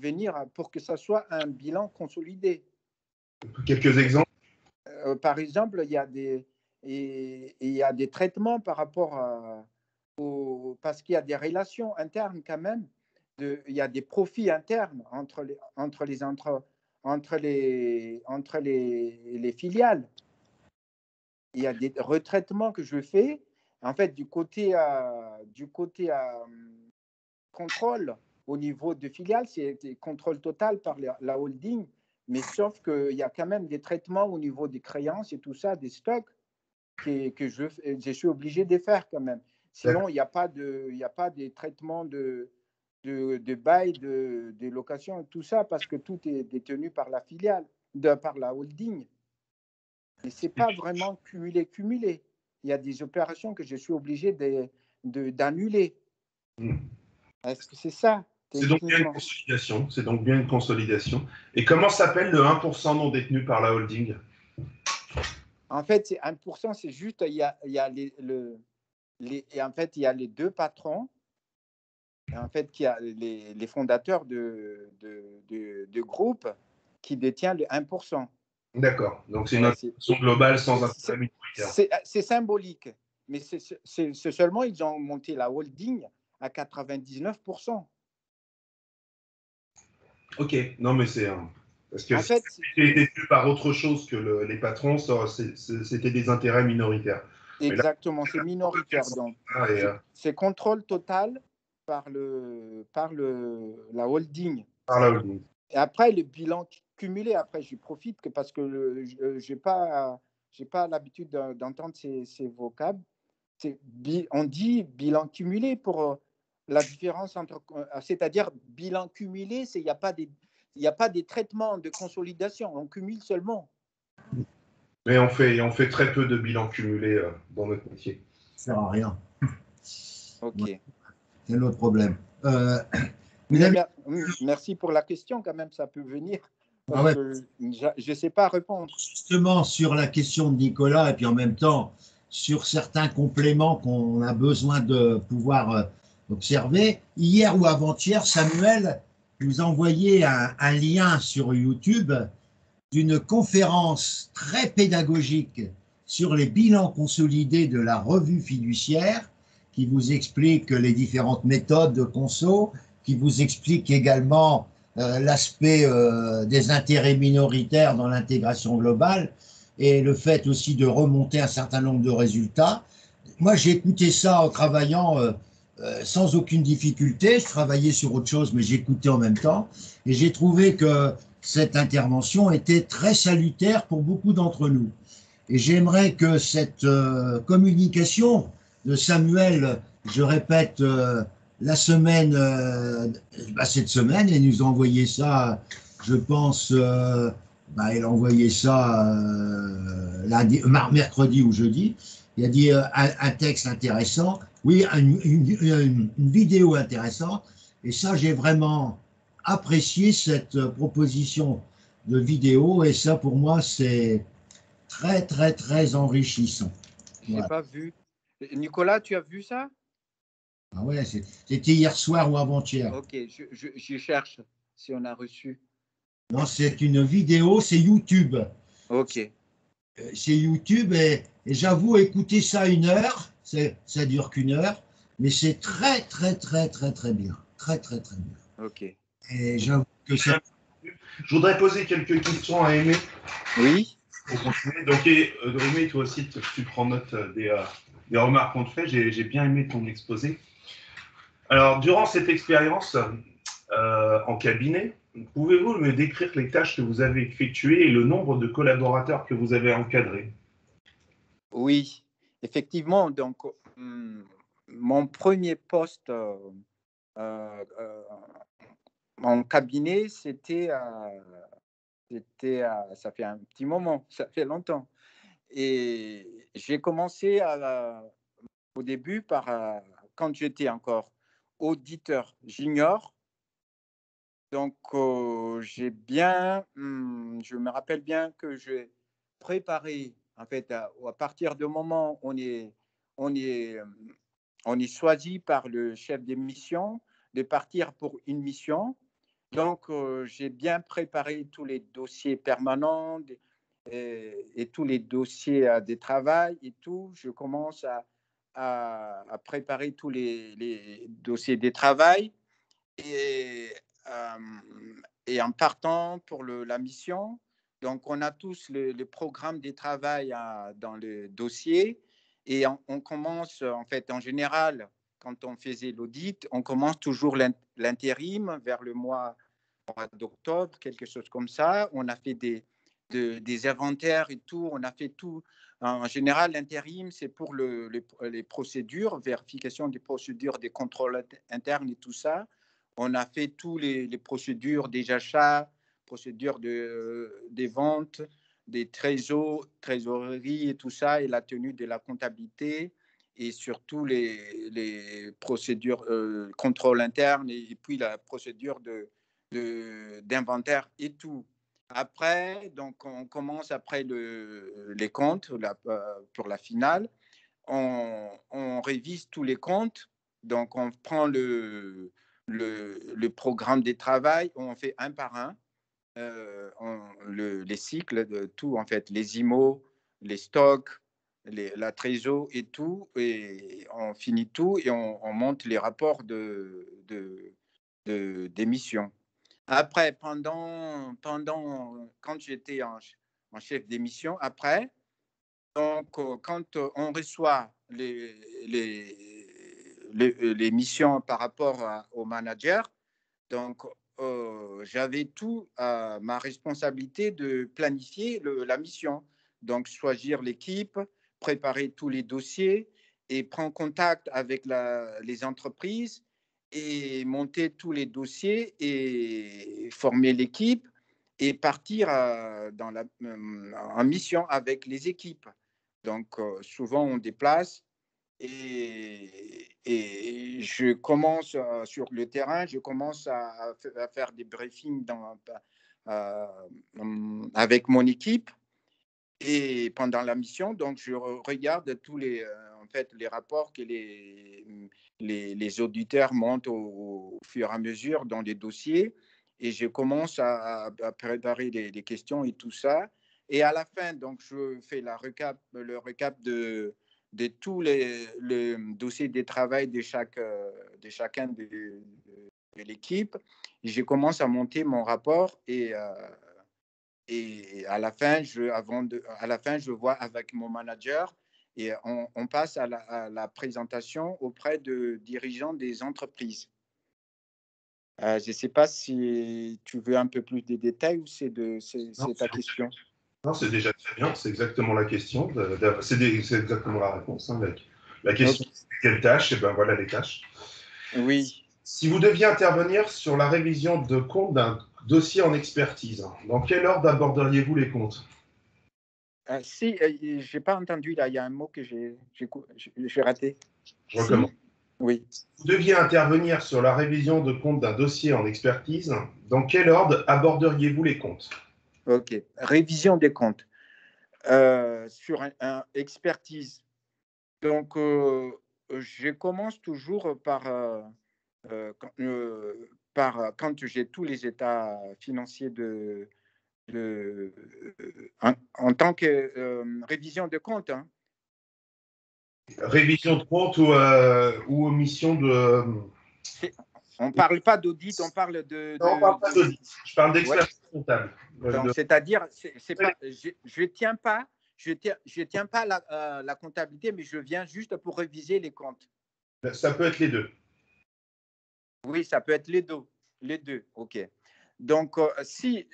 que ça soit un bilan consolidé. Quelques exemples? Par exemple, il y a des traitements par rapport parce qu'il y a des relations internes quand même. Il y a des profits internes entre les filiales. Il y a des retraitements que je fais. En fait, du côté contrôle au niveau de filiales, c'est contrôle total par la holding, mais sauf qu'il y a quand même des traitements au niveau des créances et tout ça, des stocks, que je suis obligé de faire quand même. Sinon, il n'y a pas des traitements de bail, de location, tout ça, parce que tout est détenu par la filiale, par la holding. Mais ce n'est pas vraiment cumulé. Il y a des opérations que je suis obligé d'annuler. Est-ce que c'est ça? C'est donc bien une consolidation. C'est donc bien une consolidation. Et comment s'appelle le 1% non détenu par la holding? En fait, 1%, c'est juste, en fait, il y a les deux patrons en fait, qui a les fondateurs de groupe qui détient le 1%. D'accord. Donc, c'est une Voilà, institution globale sans intérêt minoritaire. c'est symbolique, mais c'est seulement ils ont monté la holding à 99%. Ok, non, mais c'est parce que En si fait, c'était tenu par autre chose que les patrons, c'était des intérêts minoritaires. Mais là, exactement, c'est minoritaire. Donc, et, c'est contrôle total par la holding. par la holding. Et après, le bilan cumulé, après, je profite parce que je n'ai pas l'habitude d'entendre ces vocables. On dit bilan cumulé pour la différence entre. C'est-à-dire, bilan cumulé, il n'y a pas des traitements de consolidation, on cumule seulement. Mais on fait très peu de bilans cumulés dans notre métier. Ça ne sert à rien. Ok. Ouais, c'est notre problème. Merci pour la question, quand même, ça peut venir. Parce ouais, que je ne sais pas répondre. justement, sur la question de Nicolas, et puis en même temps, sur certains compléments qu'on a besoin de pouvoir observer, hier ou avant-hier, Samuel nous a envoyé un lien sur YouTube d'une conférence très pédagogique sur les bilans consolidés de la revue fiduciaire, qui vous explique les différentes méthodes de conso, qui vous explique également l'aspect des intérêts minoritaires dans l'intégration globale et le fait aussi de remonter un certain nombre de résultats. Moi, j'ai écouté ça en travaillant sans aucune difficulté. Je travaillais sur autre chose, mais j'écoutais en même temps. Et j'ai trouvé que cette intervention était très salutaire pour beaucoup d'entre nous. Et j'aimerais que cette communication de Samuel, je répète, la semaine, cette semaine, et nous a envoyé ça, je pense, il a envoyé ça mercredi ou jeudi. Il a dit un texte intéressant, oui, une vidéo intéressante. Et ça, j'ai vraiment apprécié cette proposition de vidéo. Et ça, pour moi, c'est très, très, très enrichissant. Je n'ai Voilà. pas vu. Nicolas, tu as vu ça? Ah ouais, c'était hier soir ou avant-hier. Ok, je cherche si on a reçu. Non, c'est une vidéo, c'est YouTube. Ok. C'est YouTube et j'avoue, écouter ça 1 heure, ça dure qu'1 heure, mais c'est très, très, très, très, très bien. Très, très, très bien. Ok. Et j'avoue que c'est. Je voudrais poser quelques questions à Aimé. Oui. Pour continuer. Donc, Aimé, toi aussi, tu prends note des remarques qu'on te fait. J'ai bien aimé ton exposé. Alors, durant cette expérience en cabinet, pouvez-vous me décrire les tâches que vous avez effectuées et le nombre de collaborateurs que vous avez encadrés? Oui, effectivement. Donc, mon premier poste en cabinet, ça fait un petit moment, ça fait longtemps. Et j'ai commencé au début quand j'étais encore auditeur junior. Donc, je me rappelle bien que j'ai préparé, en fait, à partir du moment où on est, on est choisi par le chef de mission de partir pour une mission. Donc, j'ai bien préparé tous les dossiers permanents et tous les dossiers de travail et tout. Je commence à préparer tous les dossiers de travail et, et en partant pour la mission. Donc, on a tous le programme de travail dans le dossier et on commence, en fait, en général, quand on faisait l'audit, on commence toujours l'intérim vers le mois d'octobre, quelque chose comme ça. On a fait des inventaires et tout. On a fait tout. En général, l'intérim, c'est pour les procédures, vérification des procédures, des contrôles internes et tout ça. On a fait tous les procédures des achats, procédures des ventes, des trésoreries et tout ça, et la tenue de la comptabilité, et surtout les procédures contrôle interne, et puis la procédure d'inventaire et tout. Après, donc on commence après les comptes pour la finale. On révise tous les comptes Donc, on prend le programme de travail, on fait un par un les cycles de tout, en fait, les IMO, les stocks, la trésor et tout, et on finit tout et on monte les rapports d'émission. Après, quand j'étais en chef d'émission, après, donc, quand on reçoit les missions par rapport au manager, donc j'avais tout à ma responsabilité de planifier la mission. Donc, choisir l'équipe, préparer tous les dossiers et prendre contact avec les entreprises et monter tous les dossiers et former l'équipe et partir en mission avec les équipes. Donc, souvent, on déplace et je commence sur le terrain, je commence à faire des briefings avec mon équipe et pendant la mission. Donc, je regarde tous les rapports que les auditeurs montent au fur et à mesure dans les dossiers et je commence à préparer des questions et tout ça. Et à la fin, donc, je fais le recap de tous les dossiers de travail de chacun de l'équipe. Je commence à monter mon rapport et à la fin, je vois avec mon manager et on passe à la présentation auprès de dirigeants des entreprises. Je ne sais pas si tu veux un peu plus de détails ou c'est ta question. Non, c'est déjà très bien, c'est exactement la question, c'est exactement la réponse. Hein, la question, okay. C'est quelle tâche? Et ben voilà les tâches. Oui. Si vous deviez intervenir sur la révision de compte d'un dossier en expertise, dans quel ordre aborderiez-vous les comptes? Si, je n'ai pas entendu, là, il y a un mot que j'ai raté. Je recommence. Si, oui. Si vous deviez intervenir sur la révision de compte d'un dossier en expertise, dans quel ordre aborderiez-vous les comptes? Ok, révision des comptes. Sur un expertise. Donc, je commence toujours quand j'ai tous les états financiers en tant que révision de compte. Hein. Révision de compte ou omission de... On ne parle pas d'audit, on parle de... Non, on ne parle pas d'audit, je parle d'expertise comptable. Donc, c'est-à-dire, je ne tiens pas, la comptabilité, mais je viens juste pour réviser les comptes. Ça peut être les deux. Oui, ça peut être les deux. OK. Donc, si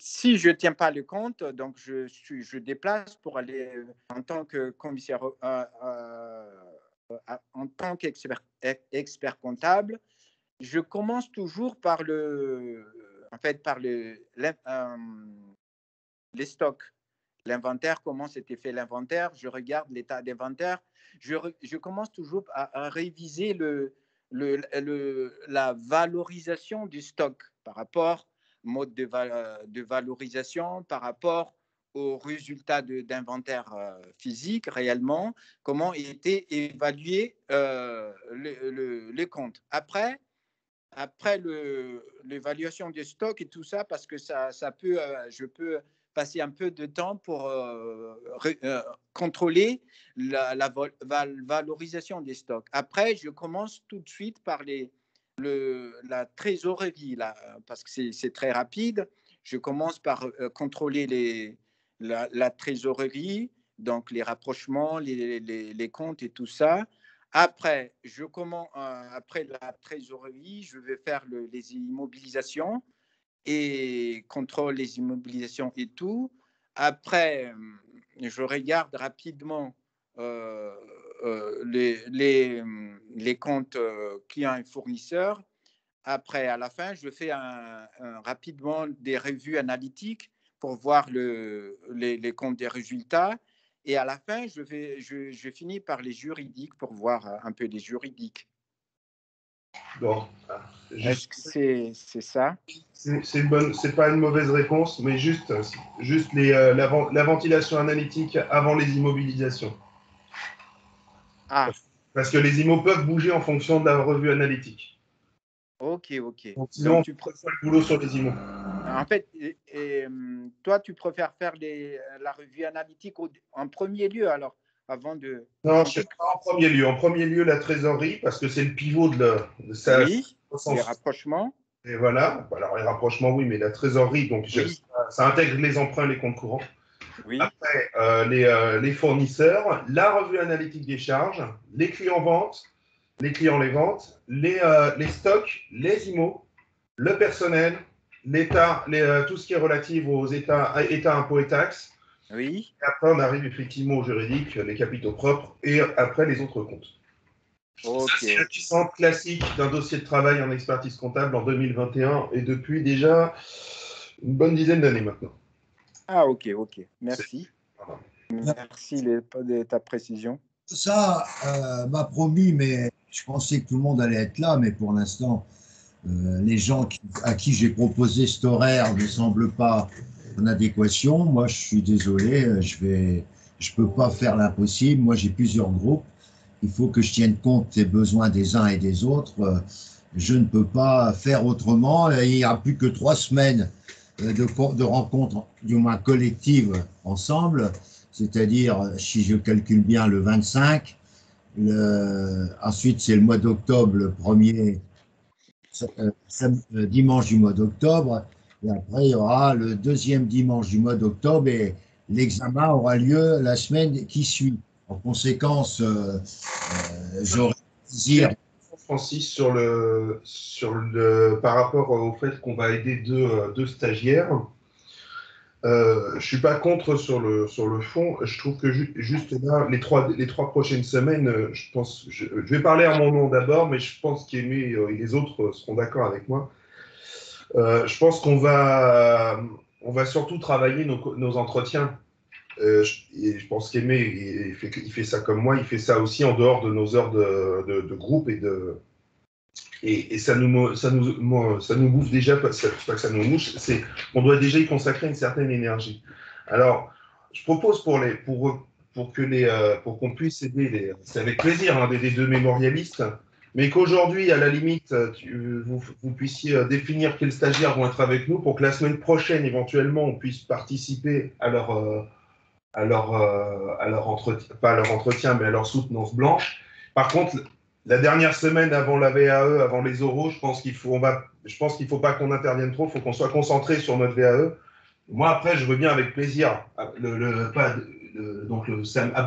je ne tiens pas le compte, donc je déplace pour aller en tant que commissaire, en tant qu'expert comptable. Je commence toujours par les stocks. L'inventaire, comment s'était fait l'inventaire. Je regarde l'état d'inventaire. Je commence toujours à réviser la valorisation du stock par rapport au mode de valorisation, par rapport aux résultats d'inventaire physique réellement, comment étaient évalués les comptes. Après l'évaluation du stock et tout ça, parce que je peux passer un peu de temps pour contrôler la valorisation des stocks. Après, je commence tout de suite par la trésorerie, là, parce que c'est très rapide. Je commence par contrôler la trésorerie, donc les rapprochements, les comptes et tout ça. Après, après la trésorerie, je vais faire les immobilisations et contrôle les immobilisations et tout. Après, je regarde rapidement les comptes clients et fournisseurs. Après, à la fin, je fais rapidement des revues analytiques pour voir les comptes des résultats. Et à la fin, je finis par les juridiques pour voir un peu les juridiques. Bon, est-ce que c'est ça? C'est pas une mauvaise réponse, mais juste la ventilation analytique avant les immobilisations. Ah, Parce que les IMO peuvent bouger en fonction de la revue analytique. Ok, ok. Donc, sinon, Donc, on peut faire le boulot sur les IMO. en fait, toi, tu préfères faire la revue analytique en premier lieu, alors, avant de… Non, je ne fais pas en premier lieu. En premier lieu, la trésorerie, parce que c'est le pivot de ça. Oui, les rapprochements. Et voilà. Alors, les rapprochements, oui, mais la trésorerie, donc Oui. ça intègre les emprunts et les comptes courants. Oui. Après, les fournisseurs, la revue analytique des charges, les clients ventes, les clients les ventes, les stocks, les IMO, le personnel, l'État, tout ce qui est relatif aux États, impôts et taxes. Oui. Et après, on arrive effectivement au juridique, les capitaux propres et après les autres comptes. Okay, ça, c'est le centre classique d'un dossier de travail en expertise comptable en 2021 et depuis déjà une bonne dizaine d'années maintenant. Ah, ok, ok. Merci. Merci de ta précision. Ça m'a promis, mais je pensais que tout le monde allait être là, mais pour l'instant, les gens à qui j'ai proposé cet horaire ne semblent pas en adéquation. Moi, je suis désolé, je peux pas faire l'impossible. Moi, j'ai plusieurs groupes. Il faut que je tienne compte des besoins des uns et des autres. Je ne peux pas faire autrement. Il n'y a plus que 3 semaines de rencontres, du moins collectives, ensemble. C'est-à-dire, si je calcule bien, le 25. Ensuite, c'est le mois d'octobre, le premier dimanche du mois d'octobre. Et après, il y aura le deuxième dimanche du mois d'octobre et l'examen aura lieu la semaine qui suit. En conséquence, j'aurais plaisir. Francis, par rapport au fait qu'on va aider deux stagiaires, je ne suis pas contre sur le fond. Je trouve que juste là, les trois prochaines semaines, je vais parler à mon nom d'abord, mais je pense qu'Aimé et les autres seront d'accord avec moi. Je pense qu'on va surtout travailler nos entretiens. Je pense qu'Aimé, il fait ça comme moi, il fait ça aussi en dehors de nos heures de groupe et ça nous bouffe déjà, c'est pas que ça nous mouche, c'est qu'on doit déjà y consacrer une certaine énergie. Alors, je propose pour qu'on puisse aider, c'est avec plaisir hein, d'aider deux mémorialistes, mais qu'aujourd'hui, à la limite, vous puissiez définir quels stagiaires vont être avec nous pour que la semaine prochaine, éventuellement, on puisse participer à leur entretien, pas à leur entretien, mais à leur soutenance blanche. Par contre, la dernière semaine avant la VAE, avant les oraux, je pense qu'il faut pas qu'on intervienne trop, il faut qu'on soit concentré sur notre VAE. Moi, après, je veux bien avec plaisir,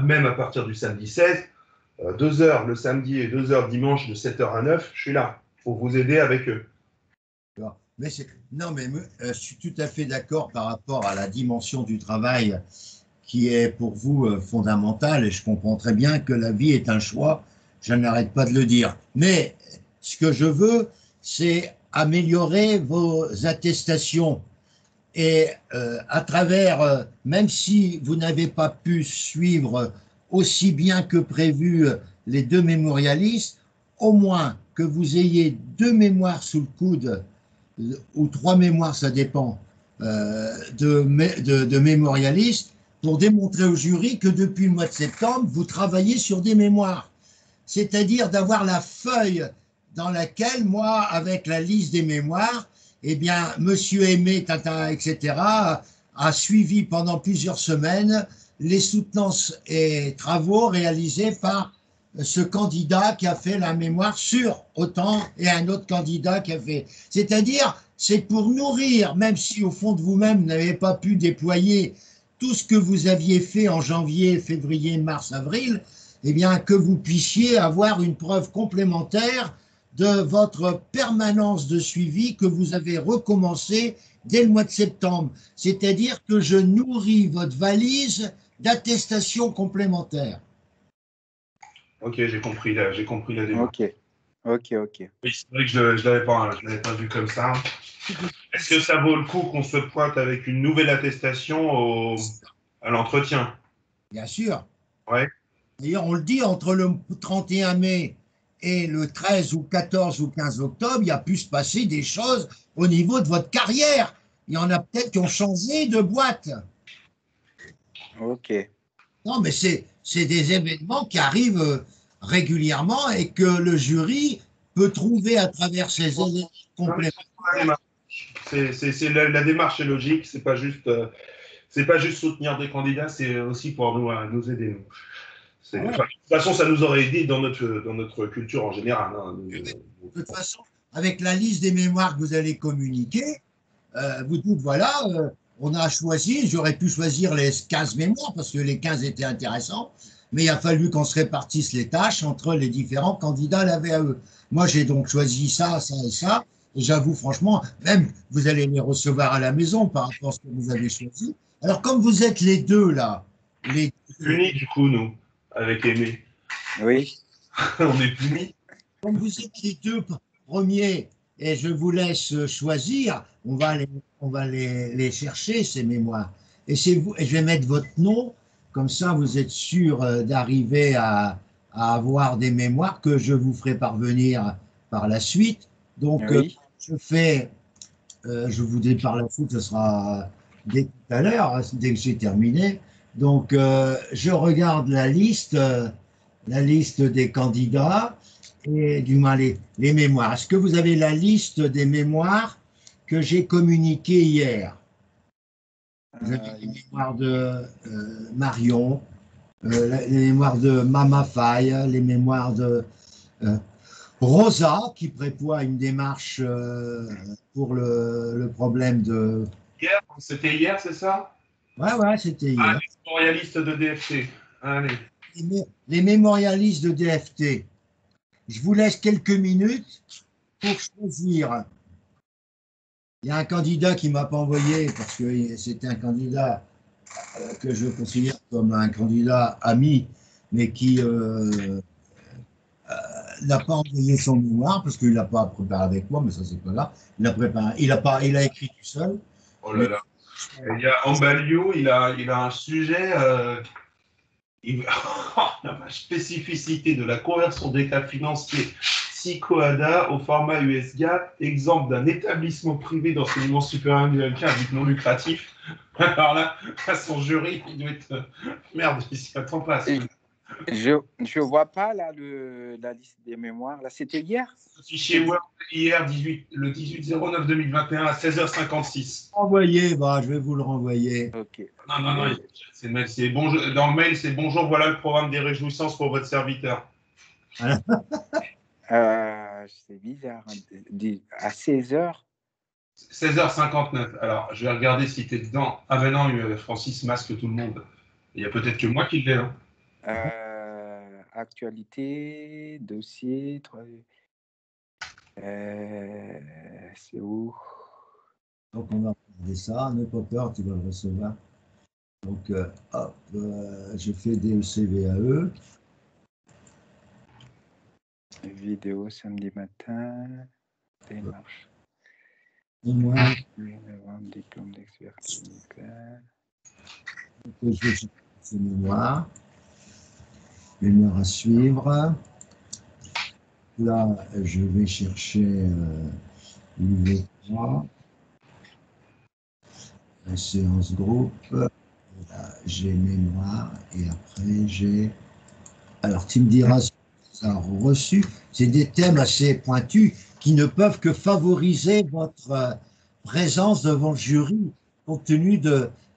même à partir du samedi 16, 2 heures le samedi et 2 heures dimanche de 7h à 9, je suis là pour vous aider avec eux. Non, mais je suis tout à fait d'accord par rapport à la dimension du travail qui est pour vous fondamentale et je comprends très bien que la vie est un choix, je n'arrête pas de le dire. Mais ce que je veux, c'est améliorer vos attestations et à travers, même si vous n'avez pas pu suivre aussi bien que prévu les deux mémorialistes, au moins que vous ayez 2 mémoires sous le coude, ou 3 mémoires, ça dépend, de mémorialistes, pour démontrer au jury que depuis le mois de septembre, vous travaillez sur des mémoires. C'est-à-dire d'avoir la feuille dans laquelle, moi, avec la liste des mémoires, eh bien, monsieur Aimé, tata, etc., a suivi pendant plusieurs semaines les soutenances et travaux réalisés par ce candidat qui a fait la mémoire sur autant et un autre candidat qui a fait. C'est-à-dire, c'est pour nourrir, même si au fond de vous-même, vous n'avez pas pu déployer tout ce que vous aviez fait en janvier, février, mars, avril, eh bien, que vous puissiez avoir une preuve complémentaire de votre permanence de suivi que vous avez recommencé dès le mois de septembre. C'est-à-dire que je nourris votre valise d'attestations complémentaires. Ok, j'ai compris la démarche. Ok. Oui, c'est vrai que je ne l'avais pas vu comme ça. Est-ce que ça vaut le coup qu'on se pointe avec une nouvelle attestation à l'entretien? Bien sûr. Ouais. D'ailleurs, on le dit, entre le 31 mai et le 13 ou 14 ou 15 octobre, il y a pu se passer des choses au niveau de votre carrière. Il y en a peut-être qui ont changé de boîte. Ok. Non, mais c'est des événements qui arrivent régulièrement et que le jury peut trouver à travers ces éléments complémentaires. La démarche est logique, c'est pas juste soutenir des candidats, c'est aussi pour nous aider. Nous. Ah ouais. De toute façon, ça nous aurait aidé dans notre culture en général. Hein. De toute façon, avec la liste des mémoires que vous allez communiquer, vous dites, voilà, on a choisi, j'aurais pu choisir les 15 mémoires parce que les 15 étaient intéressants, mais il a fallu qu'on se répartisse les tâches entre les différents candidats à la VAE. Moi, j'ai donc choisi ça, ça et ça, et j'avoue franchement, même vous allez les recevoir à la maison par rapport à ce que vous avez choisi. Alors, comme vous êtes les deux là, les unis du coup, nous, avec Aimé. Oui. On est unis. Comme vous êtes les deux premiers, et je vous laisse choisir, on va les chercher, ces mémoires. Et je vais mettre votre nom, comme ça vous êtes sûr d'arriver à avoir des mémoires que je vous ferai parvenir par la suite. Donc, Oui. je vous dis par la suite, ce sera dès tout à l'heure, dès que j'ai terminé. Donc, je regarde la liste des candidats et du moins les mémoires. Est-ce que vous avez la liste des mémoires que j'ai communiquées hier? Vous avez les mémoires de Marion, les mémoires de Mama Faye, les mémoires de Rosa, qui prévoit une démarche pour le problème de... Hier, c'était hier, c'est ça? Ouais, c'était hier. Les mémorialistes de DFT. Allez. Les mémorialistes de DFT. Je vous laisse quelques minutes pour choisir. Il y a un candidat qui ne m'a pas envoyé parce que c'était un candidat que je considère comme un candidat ami, mais qui n'a pas envoyé son mémoire parce qu'il n'a pas préparé avec moi, mais ça c'est pas là. Il a préparé, il a écrit tout seul. Oh là là. Il y a Ambalio, il a un sujet. La spécificité de la conversion d'états financiers SICOADA au format US-GAAP, exemple d'un établissement privé d'enseignement supérieur américain à but non lucratif. Alors là, à son jury, il doit être... Merde, il s'y attend pas. Je vois pas là la liste des mémoires. Là, c'était hier. Fichier Word hier, le 18/09/2021 à 16h56. Envoyé, je vais vous le renvoyer. Ok. Non, c'est bonjour, dans le mail, c'est bonjour, voilà le programme des réjouissances pour votre serviteur. C'est bizarre. À 16h. 16h59. Alors, je vais regarder si tu es dedans. Ah ben non, Francis masque tout le monde. Il y a peut-être que moi qui l'ai. Hein. Actualité, dossier, c'est où? Donc, on va regarder ça. Ne pas peur, tu vas le recevoir. Donc, hop, je fais DEC-VAE. Vidéo samedi matin. Démarche. Moi, diplôme d'expert clinique. je vais chercher ces mémoires. Mémoire à suivre. Là, je vais chercher l'UV3. La séance groupe. Là, j'ai mémoire. Et après, j'ai... Alors, tu me diras si tu as reçu. C'est des thèmes assez pointus qui ne peuvent que favoriser votre présence devant le jury, compte tenu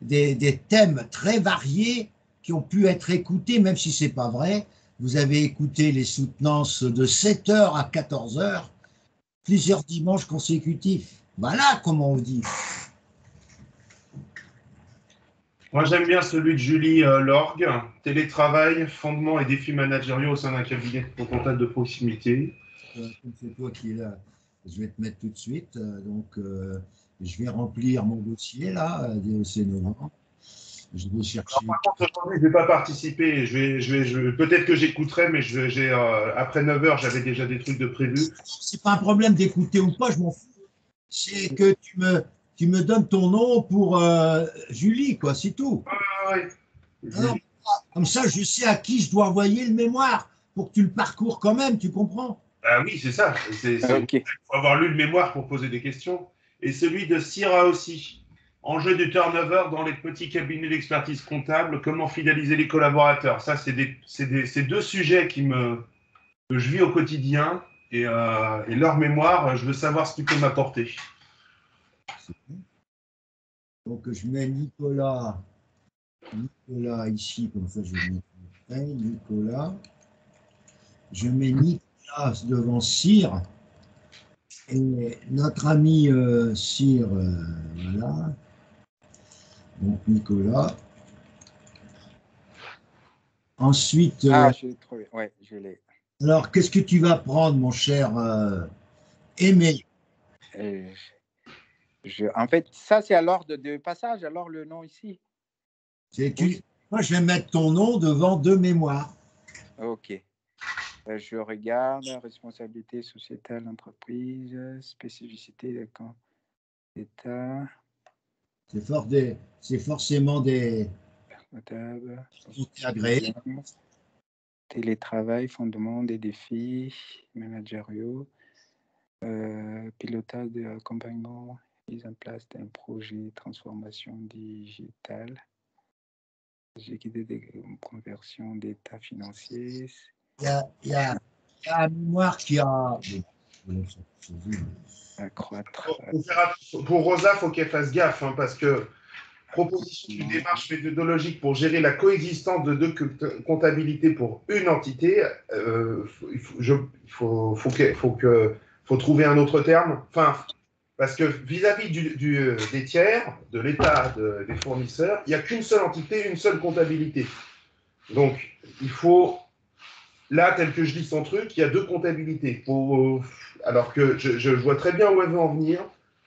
des thèmes très variés qui ont pu être écoutés, même si ce n'est pas vrai. Vous avez écouté les soutenances de 7h à 14h, plusieurs dimanches consécutifs. Voilà comment on dit. Moi, j'aime bien celui de Julie Lorgue, télétravail, fondements et défis managériaux au sein d'un cabinet de comptable de proximité. Comme c'est toi qui es là, je vais te mettre tout de suite. Je vais remplir mon dossier là, DEC novembre. Je vais chercher. Alors, par contre, aujourd'hui, je ne vais pas participer. Peut-être que j'écouterai, mais après 9h, j'avais déjà des trucs de prévus. C'est pas un problème d'écouter ou pas, je m'en fous. C'est que tu me donnes ton nom pour Julie, quoi, c'est tout. Ouais. Non, comme ça, je sais à qui je dois envoyer le mémoire pour que tu le parcours quand même, tu comprends? Ah oui, c'est ça. Okay. Il faut avoir lu le mémoire pour poser des questions. Et celui de Syrah aussi. Enjeu du turnover dans les petits cabinets d'expertise comptable, comment fidéliser les collaborateurs. Ça, c'est deux sujets que je vis au quotidien et leur mémoire, je veux savoir ce qu'ils peuvent m'apporter. Donc, je mets Nicolas ici, comme ça, je vais mettre Nicolas. Je mets Nicolas devant Cyr. Et notre ami Cyr, voilà. Donc, Nicolas. Ensuite. Je l'ai trouvé. Ouais, je l'ai. Alors, qu'est-ce que tu vas prendre, mon cher Aimé? En fait, ça, c'est à l'ordre de passage, alors le nom ici. Oui. Moi, je vais mettre ton nom devant deux mémoires. OK. Je regarde, responsabilité sociétale, entreprise, spécificité des comptes d'État. C'est forcément des agréés. Télétravail, fondement des défis managériaux, pilotage de accompagnement, mise en place d'un projet de transformation digitale, j'ai guidé des conversions d'états financiers. Il y a la mémoire qui a accroître. Pour Rosa, il faut qu'elle fasse gaffe, hein, parce que proposition d'une démarche méthodologique pour gérer la coexistence de deux comptabilités pour une entité, faut trouver un autre terme. Enfin, parce que vis-à-vis des tiers, de l'État, des fournisseurs, il n'y a qu'une seule entité, une seule comptabilité. Donc, il faut, là, tel que je lis son truc, il y a deux comptabilités. Alors que je vois très bien où elle veut en venir,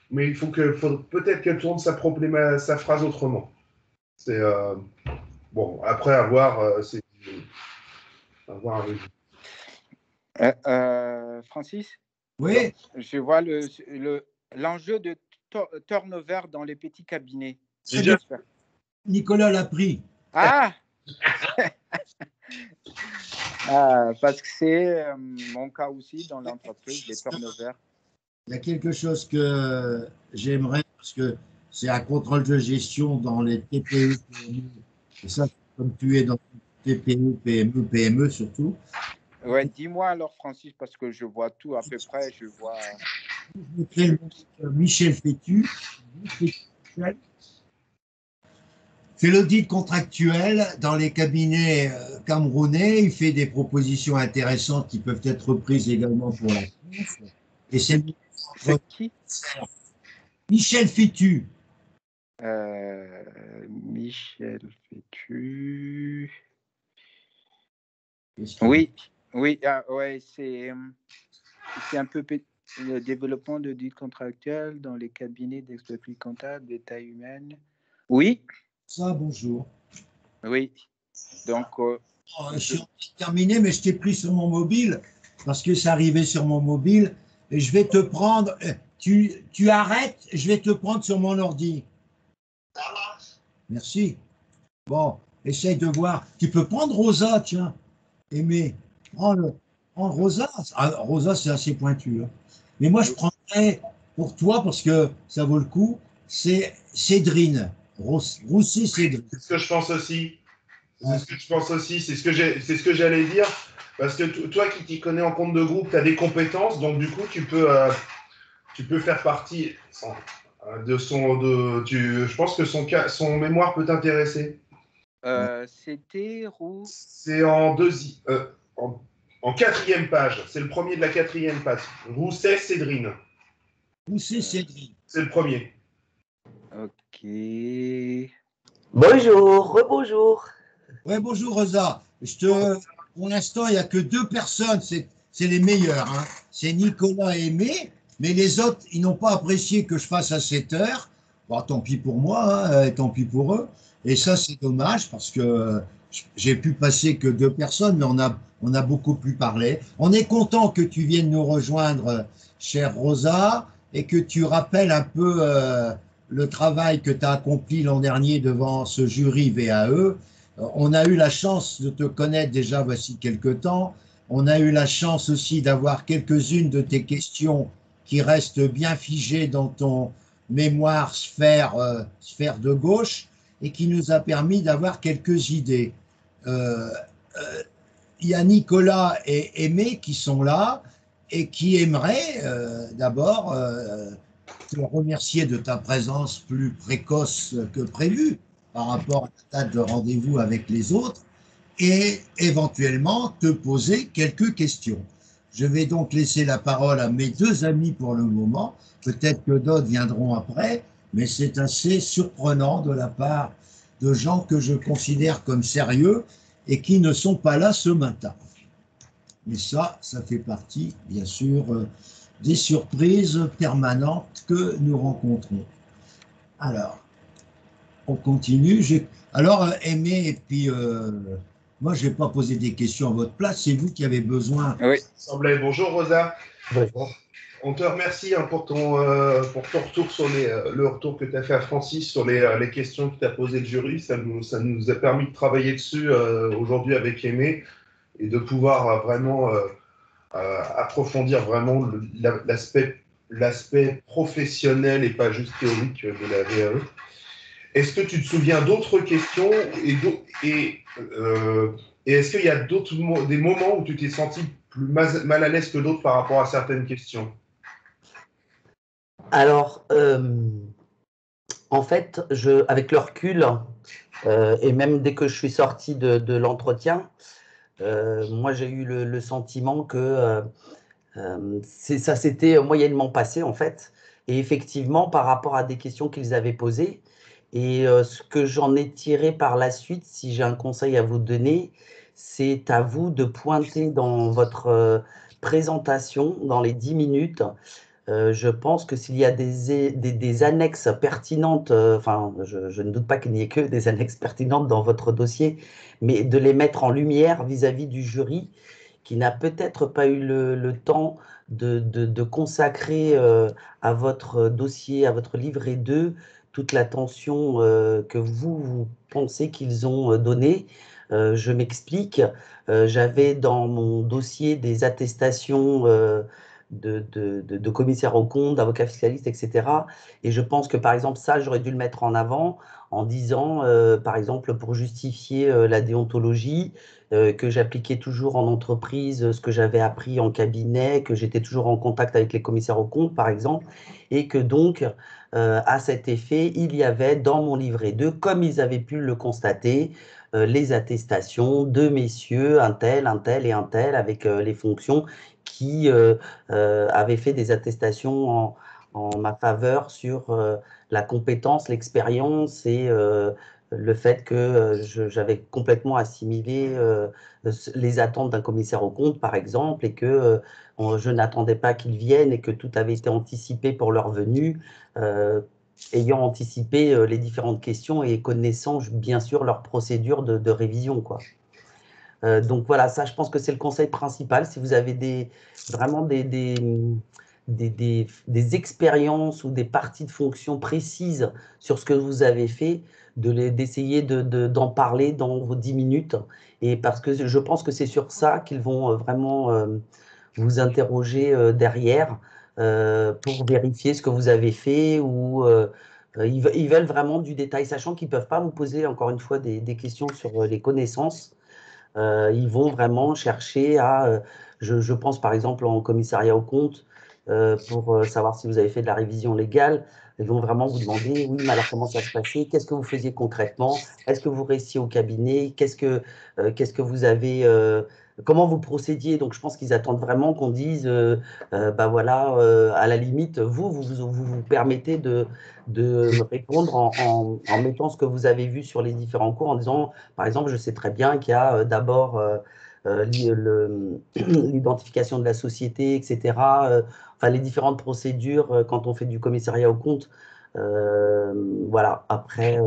mais il faut peut-être qu'elle tourne sa phrase autrement. C'est bon, après avoir, Francis? Oui. Je vois l'enjeu de turnover dans les petits cabinets. Nicolas l'a pris. Ah, parce que c'est mon cas aussi dans l'entreprise, les turnovers. Il y a quelque chose que j'aimerais, parce que c'est un contrôle de gestion dans les TPE, PME. Et ça, comme tu es dans TPE, PME, PME surtout. Ouais, dis-moi alors, Francis, parce que je vois tout à peu près. Je vois. Michel Fétu. C'est l'audit contractuel dans les cabinets camerounais. Il fait des propositions intéressantes qui peuvent être reprises également pour la France. Et c'est qui? Michel Fétu. Michel Fétu. Oui, ouais, c'est un peu le développement de l'audit contractuel dans les cabinets d'expertise comptable de taille humaine. Oui. Ça, bonjour. Oui. Donc. Je suis terminé, mais je t'ai pris sur mon mobile parce que ça arrivait sur mon mobile et je vais te prendre. Tu arrêtes, je vais te prendre sur mon ordi. Merci. Bon, essaye de voir. Tu peux prendre Rosa, tiens. Aimé, prends Rosa. Rosa, c'est assez pointu. Hein. Mais moi, je prendrais pour toi, parce que ça vaut le coup, c'est Cédrine. Roussi Cédrine. C'est ce que je pense aussi. C'est ce que j'allais dire. Parce que toi qui t'y connais en compte de groupe, tu as des compétences, donc du coup, tu peux faire partie de je pense que son mémoire peut t'intéresser. C'était où? C'est en quatrième page. C'est le premier de la quatrième page. Rousset Cédrine. Rousset Cédrine. C'est le premier. Ok. Bonjour, rebonjour. Ouais, bonjour Rosa. Pour l'instant, il n'y a que deux personnes, c'est les meilleurs. Hein. C'est Nicolas et Aimé, mais les autres, ils n'ont pas apprécié que je fasse à 7 heures. Bon, tant pis pour moi, hein, tant pis pour eux. Et ça, c'est dommage parce que j'ai pu passer que deux personnes, mais on a beaucoup plus parlé. On est content que tu viennes nous rejoindre, chère Rosa, et que tu rappelles un peu le travail que tu as accompli l'an dernier devant ce jury VAE. On a eu la chance de te connaître déjà voici quelques temps. On a eu la chance aussi d'avoir quelques-unes de tes questions qui restent bien figées dans mémoire sphère de gauche et qui nous a permis d'avoir quelques idées. Il y a Nicolas et Aimé qui sont là et qui aimeraient d'abord te remercier de ta présence plus précoce que prévu par rapport à la date de rendez-vous avec les autres et éventuellement te poser quelques questions. Je vais donc laisser la parole à mes deux amis pour le moment. Peut-être que d'autres viendront après, mais c'est assez surprenant de la part de gens que je considère comme sérieux et qui ne sont pas là ce matin. Mais ça fait partie, bien sûr, des surprises permanentes que nous rencontrons. Alors, on continue. Alors, Aimé, et puis moi, je ne vais pas poser des questions à votre place, c'est vous qui avez besoin. Oui. Bonjour Rosa. Bonjour. On te remercie pour ton retour sur le retour que tu as fait à Francis sur les questions que tu as posées le jury. Ça nous a permis de travailler dessus aujourd'hui avec Aimé et de pouvoir vraiment approfondir vraiment l'aspect professionnel et pas juste théorique de la VAE. Est-ce que tu te souviens d'autres questions et est-ce qu'il y a des moments où tu t'es senti plus mal à l'aise que d'autres par rapport à certaines questions? Alors, en fait, avec le recul, et même dès que je suis sorti de l'entretien, moi j'ai eu le sentiment que ça s'était moyennement passé en fait. Et effectivement, par rapport à des questions qu'ils avaient posées, et ce que j'en ai tiré par la suite, si j'ai un conseil à vous donner, c'est à vous de pointer dans votre présentation, dans les 10 minutes, je pense que s'il y a des annexes pertinentes, enfin, je ne doute pas qu'il n'y ait que des annexes pertinentes dans votre dossier, mais de les mettre en lumière vis-à-vis du jury qui n'a peut-être pas eu le temps de consacrer à votre dossier, à votre livret 2, toute l'attention que vous pensez qu'ils ont donnée. Je m'explique. J'avais dans mon dossier des attestations de commissaires aux comptes, d'avocats fiscalistes, etc. Et je pense que, par exemple, ça, j'aurais dû le mettre en avant en disant, par exemple, pour justifier la déontologie, que j'appliquais toujours en entreprise ce que j'avais appris en cabinet, que j'étais toujours en contact avec les commissaires aux comptes, par exemple, et que donc, à cet effet, il y avait dans mon livret 2, comme ils avaient pu le constater, les attestations de messieurs, un tel et un tel, avec les fonctions qui avaient fait des attestations en ma faveur sur la compétence, l'expérience et le fait que j'avais complètement assimilé les attentes d'un commissaire aux comptes, par exemple, et que je n'attendais pas qu'ils viennent et que tout avait été anticipé pour leur venue, ayant anticipé les différentes questions et connaissant bien sûr leur procédure de révision, quoi. Donc voilà, ça, je pense que c'est le conseil principal. Si vous avez vraiment des expériences ou des parties de fonction précises sur ce que vous avez fait, d'essayer d'en parler dans vos 10 minutes. Et parce que je pense que c'est sur ça qu'ils vont vraiment vous interroger derrière pour vérifier ce que vous avez fait ou ils veulent vraiment du détail, sachant qu'ils ne peuvent pas vous poser encore une fois des questions sur les connaissances. Ils vont vraiment chercher à, je pense par exemple en commissariat aux comptes, pour savoir si vous avez fait de la révision légale, ils vont vraiment vous demander, oui, mais alors comment ça se passait, qu'est-ce que vous faisiez concrètement, est-ce que vous restiez au cabinet, qu'est-ce que vous avez, comment vous procédiez. Donc je pense qu'ils attendent vraiment qu'on dise, bah voilà, à la limite, vous permettez de me répondre en mettant ce que vous avez vu sur les différents cours, en disant, par exemple, je sais très bien qu'il y a d'abord l'identification de la société, etc. Enfin, les différentes procédures quand on fait du commissariat aux comptes. Voilà, après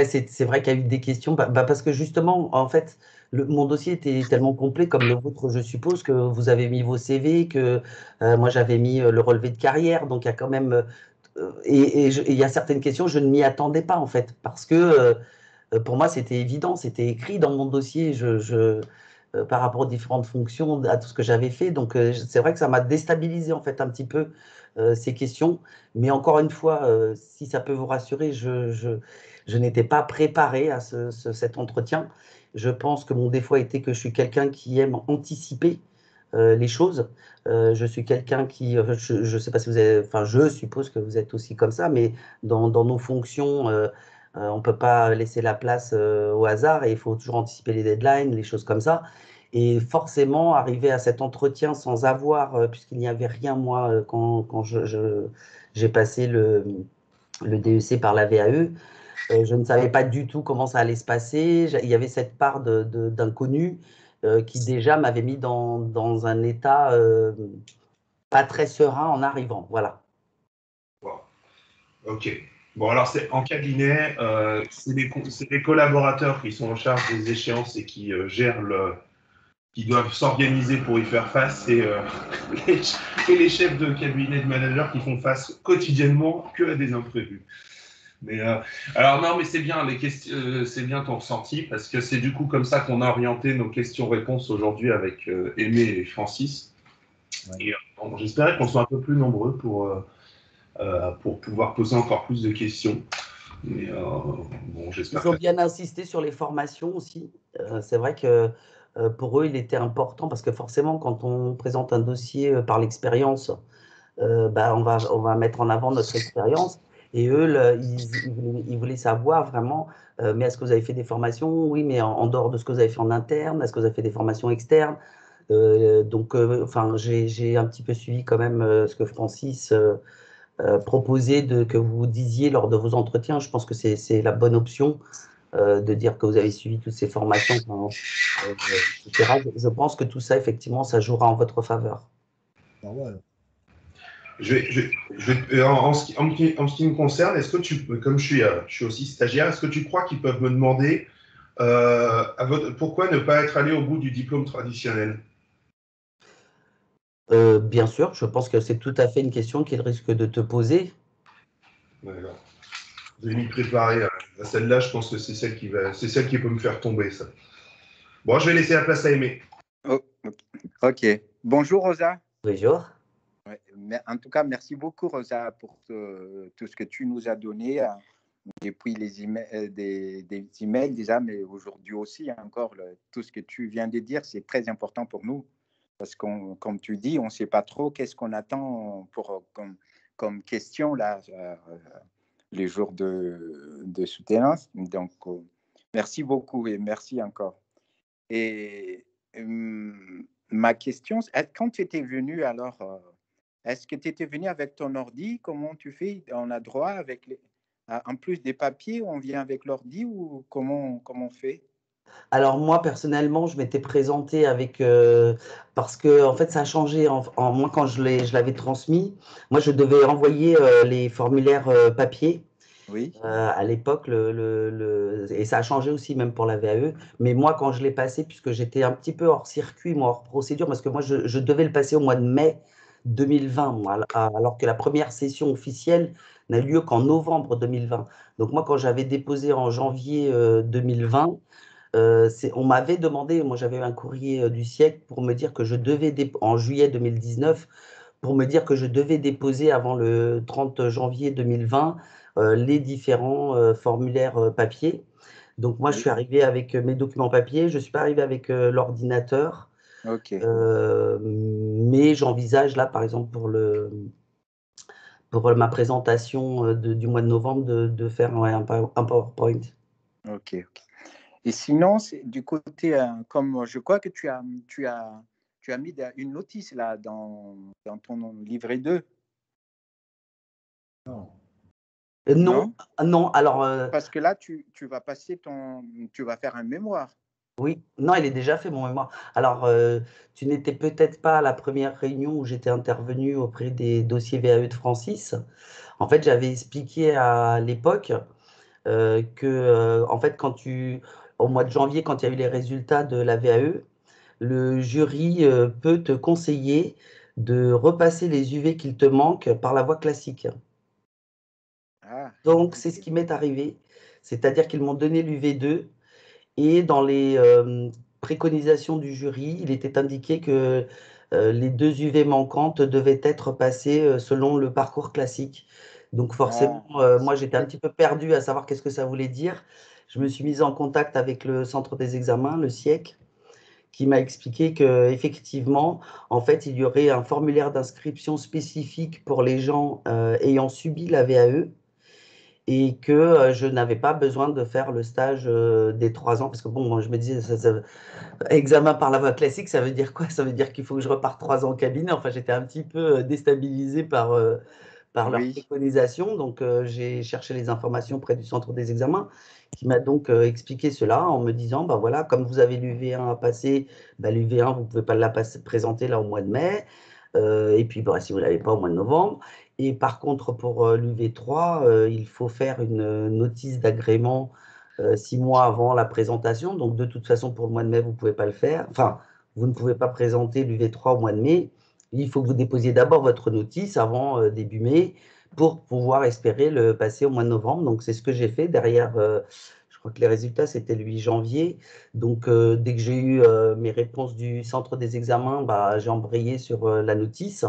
c'est vrai qu'il y a eu des questions, parce que justement, en fait, mon dossier était tellement complet comme le vôtre, je suppose, que vous avez mis vos CV, que moi j'avais mis le relevé de carrière, donc il y a quand même... et il y a certaines questions, je ne m'y attendais pas, en fait, parce que pour moi, c'était évident, c'était écrit dans mon dossier. par rapport aux différentes fonctions, à tout ce que j'avais fait. Donc, c'est vrai que ça m'a déstabilisé en fait un petit peu ces questions. Mais encore une fois, si ça peut vous rassurer, je n'étais pas préparé à cet entretien. Je pense que mon défaut a été que je suis quelqu'un qui aime anticiper les choses. Je suis quelqu'un qui, je ne sais pas si vous avez, enfin, je suppose que vous êtes aussi comme ça, mais dans nos fonctions, on ne peut pas laisser la place au hasard et il faut toujours anticiper les deadlines, les choses comme ça. Et forcément, arriver à cet entretien sans avoir, puisqu'il n'y avait rien, moi, quand j'ai passé le DEC par la VAE, je ne savais pas du tout comment ça allait se passer. Il y avait cette part d'inconnu qui déjà m'avait mis dans un état pas très serein en arrivant. Voilà. Wow. Ok. Bon, alors, en cabinet, c'est les collaborateurs qui sont en charge des échéances et qui gèrent qui doivent s'organiser pour y faire face, et les chefs de cabinet de managers qui font face quotidiennement que à des imprévus. Mais alors non, mais c'est bien c'est bien ton ressenti, parce que c'est du coup comme ça qu'on a orienté nos questions-réponses aujourd'hui avec Aimé et Francis. Ouais. Et bon, j'espérais qu'on soit un peu plus nombreux pour pouvoir poser encore plus de questions. Mais bon, j'espère. Ils ont bien insisté sur les formations aussi. C'est vrai que pour eux, il était important parce que forcément, quand on présente un dossier par l'expérience, on va mettre en avant notre expérience. Et eux, ils voulaient savoir vraiment, mais est-ce que vous avez fait des formations? Oui, mais en dehors de ce que vous avez fait en interne, est-ce que vous avez fait des formations externes? J'ai un petit peu suivi quand même ce que Francis proposait que vous disiez lors de vos entretiens. Je pense que c'est la bonne option de dire que vous avez suivi toutes ces formations, etc. Je pense que tout ça, effectivement, ça jouera en votre faveur. Ah ouais. En ce qui me concerne, est-ce que comme je suis aussi stagiaire, est-ce que tu crois qu'ils peuvent me demander pourquoi ne pas être allé au bout du diplôme traditionnel? Bien sûr, je pense que c'est tout à fait une question qu'ils risquent de te poser. D'accord. Je vais m'y préparer à celle-là. Je pense que c'est celle qui peut me faire tomber, ça. Bon, je vais laisser la place à Aimé. Oh, ok. Bonjour Rosa. Bonjour. Ouais, en tout cas, merci beaucoup Rosa pour tout ce que tu nous as donné depuis les emails, des emails déjà, mais aujourd'hui aussi encore tout ce que tu viens de dire, c'est très important pour nous parce qu'on, comme tu dis, on ne sait pas trop qu'est-ce qu'on attend comme question là les jours de soutenance. Donc, merci beaucoup et merci encore. Et ma question, quand tu étais venu alors, est-ce que tu étais venu avec ton ordi? Comment tu fais? On a droit avec en plus des papiers, on vient avec l'ordi ou comment on fait? Alors moi, personnellement, je m'étais présentée avec… parce que en fait, ça a changé. Moi, quand je l'avais transmis, moi, je devais envoyer les formulaires papier. Oui. À l'époque, et ça a changé aussi même pour la VAE. Mais moi, quand je l'ai passé, puisque j'étais un petit peu hors circuit, moi, hors procédure, parce que moi, je devais le passer au mois de mai 2020, moi, alors que la première session officielle n'a lieu qu'en novembre 2020. Donc moi, quand j'avais déposé en janvier 2020, on m'avait demandé, moi j'avais eu un courrier du siècle pour me dire que je devais, en juillet 2019, pour me dire que je devais déposer avant le 30 janvier 2020 les différents formulaires papier. Donc moi, je suis arrivé avec mes documents papier, je ne suis pas arrivé avec l'ordinateur. Ok. Mais j'envisage là, par exemple, pour ma présentation du mois de novembre, de faire un PowerPoint. Ok. Et sinon, du côté, comme je crois que tu as mis une notice là dans ton livret 2. Non. Non, non, alors… Parce que là, tu vas faire un mémoire. Oui, non, il est déjà fait, mon mémoire. Alors, tu n'étais peut-être pas à la première réunion où j'étais intervenu auprès des dossiers VAE de Francis. En fait, j'avais expliqué à l'époque que, en fait, au mois de janvier, quand il y a eu les résultats de la VAE, le jury peut te conseiller de repasser les UV qu'il te manque par la voie classique. Ah, Donc, c'est ce qui m'est arrivé. C'est-à-dire qu'ils m'ont donné l'UV2 et préconisation du jury, il était indiqué que les 2 UV manquantes devaient être passées selon le parcours classique. Donc forcément, moi j'étais un petit peu perdue à savoir qu'est-ce que ça voulait dire. Je me suis mise en contact avec le centre des examens, le SIEC, qui m'a expliqué qu'effectivement, en fait, il y aurait un formulaire d'inscription spécifique pour les gens ayant subi la VAE et que je n'avais pas besoin de faire le stage des 3 ans, parce que bon, moi, je me disais, examen par la voie classique, ça veut dire quoi? Ça veut dire qu'il faut que je reparte 3 ans au cabinet. Enfin, j'étais un petit peu déstabilisée par leur Oui, préconisation. Donc, j'ai cherché les informations près du centre des examens qui m'a donc expliqué cela en me disant, bah voilà, comme vous avez l'UV1 à passer, bah, l'UV1, vous ne pouvez pas la présenter là au mois de mai. Et puis, bah, si vous ne l'avez pas au mois de novembre. Et par contre, pour l'UV3, il faut faire une notice d'agrément 6 mois avant la présentation. Donc, de toute façon, pour le mois de mai, vous ne pouvez pas le faire. Enfin, vous ne pouvez pas présenter l'UV3 au mois de mai. Il faut que vous déposiez d'abord votre notice avant début mai pour pouvoir espérer le passer au mois de novembre. Donc, c'est ce que j'ai fait. Derrière, je crois que les résultats, c'était le 8 janvier. Donc, dès que j'ai eu mes réponses du centre des examens, bah, j'ai embrayé sur la notice,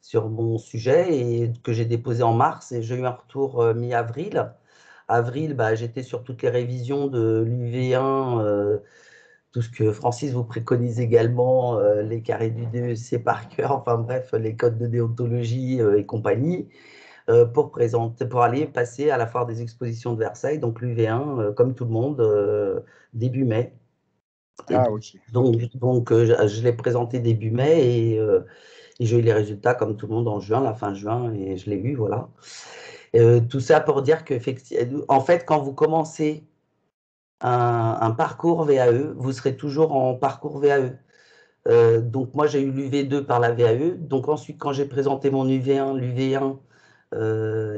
sur mon sujet, et que j'ai déposé en mars. Et j'ai eu un retour mi-avril. Avril, bah, j'étais sur toutes les révisions de l'UV1, tout ce que Francis vous préconise également, les carrés du DEC par cœur, enfin bref, les codes de déontologie et compagnie, pour aller passer à la foire des expositions de Versailles, donc l'UV1, comme tout le monde, début mai. Et ah, ok. donc je l'ai présenté début mai et j'ai eu les résultats comme tout le monde en juin, la fin juin, et je l'ai eu, voilà. Tout ça pour dire qu'en fait, quand vous commencez un parcours VAE, vous serez toujours en parcours VAE. Donc moi j'ai eu l'UV2 par la VAE, donc ensuite quand j'ai présenté mon UV1, l'UV1,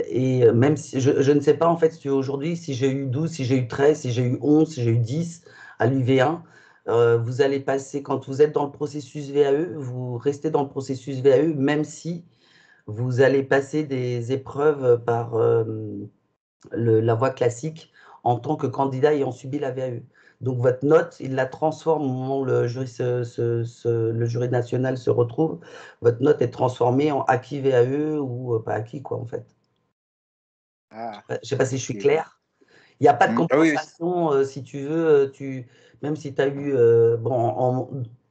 et même si je ne sais pas en fait si aujourd'hui, si j'ai eu 12, si j'ai eu 13, si j'ai eu 11, si j'ai eu 10 à l'UV1, vous allez passer, quand vous êtes dans le processus VAE, vous restez dans le processus VAE, même si vous allez passer des épreuves par la voie classique en tant que candidat ayant subi la VAE. Donc votre note, il la transforme au moment où le jury national se retrouve. Votre note est transformée en acquis VAE ou pas acquis, quoi, en fait. Ah, Je ne sais pas si je suis ok. clair. Il n'y a pas de Ah oui, oui. compensation, si tu veux, même si tu as eu,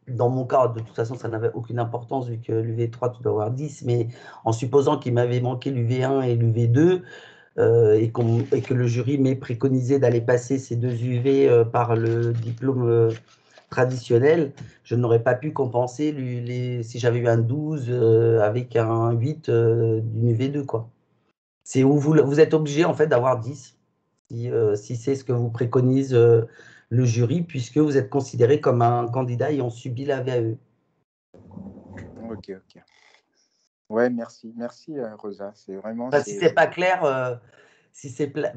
dans mon cas, de toute façon, ça n'avait aucune importance vu que l'UV3, tu dois avoir 10, mais en supposant qu'il m'avait manqué l'UV1 et l'UV2, et que le jury m'ait préconisé d'aller passer ces 2 UV par le diplôme traditionnel, je n'aurais pas pu compenser si j'avais eu un 12 avec un 8 d'une UV2, quoi. C'est où vous êtes obligé en fait d'avoir 10 si c'est ce que vous préconise le jury, puisque vous êtes considéré comme un candidat ayant subi la VAE. Ok, ok. Ouais, merci. Merci, Rosa. C'est vraiment. Enfin, si c'est pas clair,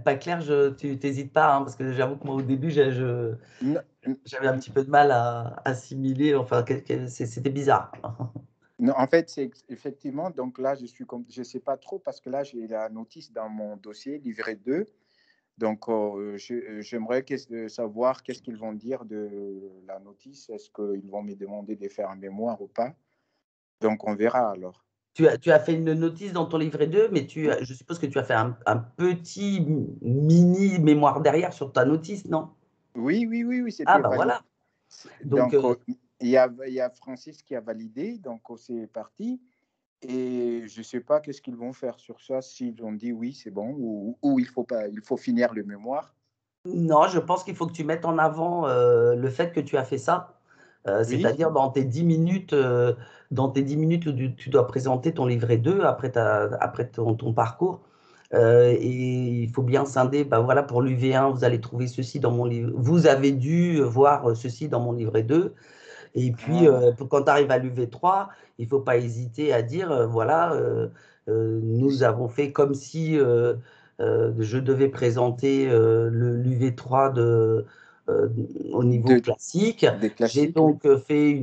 pas clair, tu n'hésites pas, hein, parce que j'avoue que moi au début, Non, j'avais un petit peu de mal à assimiler, enfin, c'était bizarre. non, en fait, c'est effectivement, donc là, je sais pas trop parce que là, j'ai la notice dans mon dossier, livret 2. Donc, j'aimerais savoir qu'est-ce qu'ils vont dire de la notice. Est-ce qu'ils vont me demander de faire un mémoire ou pas? Donc, on verra alors. Tu as fait une notice dans ton livret 2, mais je suppose que tu as fait un petit mini mémoire derrière sur ta notice, non? Oui, oui, oui, oui, Ah, c'était bah validé. voilà. Donc, Donc, il y a Francis qui a validé, donc c'est parti. Et je ne sais pas qu'est-ce qu'ils vont faire sur ça, s'ils ont dit oui, c'est bon, ou il faut pas, il faut finir le mémoire. non, je pense qu'il faut que tu mettes en avant le fait que tu as fait ça. Oui, C'est-à-dire dans tes 10 minutes, où tu dois présenter ton livret 2 après ton parcours. Et il faut bien scinder, bah voilà, pour l'UV1, vous allez trouver ceci dans mon livre. Vous avez dû voir ceci dans mon livret 2. Et puis, ah, quand tu arrives à l'UV3, il ne faut pas hésiter à dire, voilà, nous avons fait comme si je devais présenter l'UV3 au niveau de, classique. des J'ai classiques, oui. donc fait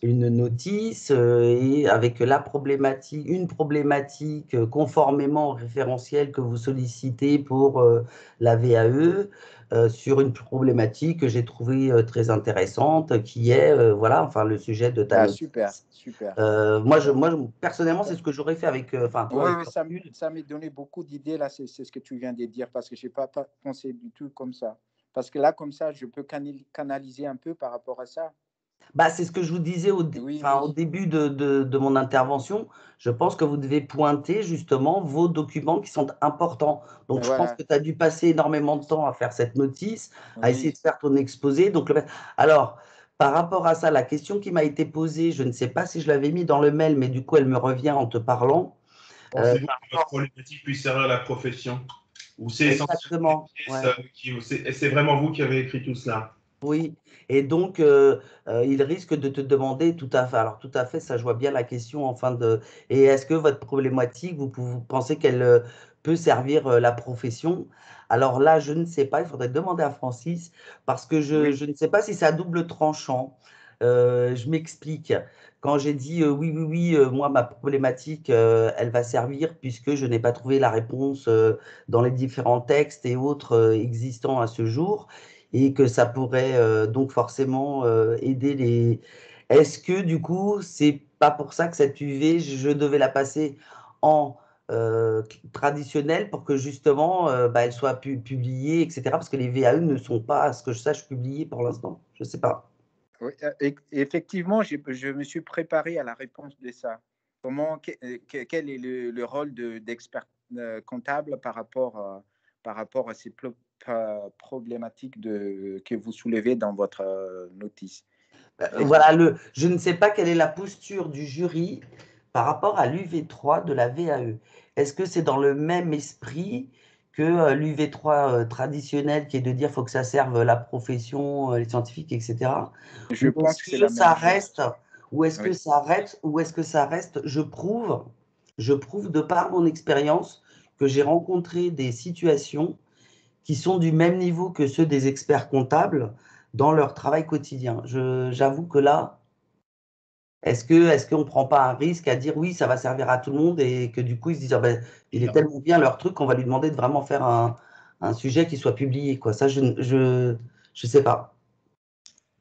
une notice et avec une problématique conformément au référentiel que vous sollicitez pour la VAE sur une problématique que j'ai trouvée très intéressante qui est voilà, enfin, le sujet de ta Ah, notice. super, super. Moi, personnellement, c'est ce que j'aurais fait avec, enfin, toi, Oui, avec oui, recul. ça m'a donné beaucoup d'idées, là, c'est ce que tu viens de dire, parce que je n'ai pas pensé du tout comme ça. Parce que là, comme ça, je peux canaliser un peu par rapport à ça. Bah, c'est ce que je vous disais Oui, enfin, au oui, début de mon intervention. Je pense que vous devez pointer justement vos documents qui sont importants. Donc, je pense voilà, que tu as dû passer énormément de temps à faire cette notice, à essayer oui. de faire ton exposé. Donc, alors, par rapport à ça, la question qui m'a été posée, je ne sais pas si je l'avais mis dans le mail, mais du coup, elle me revient en te parlant. Pensez-vous Par que votre rapport- problématique puisse servir à la profession? Ou c'est essentiellement des Exactement. pièces Ouais. et c'est vraiment vous qui avez écrit tout cela? Oui, et donc il risque de te demander tout à fait. Alors tout à fait, ça je vois bien la question en fin de. Et est-ce que votre problématique, vous pensez qu'elle peut servir la profession? Alors là, je ne sais pas. Il faudrait demander à Francis parce que Oui, je ne sais pas si c'est à double tranchant. Je m'explique. Quand j'ai dit oui, oui, oui, moi ma problématique, elle va servir puisque je n'ai pas trouvé la réponse dans les différents textes et autres existants à ce jour et que ça pourrait donc forcément aider les. Est-ce que du coup, c'est pas pour ça que cette UV, je devais la passer en traditionnelle pour que justement bah, elle soit publiée, etc. Parce que les VAE ne sont pas, à ce que je sache, publiés pour l'instant. Je sais pas. oui. Effectivement, je me suis préparé à la réponse de ça. Quel est le rôle d'expert comptable par rapport à ces problématiques que vous soulevez dans votre notice? Et- Voilà, je ne sais pas quelle est la posture du jury par rapport à l'UV3 de la VAE. Est-ce que c'est dans le même esprit que l'UV3 traditionnel qui est de dire qu'il faut que ça serve la profession, les scientifiques, etc. je Ou pense est-ce que c'est que la même ça chose. reste, ou est-ce que Oui. ça reste, je prouve de par mon expérience que j'ai rencontré des situations qui sont du même niveau que ceux des experts comptables dans leur travail quotidien. J'avoue que là, est-ce qu'on ne prend pas un risque à dire oui, ça va servir à tout le monde et que du coup, ils se disent, ah ben, il est tellement bien leur truc qu'on va lui demander de vraiment faire un sujet qui soit publié, quoi. Ça, je sais pas.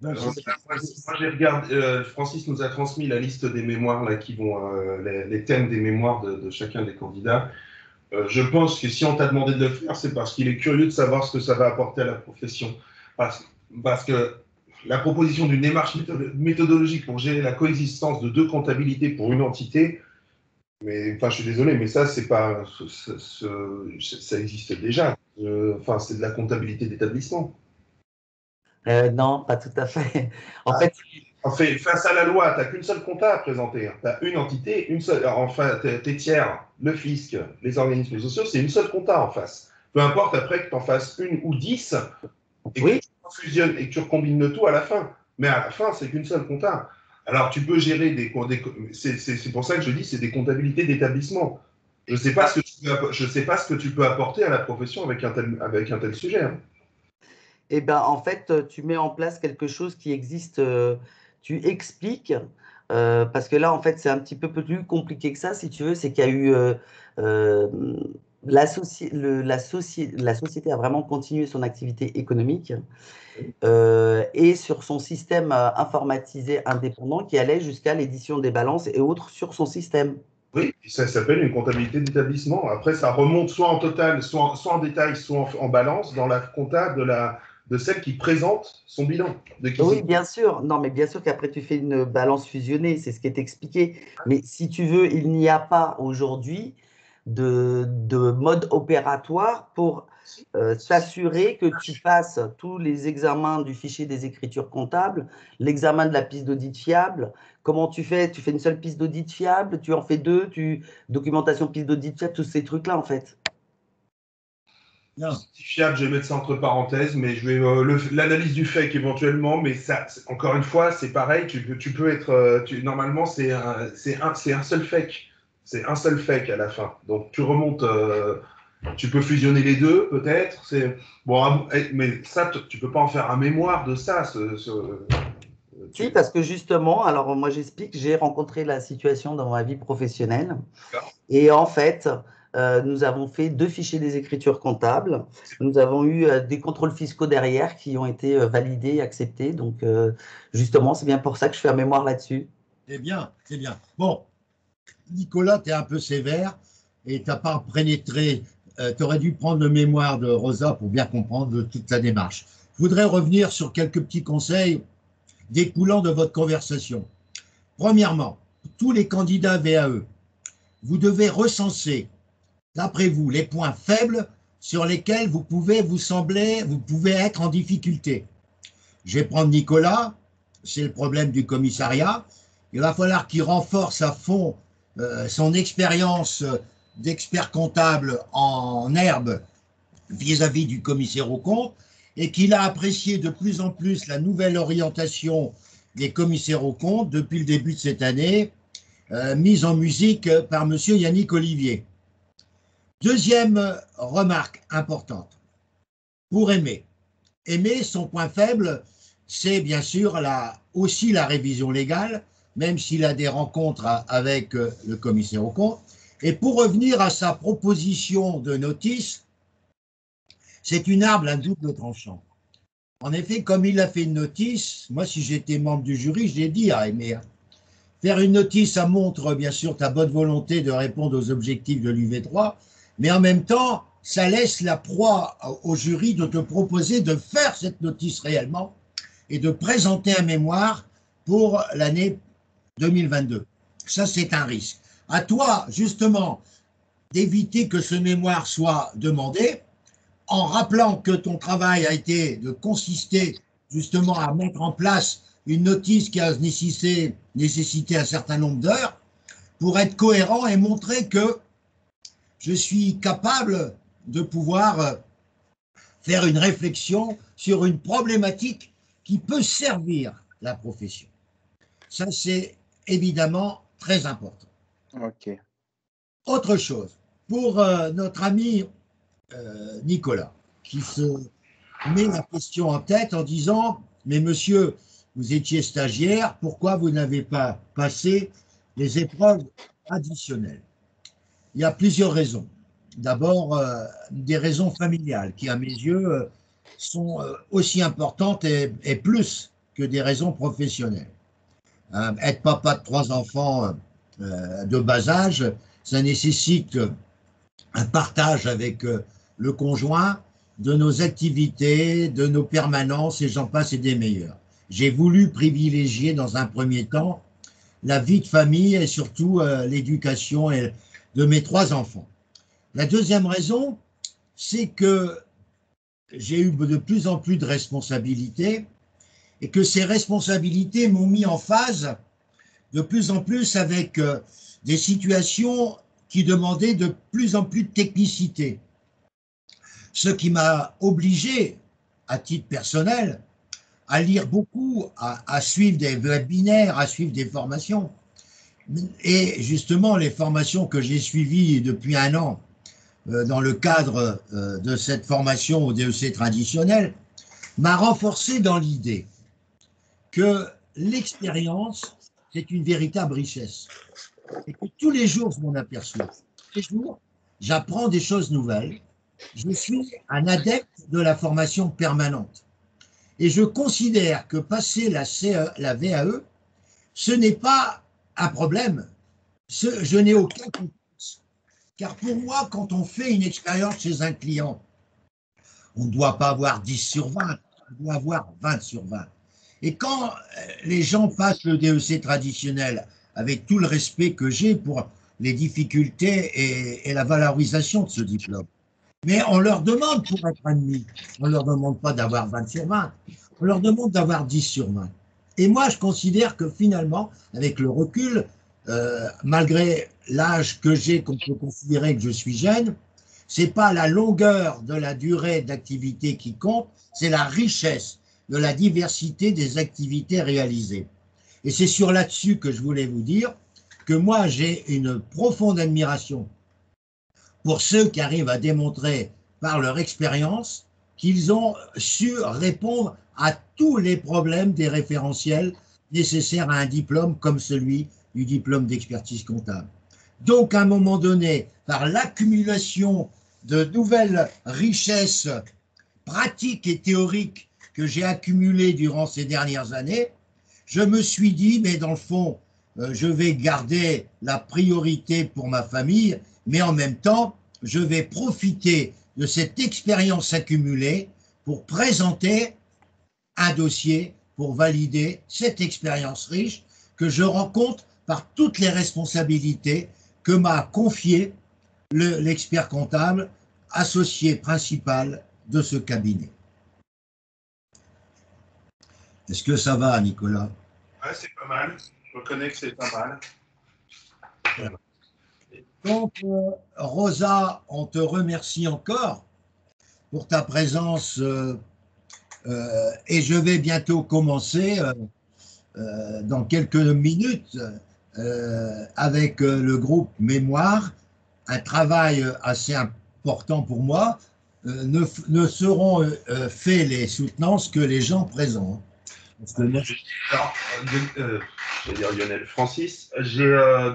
Non, Je c'est sais pas, Moi, Francis. j'ai regardé, Francis nous a transmis la liste des mémoires là, qui vont, les thèmes des mémoires de chacun des candidats. Je pense que si on t'a demandé de le faire, c'est parce qu'il est curieux de savoir ce que ça va apporter à la profession. Parce que la proposition d'une démarche méthodologique pour gérer la coexistence de deux comptabilités pour une entité, mais enfin, je suis désolé, mais ça, c'est pas, ça existe déjà. Enfin, c'est de la comptabilité d'établissement. Non, pas tout à fait. En Ah, fait, en fait, face à la loi, tu n'as qu'une seule compta à présenter. Tu as une entité, une seule. Enfin, tes tiers, le fisc, les organismes sociaux, c'est une seule compta en face. Peu importe après que tu en fasses une ou 10 et que oui, tu fusionnes et que tu recombines le tout à la fin. Mais à la fin, c'est qu'une seule compta. Alors, tu peux gérer c'est pour ça que je dis c'est des comptabilités d'établissement. Je ne sais pas ce que tu peux apporter à la profession avec un tel sujet. Hein. et ben en fait, tu mets en place quelque chose qui existe, tu expliques, parce que là, en fait, c'est un petit peu plus compliqué que ça, si tu veux, c'est qu'il y a eu euh, la société a vraiment continué son activité économique et sur son système informatisé indépendant qui allait jusqu'à l'édition des balances et autres sur son système. Oui, ça s'appelle une comptabilité d'établissement. Après, ça remonte soit en total, soit en détail, soit en balance dans la compta de celle qui présente son bilan. Oui, bien sûr. Non, mais bien sûr qu'après, tu fais une balance fusionnée, c'est ce qui est expliqué. Mais si tu veux, il n'y a pas aujourd'hui de mode opératoire pour s'assurer que tu passes tous les examens du fichier des écritures comptables, l'examen de la piste d'audit fiable. Comment tu fais? Tu fais une seule piste d'audit fiable, tu en fais deux, documentation piste d'audit fiable, tous ces trucs-là, en fait. non. Fiable, je vais mettre ça entre parenthèses, mais je vais l'analyse du fake éventuellement, mais ça, encore une fois, c'est pareil. Tu peux être, normalement, c'est un seul fake, c'est un seul fake à la fin. Donc tu remontes, tu peux fusionner les deux, peut-être. C'est bon, mais ça, tu peux pas en faire un mémoire de ça. Si, parce que justement, alors moi j'explique, j'ai rencontré la situation dans ma vie professionnelle. Et en fait, nous avons fait 2 fichiers des écritures comptables. Nous avons eu des contrôles fiscaux derrière qui ont été validés et acceptés. Donc, justement, c'est bien pour ça que je fais un mémoire là-dessus. C'est bien, c'est bien. Bon, Nicolas, tu es un peu sévère et tu n'as pas pénétré. Tu aurais dû prendre le mémoire de Rosa pour bien comprendre toute la démarche. Je voudrais revenir sur quelques petits conseils découlant de votre conversation. Premièrement, tous les candidats VAE, vous devez recenser, d'après vous, les points faibles sur lesquels vous pouvez être en difficulté. Je vais prendre Nicolas, c'est le problème du commissariat. Il va falloir qu'il renforce à fond son expérience d'expert comptable en herbe vis-à-vis du commissaire aux comptes et qu'il a apprécié de plus en plus la nouvelle orientation des commissaires aux comptes depuis le début de cette année, mise en musique par M. Yannick Olivier. Deuxième remarque importante, pour aimer. Aimer, son point faible, c'est bien sûr aussi la révision légale, même s'il a des rencontres avec le commissaire aux comptes. Et pour revenir à sa proposition de notice, c'est une arme à double tranchant. En effet, comme il a fait une notice, moi, si j'étais membre du jury, je l'ai dit à Aimé, faire une notice, ça montre bien sûr ta bonne volonté de répondre aux objectifs de l'UV3, mais en même temps, ça laisse la proie au jury de te proposer de faire cette notice réellement et de présenter un mémoire pour l'année 2022. Ça, c'est un risque. À toi, justement, d'éviter que ce mémoire soit demandé, en rappelant que ton travail a été de consister justement à mettre en place une notice qui a nécessité un certain nombre d'heures pour être cohérent et montrer que je suis capable de pouvoir faire une réflexion sur une problématique qui peut servir la profession. Ça, c'est évidemment très important. Ok. Autre chose, pour notre ami Nicolas, qui se met la question en tête en disant « Mais monsieur, vous étiez stagiaire, pourquoi vous n'avez pas passé les épreuves additionnelles ?» Il y a plusieurs raisons. D'abord, des raisons familiales qui, à mes yeux, sont aussi importantes et plus que des raisons professionnelles. Être papa de 3 enfants de bas âge, ça nécessite un partage avec le conjoint de nos activités, de nos permanences, et j'en passe et des meilleurs. J'ai voulu privilégier dans un premier temps la vie de famille et surtout l'éducation de mes 3 enfants. La deuxième raison, c'est que j'ai eu de plus en plus de responsabilités et que ces responsabilités m'ont mis en phase de plus en plus avec des situations qui demandaient de plus en plus de technicité. Ce qui m'a obligé, à titre personnel, à lire beaucoup, à suivre des webinaires, à suivre des formations. Et justement, les formations que j'ai suivies depuis 1 an dans le cadre de cette formation au DEC traditionnel m'a renforcé dans l'idée que l'expérience, c'est une véritable richesse. Et que tous les jours, je m'en aperçois. Tous les jours, j'apprends des choses nouvelles. Je suis un adepte de la formation permanente. Et je considère que passer la VAE, ce n'est pas un problème. Je n'ai aucun complexe. Car pour moi, quand on fait une expérience chez un client, on ne doit pas avoir 10 sur 20, on doit avoir 20 sur 20. Et quand les gens passent le DEC traditionnel, avec tout le respect que j'ai pour les difficultés et la valorisation de ce diplôme, mais on leur demande pour être admis, on ne leur demande pas d'avoir 20 sur 20, on leur demande d'avoir 10 sur 20. Et moi, je considère que finalement, avec le recul, malgré l'âge que j'ai, qu'on peut considérer que je suis jeune, ce n'est pas la longueur de la durée d'activité qui compte, c'est la richesse de la diversité des activités réalisées. Et c'est sur là-dessus que je voulais vous dire que moi, j'ai une profonde admiration pour ceux qui arrivent à démontrer par leur expérience qu'ils ont su répondre à tous les problèmes des référentiels nécessaires à un diplôme comme celui du diplôme d'expertise comptable. Donc, à un moment donné, par l'accumulation de nouvelles richesses pratiques et théoriques que j'ai accumulées durant ces dernières années, je me suis dit, mais dans le fond, je vais garder la priorité pour ma famille, mais en même temps, je vais profiter de cette expérience accumulée pour présenter un dossier pour valider cette expérience riche que je rencontre par toutes les responsabilités que m'a confié l'expert comptable, associé principal de ce cabinet. Est-ce que ça va, Nicolas? Ouais, c'est pas mal. Je reconnais que c'est pas mal. Voilà. Donc, Rosa, on te remercie encore pour ta présence et je vais bientôt commencer dans quelques minutes avec le groupe Mémoire, un travail assez important pour moi. Ne seront faits les soutenances que les gens présents. Alors, je vais dire Lionel, Francis,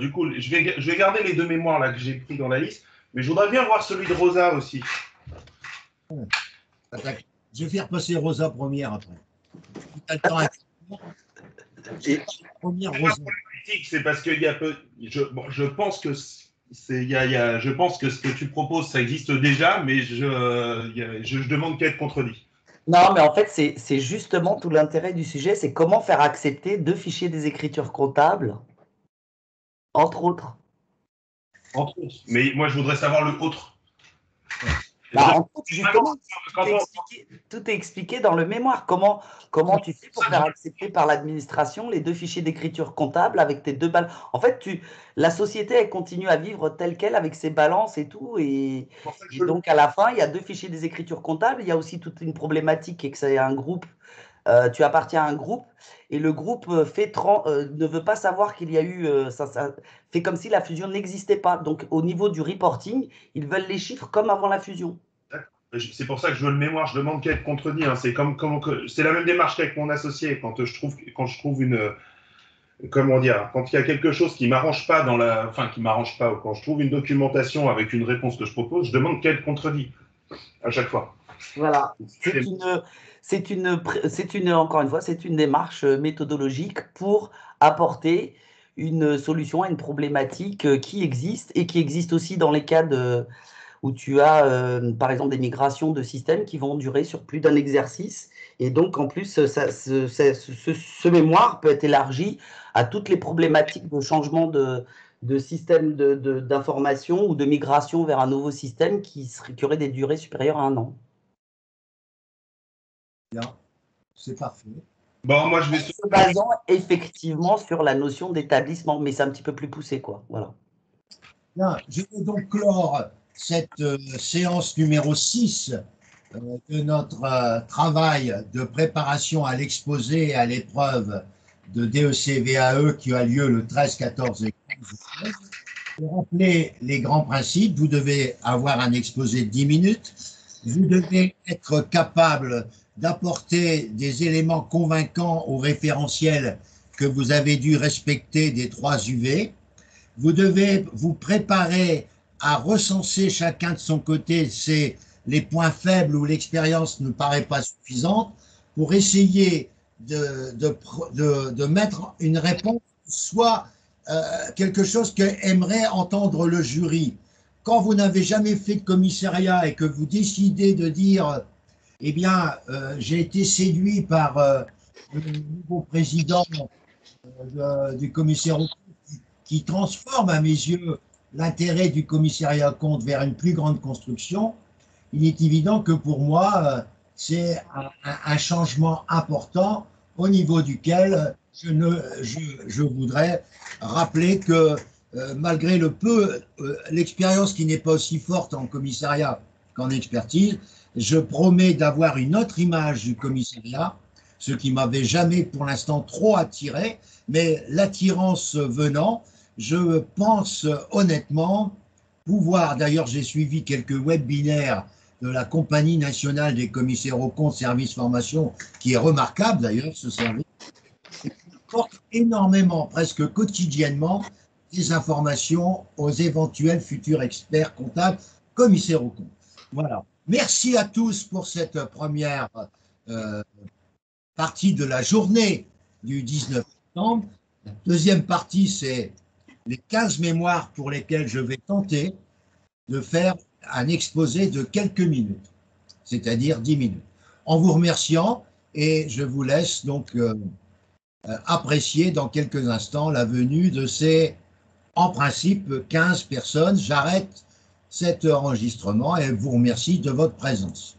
du coup, je vais garder les deux mémoires là que j'ai pris dans la liste, mais je voudrais bien voir celui de Rosa aussi. Je vais faire passer Rosa première après. Tu as le temps à... Première Rosa. C'est parce qu'il y a peu. Je pense que je pense que ce que tu proposes, ça existe déjà, mais je demande qu'à être contredit. Non, mais en fait, c'est justement tout l'intérêt du sujet, c'est comment faire accepter 2 fichiers des écritures comptables, entre autres. Entre autres. Mais moi, je voudrais savoir le autre. Bah, justement, tout est expliqué dans le mémoire. Comment tu fais pour faire accepter par l'administration les 2 fichiers d'écriture comptable avec tes 2 balances. En fait, la société, elle continue à vivre telle qu'elle avec ses balances et tout. Et donc, à la fin, il y a 2 fichiers des écritures comptables. Il y a aussi toute une problématique et que c'est un groupe. Tu appartiens à un groupe et le groupe ne veut pas savoir qu'il y a eu. Ça fait comme si la fusion n'existait pas. Donc, au niveau du reporting, ils veulent les chiffres comme avant la fusion. C'est pour ça que je veux le mémoire, je demande qu'à être contredit. Hein. C'est la même démarche qu'avec mon associé. Quand je trouve une. Comment dire, quand il y a quelque chose qui m'arrange pas qui m'arrange pas, ou quand je trouve une documentation avec une réponse que je propose, je demande qu'à être contredit à chaque fois. Voilà. Encore une fois, c'est une démarche méthodologique pour apporter une solution à une problématique qui existe et qui existe aussi dans les cas où tu as, par exemple, des migrations de systèmes qui vont durer sur plus d'un exercice. Et donc, en plus, ce mémoire peut être élargi à toutes les problématiques de changement de système d'information ou de migration vers un nouveau système qui aurait des durées supérieures à 1 an. Bien, c'est parfait. Bon, moi, je vais se basant effectivement sur la notion d'établissement, mais c'est un petit peu plus poussé, quoi. Voilà. Bien, je vais donc clore cette séance numéro 6 de notre travail de préparation à l'exposé et à l'épreuve de DEC-VAE qui a lieu le 13, 14 et 15. Pour rappeler les grands principes, vous devez avoir un exposé de 10 minutes. Vous devez être capable d'apporter des éléments convaincants au référentiel que vous avez dû respecter des 3 UV. Vous devez vous préparer à recenser chacun de son côté les points faibles où l'expérience ne paraît pas suffisante pour essayer de mettre une réponse, soit quelque chose qu'aimerait entendre le jury. Quand vous n'avez jamais fait de commissariat et que vous décidez de dire eh bien, j'ai été séduit par le nouveau président du commissaire aux comptes qui transforme à mes yeux l'intérêt du commissariat aux comptes vers une plus grande construction. Il est évident que pour moi, c'est un changement important au niveau duquel je voudrais rappeler que malgré l'expérience qui n'est pas aussi forte en commissariat qu'en expertise, je promets d'avoir une autre image du commissariat, ce qui m'avait jamais pour l'instant trop attiré, mais l'attirance venant, je pense honnêtement pouvoir, d'ailleurs j'ai suivi quelques webinaires de la Compagnie nationale des commissaires aux comptes, service formation, qui est remarquable d'ailleurs ce service, apporte énormément, presque quotidiennement, des informations aux éventuels futurs experts comptables, commissaires aux comptes. Voilà. Merci à tous pour cette première partie de la journée du 19 septembre. La deuxième partie, c'est les 15 mémoires pour lesquelles je vais tenter de faire un exposé de quelques minutes, c'est-à-dire 10 minutes. En vous remerciant, et je vous laisse donc apprécier dans quelques instants la venue de ces, en principe, 15 personnes. J'arrête cet enregistrement et vous remercie de votre présence.